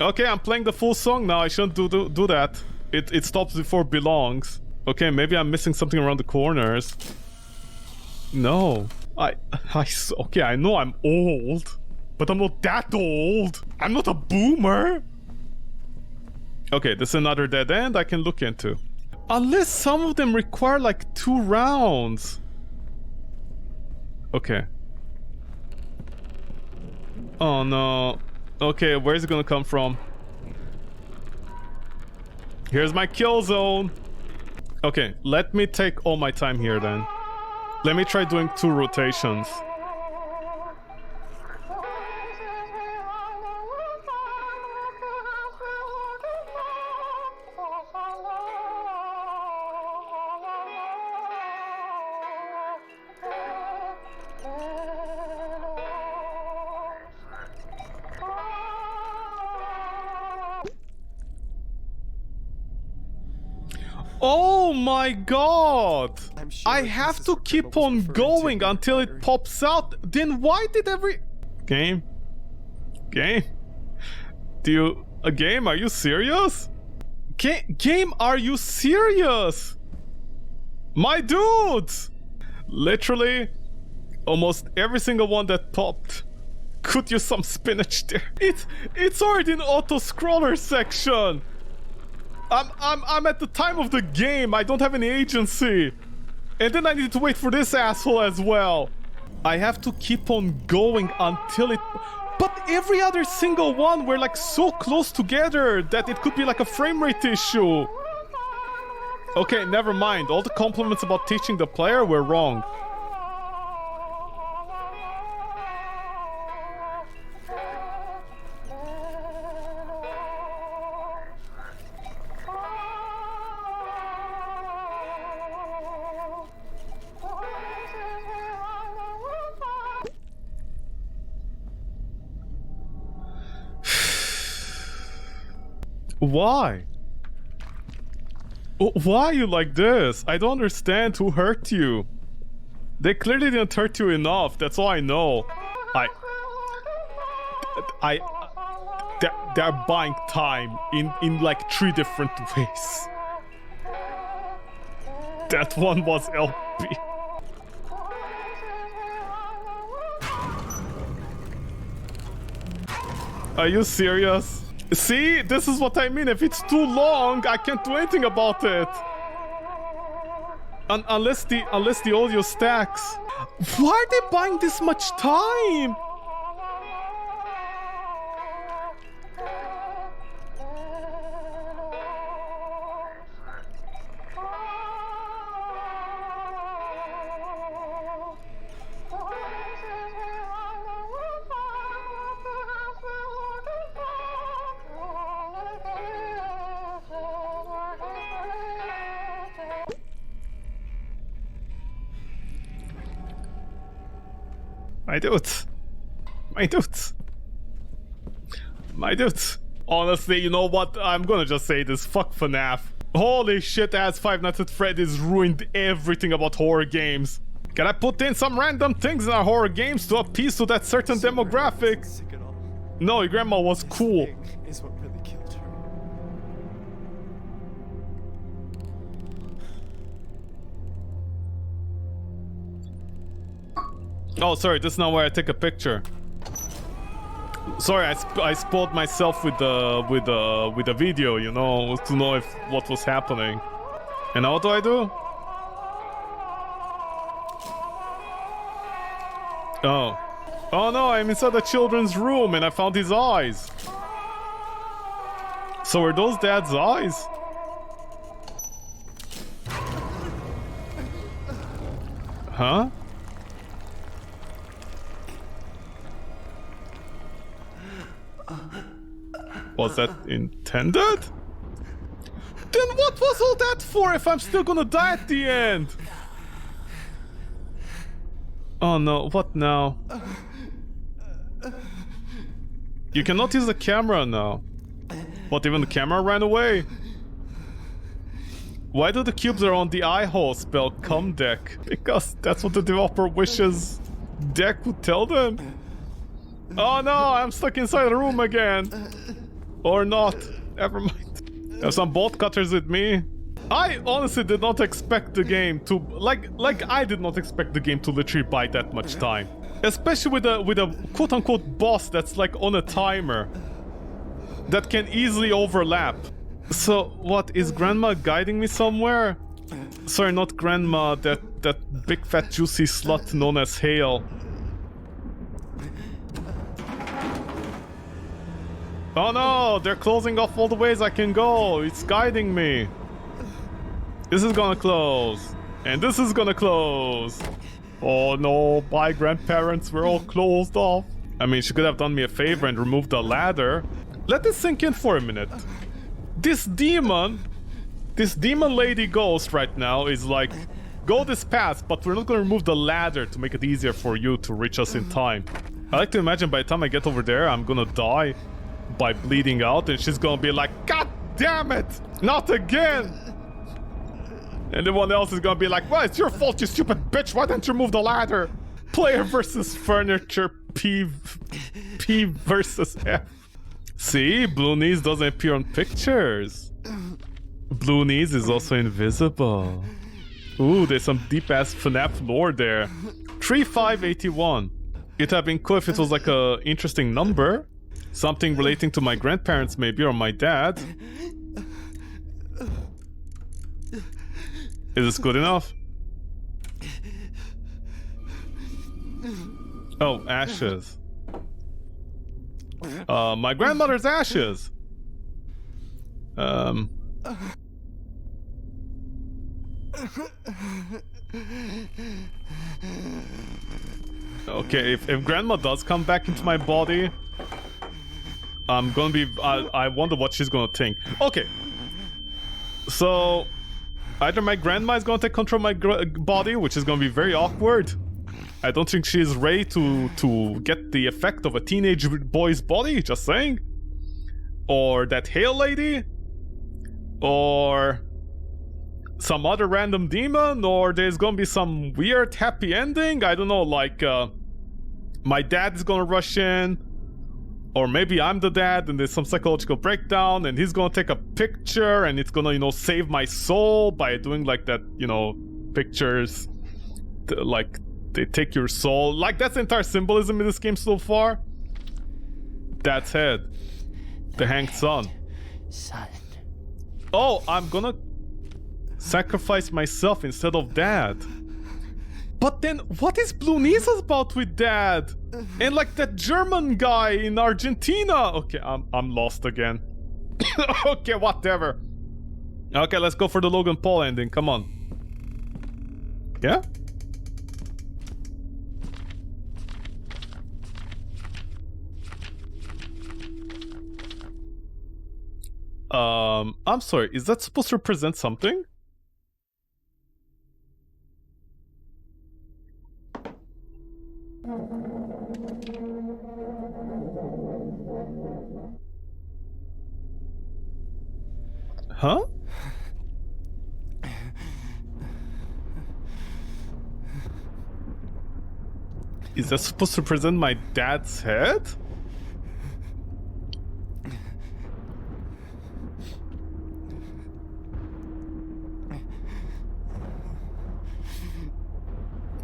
Okay, I'm playing the full song now. I shouldn't do that. It stops before belongs. Okay, maybe I'm missing something around the corners. No. Okay, I know I'm old, but I'm not that old. I'm not a boomer. Okay, this is another dead end I can look into. Unless some of them require like 2 rounds. Okay. Oh no. Okay, where's it gonna come from? Here's my kill zone. Okay, let me take all my time here then. Let me try doing 2 rotations. Oh my god! I'm sure I this have is to what keep Grandma was on referring to going in her until it diary. pops out. Then why did every... Game? Game? Do you... A game? Are you serious? Game, are you serious? My dudes! Literally, almost every single one that popped could use some spinach there. It's already in auto-scroller section. I'm at the time of the game. I don't have any agency. And then I need to wait for this asshole as well. I have to keep on going until it... But every other single one were like so close together that it could be like a frame rate issue. Okay, never mind. All the compliments about teaching the player were wrong. Why? Why are you like this? I don't understand who hurt you. They clearly didn't hurt you enough, that's all I know. They're buying time in like 3 different ways. That one was LP. Are you serious? See, this is what I mean. If it's too long, I can't do anything about it. Unless the audio stacks. Why are they buying this much time? My dude. Honestly, you know what? I'm gonna just say this. Fuck FNAF. Holy shit, as Five Nights at Freddy's ruined everything about horror games. Can I put in some random things in our horror games to appease to that certain demographic? Sick at all. No, your grandma was cool. Thing is what really killed her. Oh, sorry, this is not where I take a picture. Sorry, I spoiled myself with the video, you know, to know if what was happening. And now what do I do? Oh. Oh no, I'm inside the children's room and I found his eyes. So are those Dad's eyes? Huh? Was that intended? Then what was all that for if I'm still gonna die at the end? Oh no, what now? You cannot use the camera now. What, even the camera ran away? Why do the cubes around the eye hole spell cum deck? Because that's what the developer wishes deck would tell them? Oh no, I'm stuck inside the room again. Or not. Never mind. Have some bolt cutters with me. I honestly did not expect the game to like I did not expect the game to literally buy that much time. Especially with a quote-unquote boss that's like on a timer. That can easily overlap. So what, is Grandma guiding me somewhere? Sorry, not Grandma, that big fat juicy slut known as Hale. Oh no, they're closing off all the ways I can go. It's guiding me. This is gonna close. And this is gonna close. Oh no, my grandparents were all closed off. I mean, she could have done me a favor and removed the ladder. Let this sink in for a minute. This demon lady ghost right now is like, go this path, but we're not gonna remove the ladder to make it easier for you to reach us in time. I like to imagine by the time I get over there, I'm gonna die by bleeding out, and she's gonna be like, God damn it! Not again! And everyone else is gonna be like, well, it's your fault, you stupid bitch. Why didn't you move the ladder? Player versus furniture. P versus F. See, Blue Knees doesn't appear on pictures. Blue Knees is also invisible. Ooh, there's some deep-ass FNAF lore there. 3581. It'd have been cool if it was like a interesting number. Something relating to my grandparents maybe, or my dad. Is this good enough? Oh, ashes. My grandmother's ashes. Okay, if grandma does come back into my body, I'm gonna be... I wonder what she's gonna think. Okay. So, either my grandma is gonna take control of my body, which is gonna be very awkward. I don't think she's ready to get the effect of a teenage boy's body, just saying. Or that Hale lady. Or some other random demon. Or there's gonna be some weird happy ending. I don't know, like my dad is gonna rush in. Or maybe I'm the dad and there's some psychological breakdown and he's gonna take a picture and it's gonna, you know, save my soul by doing like that, you know, pictures, like they take your soul. Like that's the entire symbolism in this game so far. Dad's head. The hanged son. Oh, I'm gonna sacrifice myself instead of dad. But then, what is Blue Knees about with dad? And like that German guy in Argentina. Okay, I'm lost again. Okay, whatever. Okay, let's go for the Logan Paul ending. Come on. Yeah? I'm sorry. Is that supposed to represent something? Huh? Is that supposed to represent my dad's head?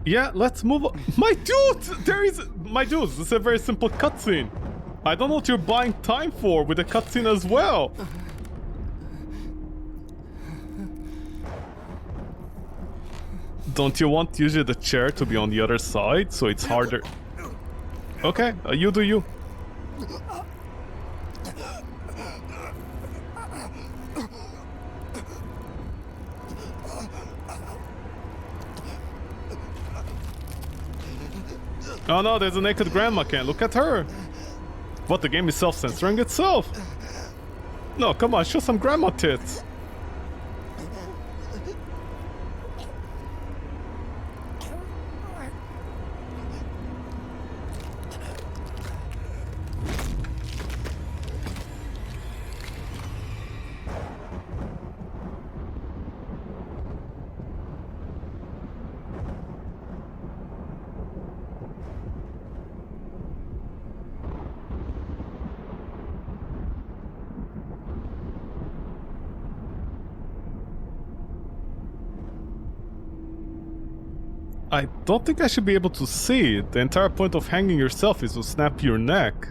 Yeah, let's move on. My dude! My dude, this is a very simple cutscene. I don't know what you're buying time for with a cutscene as well. Don't you want usually the chair to be on the other side, so it's harder? Okay, you do you. Oh no, there's a naked grandma can. Look at her. What, the game is self-censoring itself? No, come on, show some grandma tits. I don't think I should be able to see it. The entire point of hanging yourself is to snap your neck.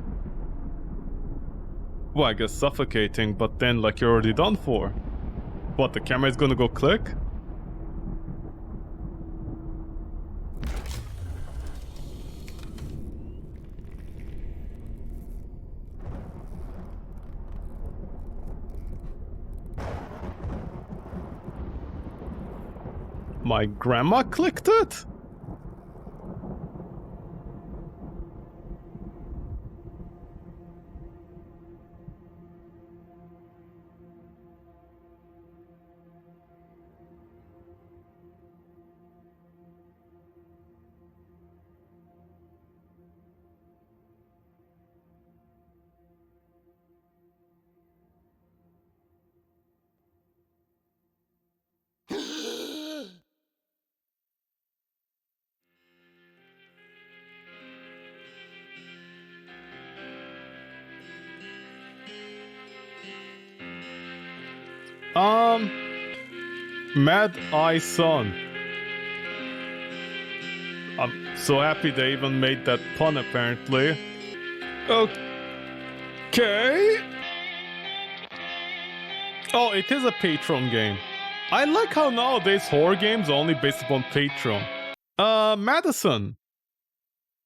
Well, I guess suffocating, but then like you're already done for. What, the camera is gonna go click? My grandma clicked it? MADiSON. I'm so happy they even made that pun, apparently. Okay. Oh, it is a Patreon game. I like how nowadays horror games are only based upon Patreon. MADiSON.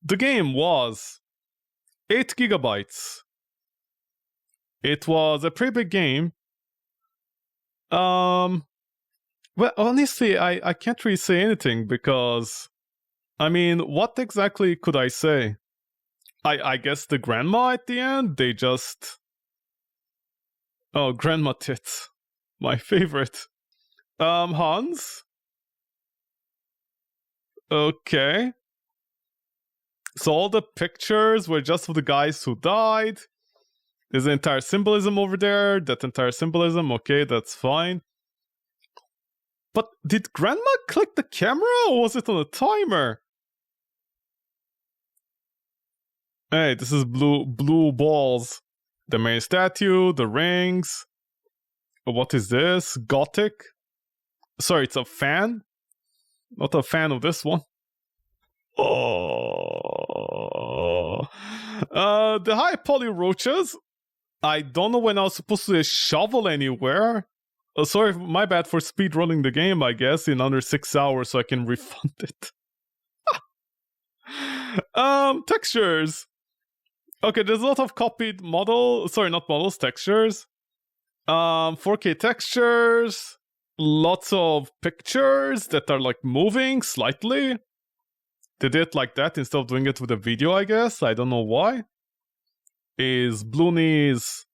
The game was 8 gigabytes. It was a pretty big game. Well, honestly, I can't really say anything because, I mean, what exactly could I say? I guess the grandma at the end, they just... Oh, grandma tits. My favorite. Hans? Okay. So all the pictures were just of the guys who died. There's an entire symbolism over there. That entire symbolism, okay, that's fine. But did grandma click the camera or was it on a timer? Hey, this is blue balls. The main statue, the rings. What is this? Gothic? Sorry, it's a fan? Not a fan of this one. Oh. The high poly roaches. I don't know when I was supposed to shovel anywhere. Sorry, my bad for speedrunning the game, I guess, in under 6 hours so I can refund it. Textures. Okay, there's a lot of copied textures. 4K textures. Lots of pictures that are like moving slightly. They did it like that instead of doing it with a video, I guess. I don't know why. Is Blue Knees...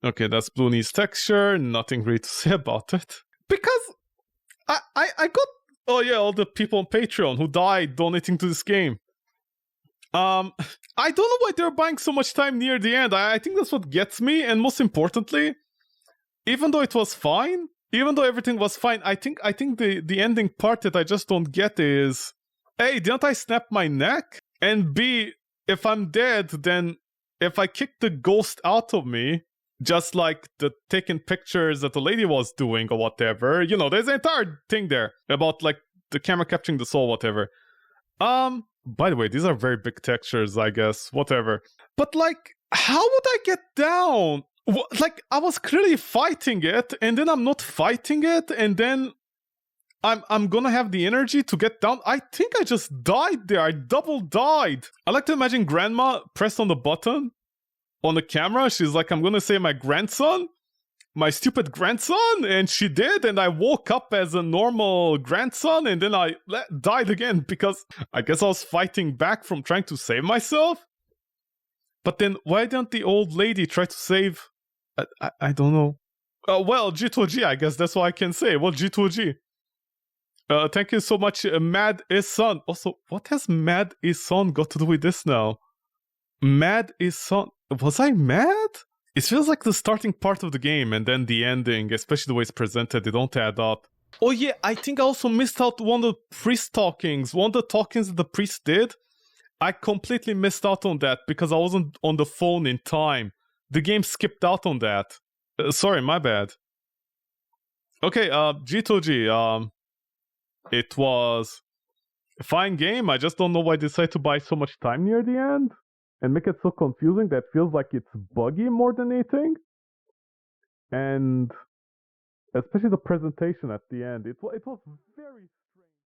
Okay, that's Blue Knees texture. Nothing really to say about it. Because I got... Oh yeah, all the people on Patreon who died donating to this game. I don't know why they're buying so much time near the end. I think that's what gets me. And most importantly, even though it was fine, even though everything was fine, I think the ending part that I just don't get is... A, didn't I snap my neck? And B, if I'm dead, then if I kick the ghost out of me, just like the taking pictures that the lady was doing or whatever, you know, there's an entire thing there about like the camera capturing the soul, whatever. By the way, these are very big textures, I guess, whatever. But like, how would I get down? Like, I was clearly fighting it, and then I'm not fighting it, and then I'm gonna have the energy to get down. I think I just died there. I double died. I like to imagine grandma pressed on the button on the camera. She's like, I'm gonna say my grandson, my stupid grandson, and she did, and I woke up as a normal grandson, and then I died again because I guess I was fighting back from trying to save myself. But then why didn't the old lady try to save... I don't know. Well, G2G, I guess that's what I can say. Well, G2G. Thank you so much, MADiSON. Also, what has MADiSON got to do with this now? MADiSON. Was I mad? It feels like the starting part of the game and then the ending, especially the way it's presented, they don't add up. Oh yeah, I think I also missed out one of the priest talkings. One of the talkings that the priest did, I completely missed out on that because I wasn't on the phone in time. The game skipped out on that. Sorry, my bad. Okay, G2G, it was a fine game. I just don't know why I decided to buy so much time near the end and make it so confusing that feels like it's buggy more than anything. And especially the presentation at the end. It was very...